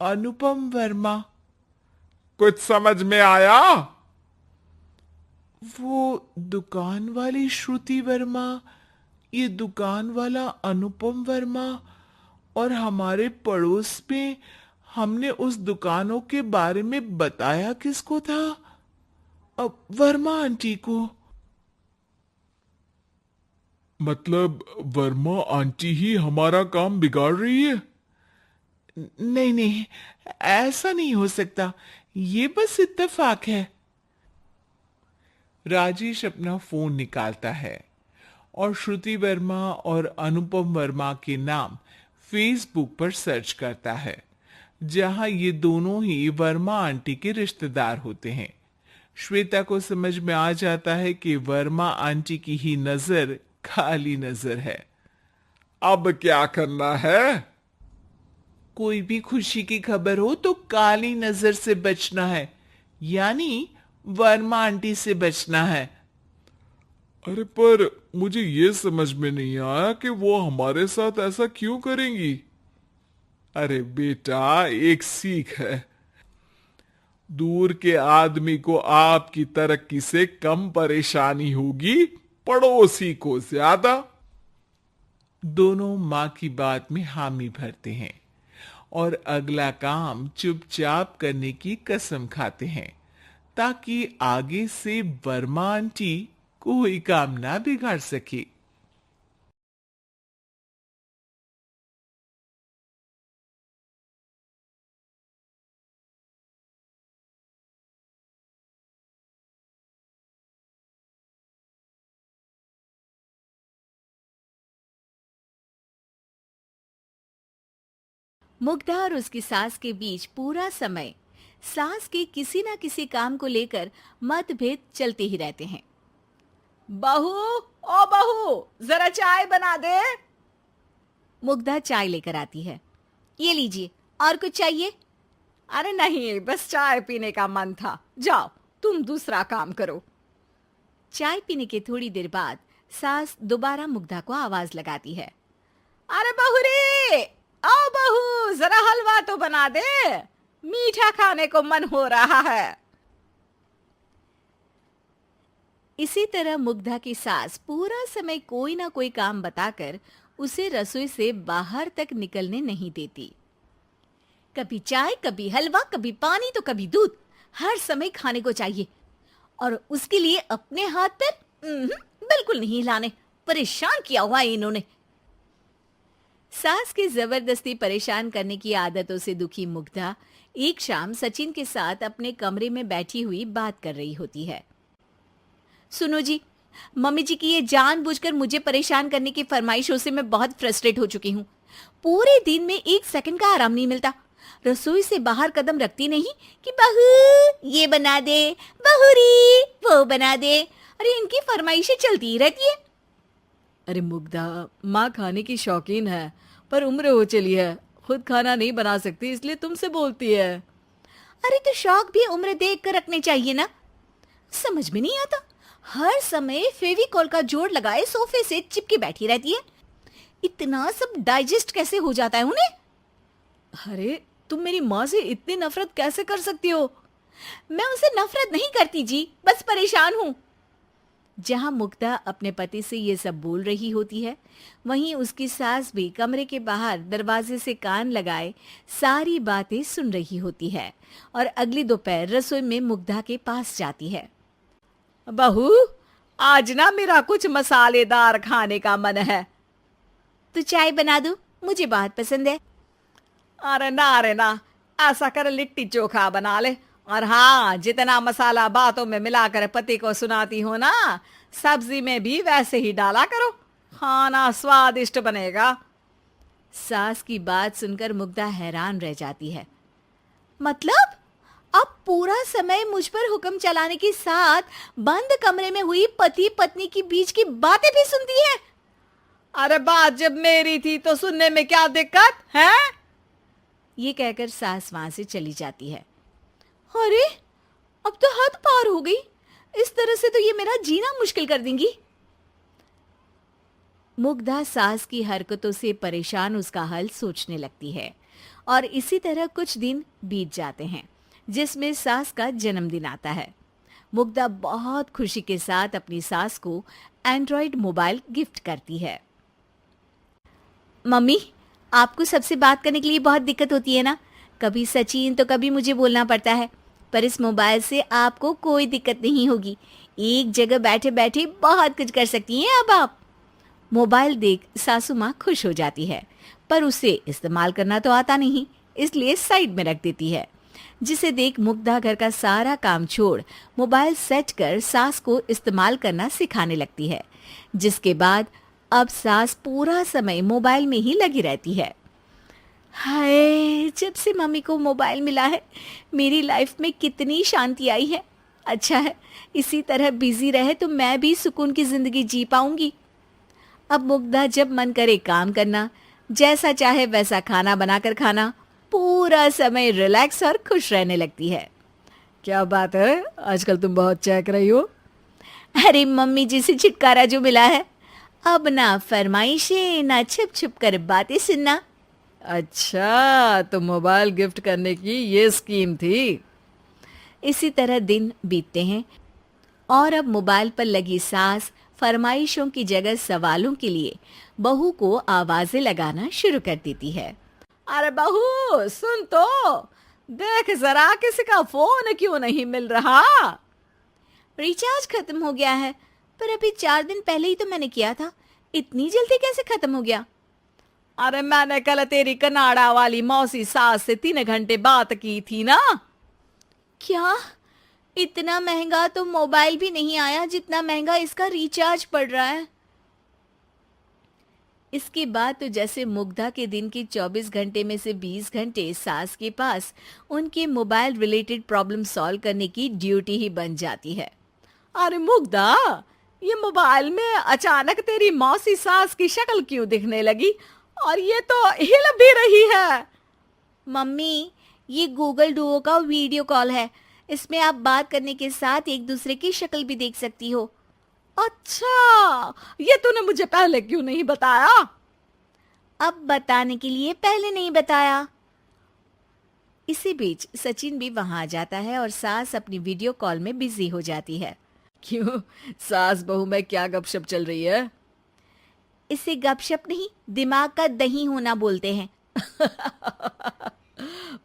अनुपम वर्मा। कुछ समझ में आया? वो दुकान वाली श्रुति वर्मा, ये दुकान वाला अनुपम वर्मा, और हमारे पड़ोस में हमने उस दुकानों के बारे में बताया किसको था? अब वर्मा आंटी को। मतलब वर्मा आंटी ही हमारा काम बिगाड़ रही है? नहीं नहीं, ऐसा नहीं हो सकता, ये बस इत्तेफाक है। राजेश अपना फोन निकालता है और श्रुति वर्मा और अनुपम वर्मा के नाम फेसबुक पर सर्च करता है, जहां ये दोनों ही वर्मा आंटी के रिश्तेदार होते हैं। श्वेता को समझ में आ जाता है कि वर्मा आंटी की ही नजर काली नजर है। अब क्या करना है? कोई भी खुशी की खबर हो तो काली नजर से बचना है, यानी वर्मा आंटी से बचना है। अरे पर मुझे ये समझ में नहीं आया कि वो हमारे साथ ऐसा क्यों करेंगी। अरे बेटा, एक सीख है, दूर के आदमी को आपकी तरक्की से कम परेशानी होगी, पड़ोसी को ज्यादा। दोनों मां की बात में हामी भरते हैं और अगला काम चुपचाप करने की कसम खाते हैं, ताकि आगे से वर्मा आंटी कोई काम ना बिगाड़ सके। मुग्धा और उसकी सास के बीच पूरा समय सास के किसी ना किसी काम को लेकर मतभेद चलते ही रहते हैं। बहू, ओ बहू, जरा चाय बना दे। मुग्धा चाय लेकर आती है। ये लीजिए, और कुछ चाहिए? अरे नहीं, बस चाय पीने का मन था। जाओ, तुम दूसरा काम करो। चाय पीने के थोड़ी देर बाद सास दोबारा मुग्धा को आवाज लगाती है। अरे बहू रे, आओ बहू, जरा हलवा तो बना दे, मीठा खाने को मन हो रहा है। इसी तरह मुग्धा की सास पूरा समय कोई ना कोई काम बताकर उसे रसोई से बाहर तक निकलने नहीं देती। कभी चाय, कभी हलवा, कभी पानी तो कभी दूध, हर समय खाने को चाहिए, और उसके लिए अपने हाथ पैर बिल्कुल नहीं हिलाने। परेशान किया हुआ है इन्होंने। सास की जबरदस्ती परेशान करने की आदतों से दुखी मुग्धा एक शाम सचिन के साथ अपने कमरे में बैठी हुई बात कर रही होती है। सुनो जी, मम्मी जी की ये जानबूझकर मुझे परेशान करने की फरमाइशों से मैं बहुत फ्रस्ट्रेट हो चुकी हूँ। पूरे दिन में 1 सेकंड का आराम नहीं मिलता। रसोई से बाहर कदम रखती नहीं कि बहू ये बना दे, बहुरी वो बना दे। अरे इनकी फरमाइशें चलती ही रहती है। अरे मुग्धा, माँ खाने की शौकीन है पर उम्र हो चली है, खुद खाना नहीं बना सकती इसलिए तुमसे बोलती है। अरे तो शौक भी उम्र देख कर रखने चाहिए ना। समझ में नहीं आता, हर समय फेविकॉल का जोड़ लगाए सोफे से चिपके बैठी रहती है। इतना सब डाइजेस्ट कैसे हो जाता है उन्हें? अरे तुम मेरी माँ से इतनी नफरत कैसे कर सकती हो? मैं उनसे नफरत नहीं करती जी, बस परेशान हूँ। जहां मुग्धा अपने पति से ये सब बोल रही होती है, वहीं उसकी सास भी कमरे के बाहर दरवाजे से कान लगाए सारी बातें सुन रही होती है और अगली दोपहर रसोई में मुग्धा के पास जाती है। बहू, आज ना मेरा कुछ मसालेदार खाने का मन है। तो चाय बना दूं? मुझे बहुत पसंद है। अरे ना, ऐसा कर लिट्टी चोखा बना ले। और हाँ, जितना मसाला बातों में मिलाकर पति को सुनाती हो ना, सब्जी में भी वैसे ही डाला करो, खाना स्वादिष्ट बनेगा। सास की बात सुनकर मुग्धा हैरान रह जाती है। मतलब अब पूरा समय मुझ पर हुक्म चलाने के साथ बंद कमरे में हुई पति पत्नी की बीच की बातें भी सुनती है? अरे बात जब मेरी थी तो सुनने में क्या दिक्कत है? ये कहकर सास वहां से चली जाती है। अरे अब तो हद पार हो गई, इस तरह से तो ये मेरा जीना मुश्किल कर देंगी। मुग्धा सास की हरकतों से परेशान उसका हल सोचने लगती है और इसी तरह कुछ दिन बीत जाते हैं, जिसमें सास का जन्मदिन आता है। मुग्धा बहुत खुशी के साथ अपनी सास को एंड्रॉइड मोबाइल गिफ्ट करती है। मम्मी, आपको सबसे बात करने के लिए बहुत दिक्कत होती है ना, कभी सचिन तो कभी मुझे बोलना पड़ता है, पर इस मोबाइल से आपको कोई दिक्कत नहीं होगी। एक जगह बैठे बैठे बहुत कुछ कर सकती हैं अब आप। मोबाइल देख सासू माँ खुश हो जाती है, पर उसे इस्तेमाल करना तो आता नहीं, इसलिए साइड में रख देती है। जिसे देख मुग्धा घर का सारा काम छोड़ मोबाइल सेट कर सास को इस्तेमाल करना सिखाने लगती है, जिसके बाद अब सास पूरा समय मोबाइल में ही लगी रहती है। हाय, जब से मम्मी को मोबाइल मिला है मेरी लाइफ में कितनी शांति आई है। अच्छा है, इसी तरह बिजी रहे तो मैं भी सुकून की जिंदगी जी पाऊंगी। अब मुग्धा जब मन करे काम करना, जैसा चाहे वैसा खाना बनाकर खाना, पूरा समय रिलैक्स और खुश रहने लगती है। क्या बात है, आजकल तुम बहुत चहक रही हो। अरे मम्मी जी से छुटकारा जो मिला है, अब ना फरमाइशें ना छुप छुप कर बातें सुनना। अच्छा, तो मोबाइल गिफ्ट करने की ये स्कीम थी। इसी तरह दिन बीतते हैं और अब मोबाइल पर लगी सास फरमाइशों की जगह सवालों के लिए बहू को आवाजें लगाना शुरू कर देती है। अरे बहू सुन तो, देख जरा किसी का फोन क्यों नहीं मिल रहा? रिचार्ज खत्म हो गया है, पर अभी 4 दिन पहले ही तो मैंने किया था, इतनी जल्दी कैसे खत्म हो गया? अरे मैंने कल तेरी कनाडा वाली मौसी सास से 3 घंटे बात की थी ना। क्या? इतना महंगा तो मोबाइल भी नहीं आया जितना महंगा इसका रिचार्ज पड़ रहा है। इसके बाद तो जैसे मुग्धा के दिन के 24 घंटे में से 20 घंटे सास के पास उनके मोबाइल रिलेटेड प्रॉब्लम सॉल्व करने की ड्यूटी ही बन जाती है। अरे मुग्धा, ये मोबाइल में अचानक तेरी मौसी सास की शक्ल क्यों दिखने लगी? और ये तो हिल भी रही है। मम्मी, ये गूगल डुओ का वीडियो कॉल है, इसमें आप बात करने के साथ एक दूसरे की शक्ल भी देख सकती हो। अच्छा, ये तूने मुझे पहले क्यों नहीं बताया? अब बताने के लिए पहले नहीं बताया। इसी बीच सचिन भी वहां आ जाता है और सास अपनी वीडियो कॉल में बिजी हो जाती है। क्यों, सास बहू में क्या गपशप चल रही है? इसे गपशप नहीं, दिमाग का दही होना बोलते हैं।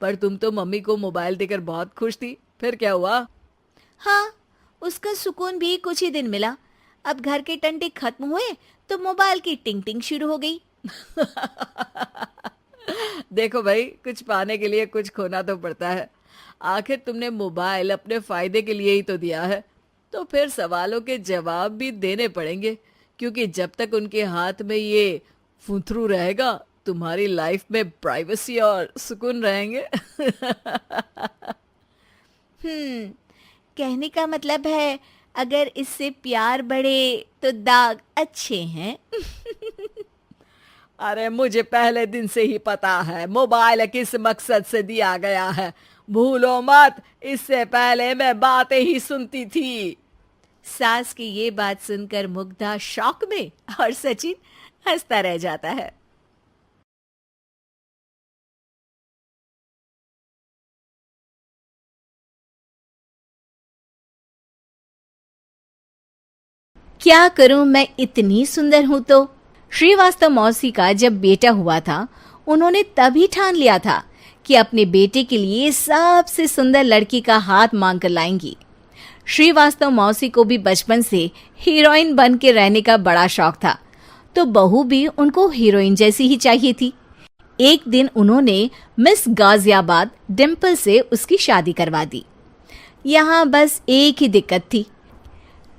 पर तुम तो मम्मी को मोबाइल देकर बहुत खुश थी, फिर क्या हुआ? हाँ, उसका सुकून भी कुछ ही दिन मिला। अब घर के टंटे खत्म हुए तो मोबाइल की टिंग टिंग शुरू हो गई। देखो भाई, कुछ पाने के लिए कुछ खोना तो पड़ता है। आखिर तुमने मोबाइल अपने फायदे के लिए ही तो दिया है, तो फिर सवालों के जवाब भी देने पड़ेंगे, क्योंकि जब तक उनके हाथ में ये फुंथरू रहेगा तुम्हारी लाइफ में प्राइवेसी और सुकून रहेंगे। कहने का मतलब है अगर इससे प्यार बढ़े तो दाग अच्छे हैं। अरे मुझे पहले दिन से ही पता है मोबाइल किस मकसद से दिया गया है। भूलो मत, इससे पहले मैं बातें ही सुनती थी। सास की ये बात सुनकर मुग्धा शॉक में और सचिन हंसता रह जाता है। क्या करूं, मैं इतनी सुंदर हूं तो। श्रीवास्तव मौसी का जब बेटा हुआ था, उन्होंने तभी ठान लिया था कि अपने बेटे के लिए सबसे सुंदर लड़की का हाथ मांग कर लाएंगी। श्रीवास्तव मौसी को भी बचपन से हीरोइन बन के रहने का बड़ा शौक था, तो बहू भी उनको हीरोइन जैसी ही चाहिए थी। एक दिन उन्होंने मिस गाजियाबाद डिम्पल से उसकी शादी करवा दी। यहाँ बस एक ही दिक्कत थी,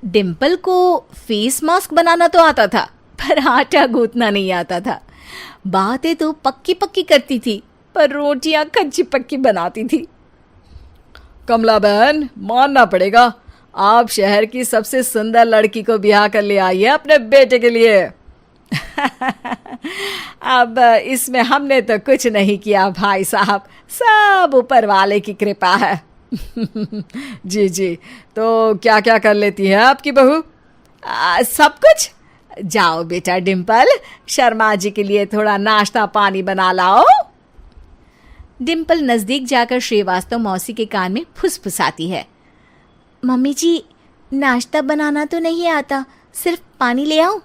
डिम्पल को फेस मास्क बनाना तो आता था, पर आटा गूंथना नहीं आता था। बातें तो पक्की पक्की करती थी, पर रोटियां कच्ची पक्की बनाती थी। कमला बहन, मानना पड़ेगा, आप शहर की सबसे सुंदर लड़की को ब्याह कर ले आई है अपने बेटे के लिए। अब इसमें हमने तो कुछ नहीं किया भाई साहब, सब ऊपर वाले की कृपा है। जी जी, तो क्या क्या कर लेती है आपकी बहू? सब कुछ। जाओ बेटा डिम्पल, शर्मा जी के लिए थोड़ा नाश्ता पानी बना लाओ। डिम्पल नजदीक जाकर श्रीवास्तव मौसी के कान में फुसफुसाती है। मम्मी जी, नाश्ता बनाना तो नहीं आता, सिर्फ पानी ले आओ।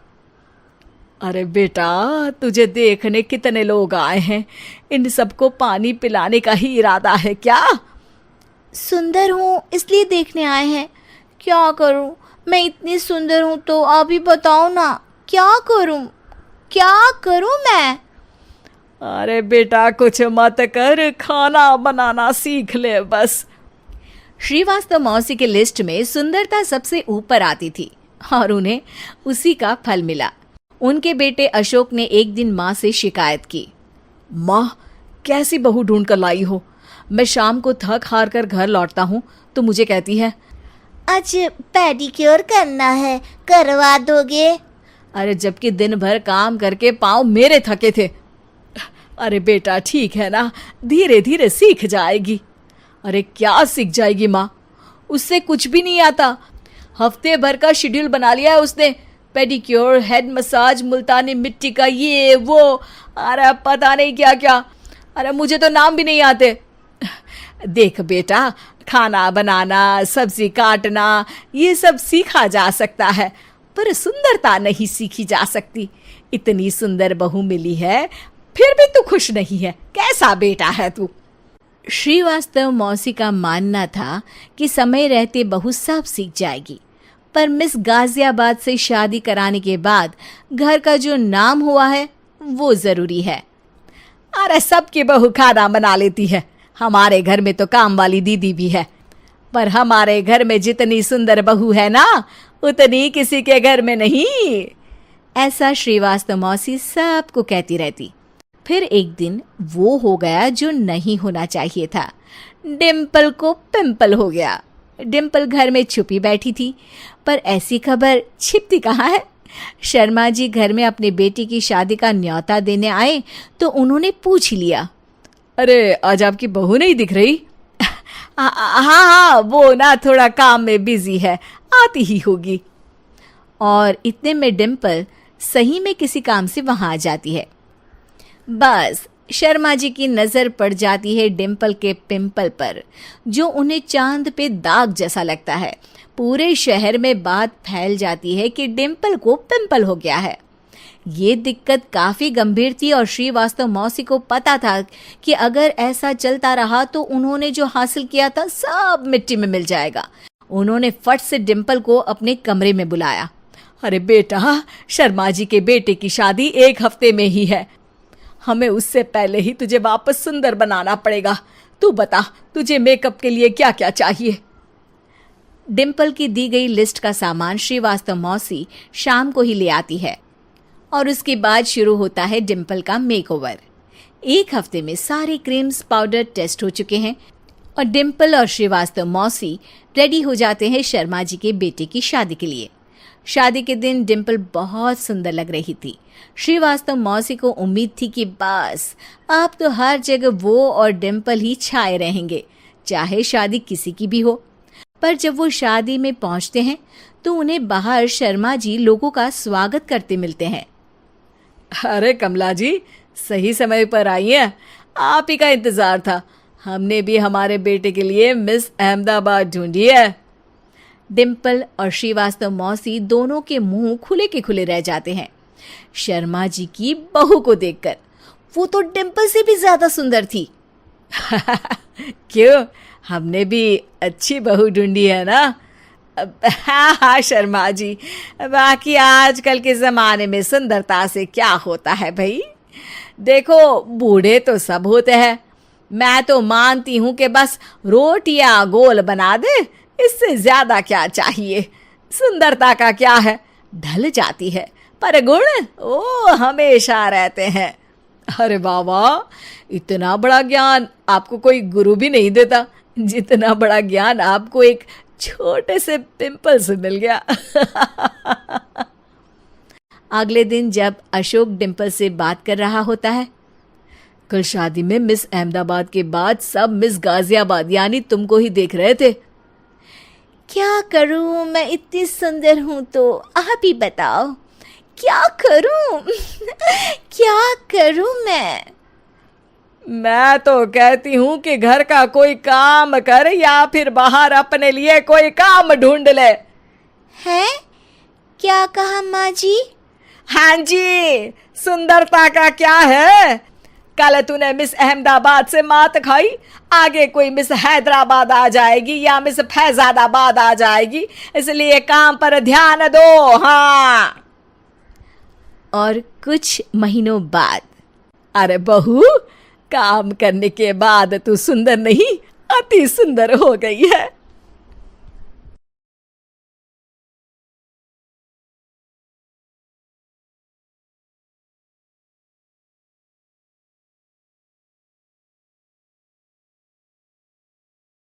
अरे बेटा, तुझे देखने कितने लोग आए हैं, इन सबको पानी पिलाने का ही इरादा है क्या? सुंदर हूँ इसलिए देखने आए हैं। क्या करूँ, मैं इतनी सुंदर हूँ तो आप ही बताओ ना, क्या करूँ मैं? अरे बेटा, कुछ मत कर, खाना बनाना सीख ले बस। श्रीवास्तव मौसी के लिस्ट में सुंदरता सबसे ऊपर आती थी और उन्हें उसी का फल मिला। उनके बेटे अशोक ने एक दिन माँ से शिकायत की। माँ, कैसी बहू ढूंढ कर लाई हो? मैं शाम को थक हार कर घर लौटता हूँ तो मुझे कहती है, आज पेडिक्योर करना है, करवा दोगे? अरे जबकि दिन भर काम करके पाँव मेरे थके थे। अरे बेटा, ठीक है ना, धीरे धीरे सीख जाएगी। अरे क्या सीख जाएगी माँ, उससे कुछ भी नहीं आता। हफ्ते भर का शेड्यूल बना लिया है उसने, पेडिक्योर, हेड मसाज, मुल्तानी मिट्टी का ये वो, अरे पता नहीं क्या क्या। अरे मुझे तो नाम भी नहीं आते। देख बेटा, खाना बनाना, सब्जी काटना, ये सब सीखा जा सकता है, पर सुंदरता नहीं सीखी जा सकती। इतनी सुंदर बहू मिली है, फिर भी तू खुश नहीं है, कैसा बेटा है तू? श्रीवास्तव मौसी का मानना था कि समय रहते बहू सब सीख जाएगी, पर मिस गाजियाबाद से शादी कराने के बाद घर का जो नाम हुआ है वो जरूरी है। अरे सबकी बहू खाना बना लेती है, हमारे घर में तो काम वाली दीदी भी है, पर हमारे घर में जितनी सुंदर बहू है ना, उतनी किसी के घर में नहीं। ऐसा श्रीवास्तव मौसी सबको कहती रहती। फिर एक दिन वो हो गया जो नहीं होना चाहिए था। डिम्पल को पिंपल हो गया। डिम्पल घर में छुपी बैठी थी, पर ऐसी खबर छिपती कहाँ है। शर्मा जी घर में अपने बेटी की शादी का न्योता देने आए तो उन्होंने पूछ लिया, अरे आज आपकी बहू नहीं दिख रही? हाँ, वो ना थोड़ा काम में बिजी है, आती ही होगी। और इतने में डिम्पल सही में किसी काम से वहां आ जाती है। बस शर्मा जी की नजर पड़ जाती है डिम्पल के पिंपल पर, जो उन्हें चांद पे दाग जैसा लगता है। पूरे शहर में बात फैल जाती है कि डिम्पल को पिंपल हो गया है। ये दिक्कत काफी गंभीर थी और श्रीवास्तव मौसी को पता था कि अगर ऐसा चलता रहा तो उन्होंने जो हासिल किया था सब मिट्टी में मिल जाएगा। उन्होंने फट से डिम्पल को अपने कमरे में बुलाया। अरे बेटा, शर्मा जी के बेटे की शादी 1 हफ्ते में ही है, हमें उससे पहले ही तुझे वापस सुंदर बनाना पड़ेगा। तू बता, तुझे मेकअप के लिए क्या क्या चाहिए? डिम्पल की दी गई लिस्ट का सामान श्रीवास्तव मौसी शाम को ही ले आती है और उसके बाद शुरू होता है डिम्पल का मेकओवर। 1 हफ्ते में सारे क्रीम्स पाउडर टेस्ट हो चुके हैं और डिम्पल और श्रीवास्तव मौसी रेडी हो जाते हैं शर्मा जी के बेटे की शादी के लिए। शादी के दिन डिम्पल बहुत सुंदर लग रही थी। श्रीवास्तव मौसी को उम्मीद थी कि बस अब तो हर जगह वो और डिम्पल ही छाए रहेंगे, चाहे शादी किसी की भी हो। पर जब वो शादी में पहुंचते हैं तो उन्हें बाहर शर्मा जी लोगों का स्वागत करते मिलते हैं। अरे कमला जी, सही समय पर आई हैं, आप ही का इंतजार था। हमने भी हमारे बेटे के लिए मिस अहमदाबाद ढूंढी है। डिम्पल और श्रीवास्तव मौसी दोनों के मुंह खुले के खुले रह जाते हैं शर्मा जी की बहू को देखकर। वो तो डिम्पल से भी ज्यादा सुंदर थी। क्यों, हमने भी अच्छी बहू ढूंढी है ना? हाँ शर्मा जी, बाकी आजकल के जमाने में सुंदरता से क्या होता है भाई। देखो, बूढ़े तो सब होते हैं। मैं तो मानती हूँ कि बस रोटियां गोल बना दे, इससे ज्यादा क्या चाहिए। सुंदरता का क्या है, ढल जाती है, पर गुण वो हमेशा रहते हैं। अरे वाह, इतना बड़ा ज्ञान आपको कोई गुरु भी नहीं देता जितना बड़ा ज्ञान आपको एक छोटे से पिंपल से मिल गया। अगले दिन जब अशोक डिम्पल से बात कर रहा होता है, कल शादी में मिस अहमदाबाद के बाद सब मिस गाजियाबाद यानी तुमको ही देख रहे थे। क्या करूं, मैं इतनी सुंदर हूं तो आप ही बताओ क्या करूं। क्या करूं मैं तो कहती हूँ कि घर का कोई काम कर या फिर बाहर अपने लिए कोई काम ढूंढ ले। है क्या कहा माँ जी? हाँ जी, सुंदरता का क्या है। कल तूने मिस अहमदाबाद से मात खाई, आगे कोई मिस हैदराबाद आ जाएगी या मिस फैजादाबाद आ जाएगी, इसलिए काम पर ध्यान दो। हाँ। और कुछ महीनों बाद, अरे बहू, काम करने के बाद तू सुंदर नहीं, अति सुंदर हो गई है।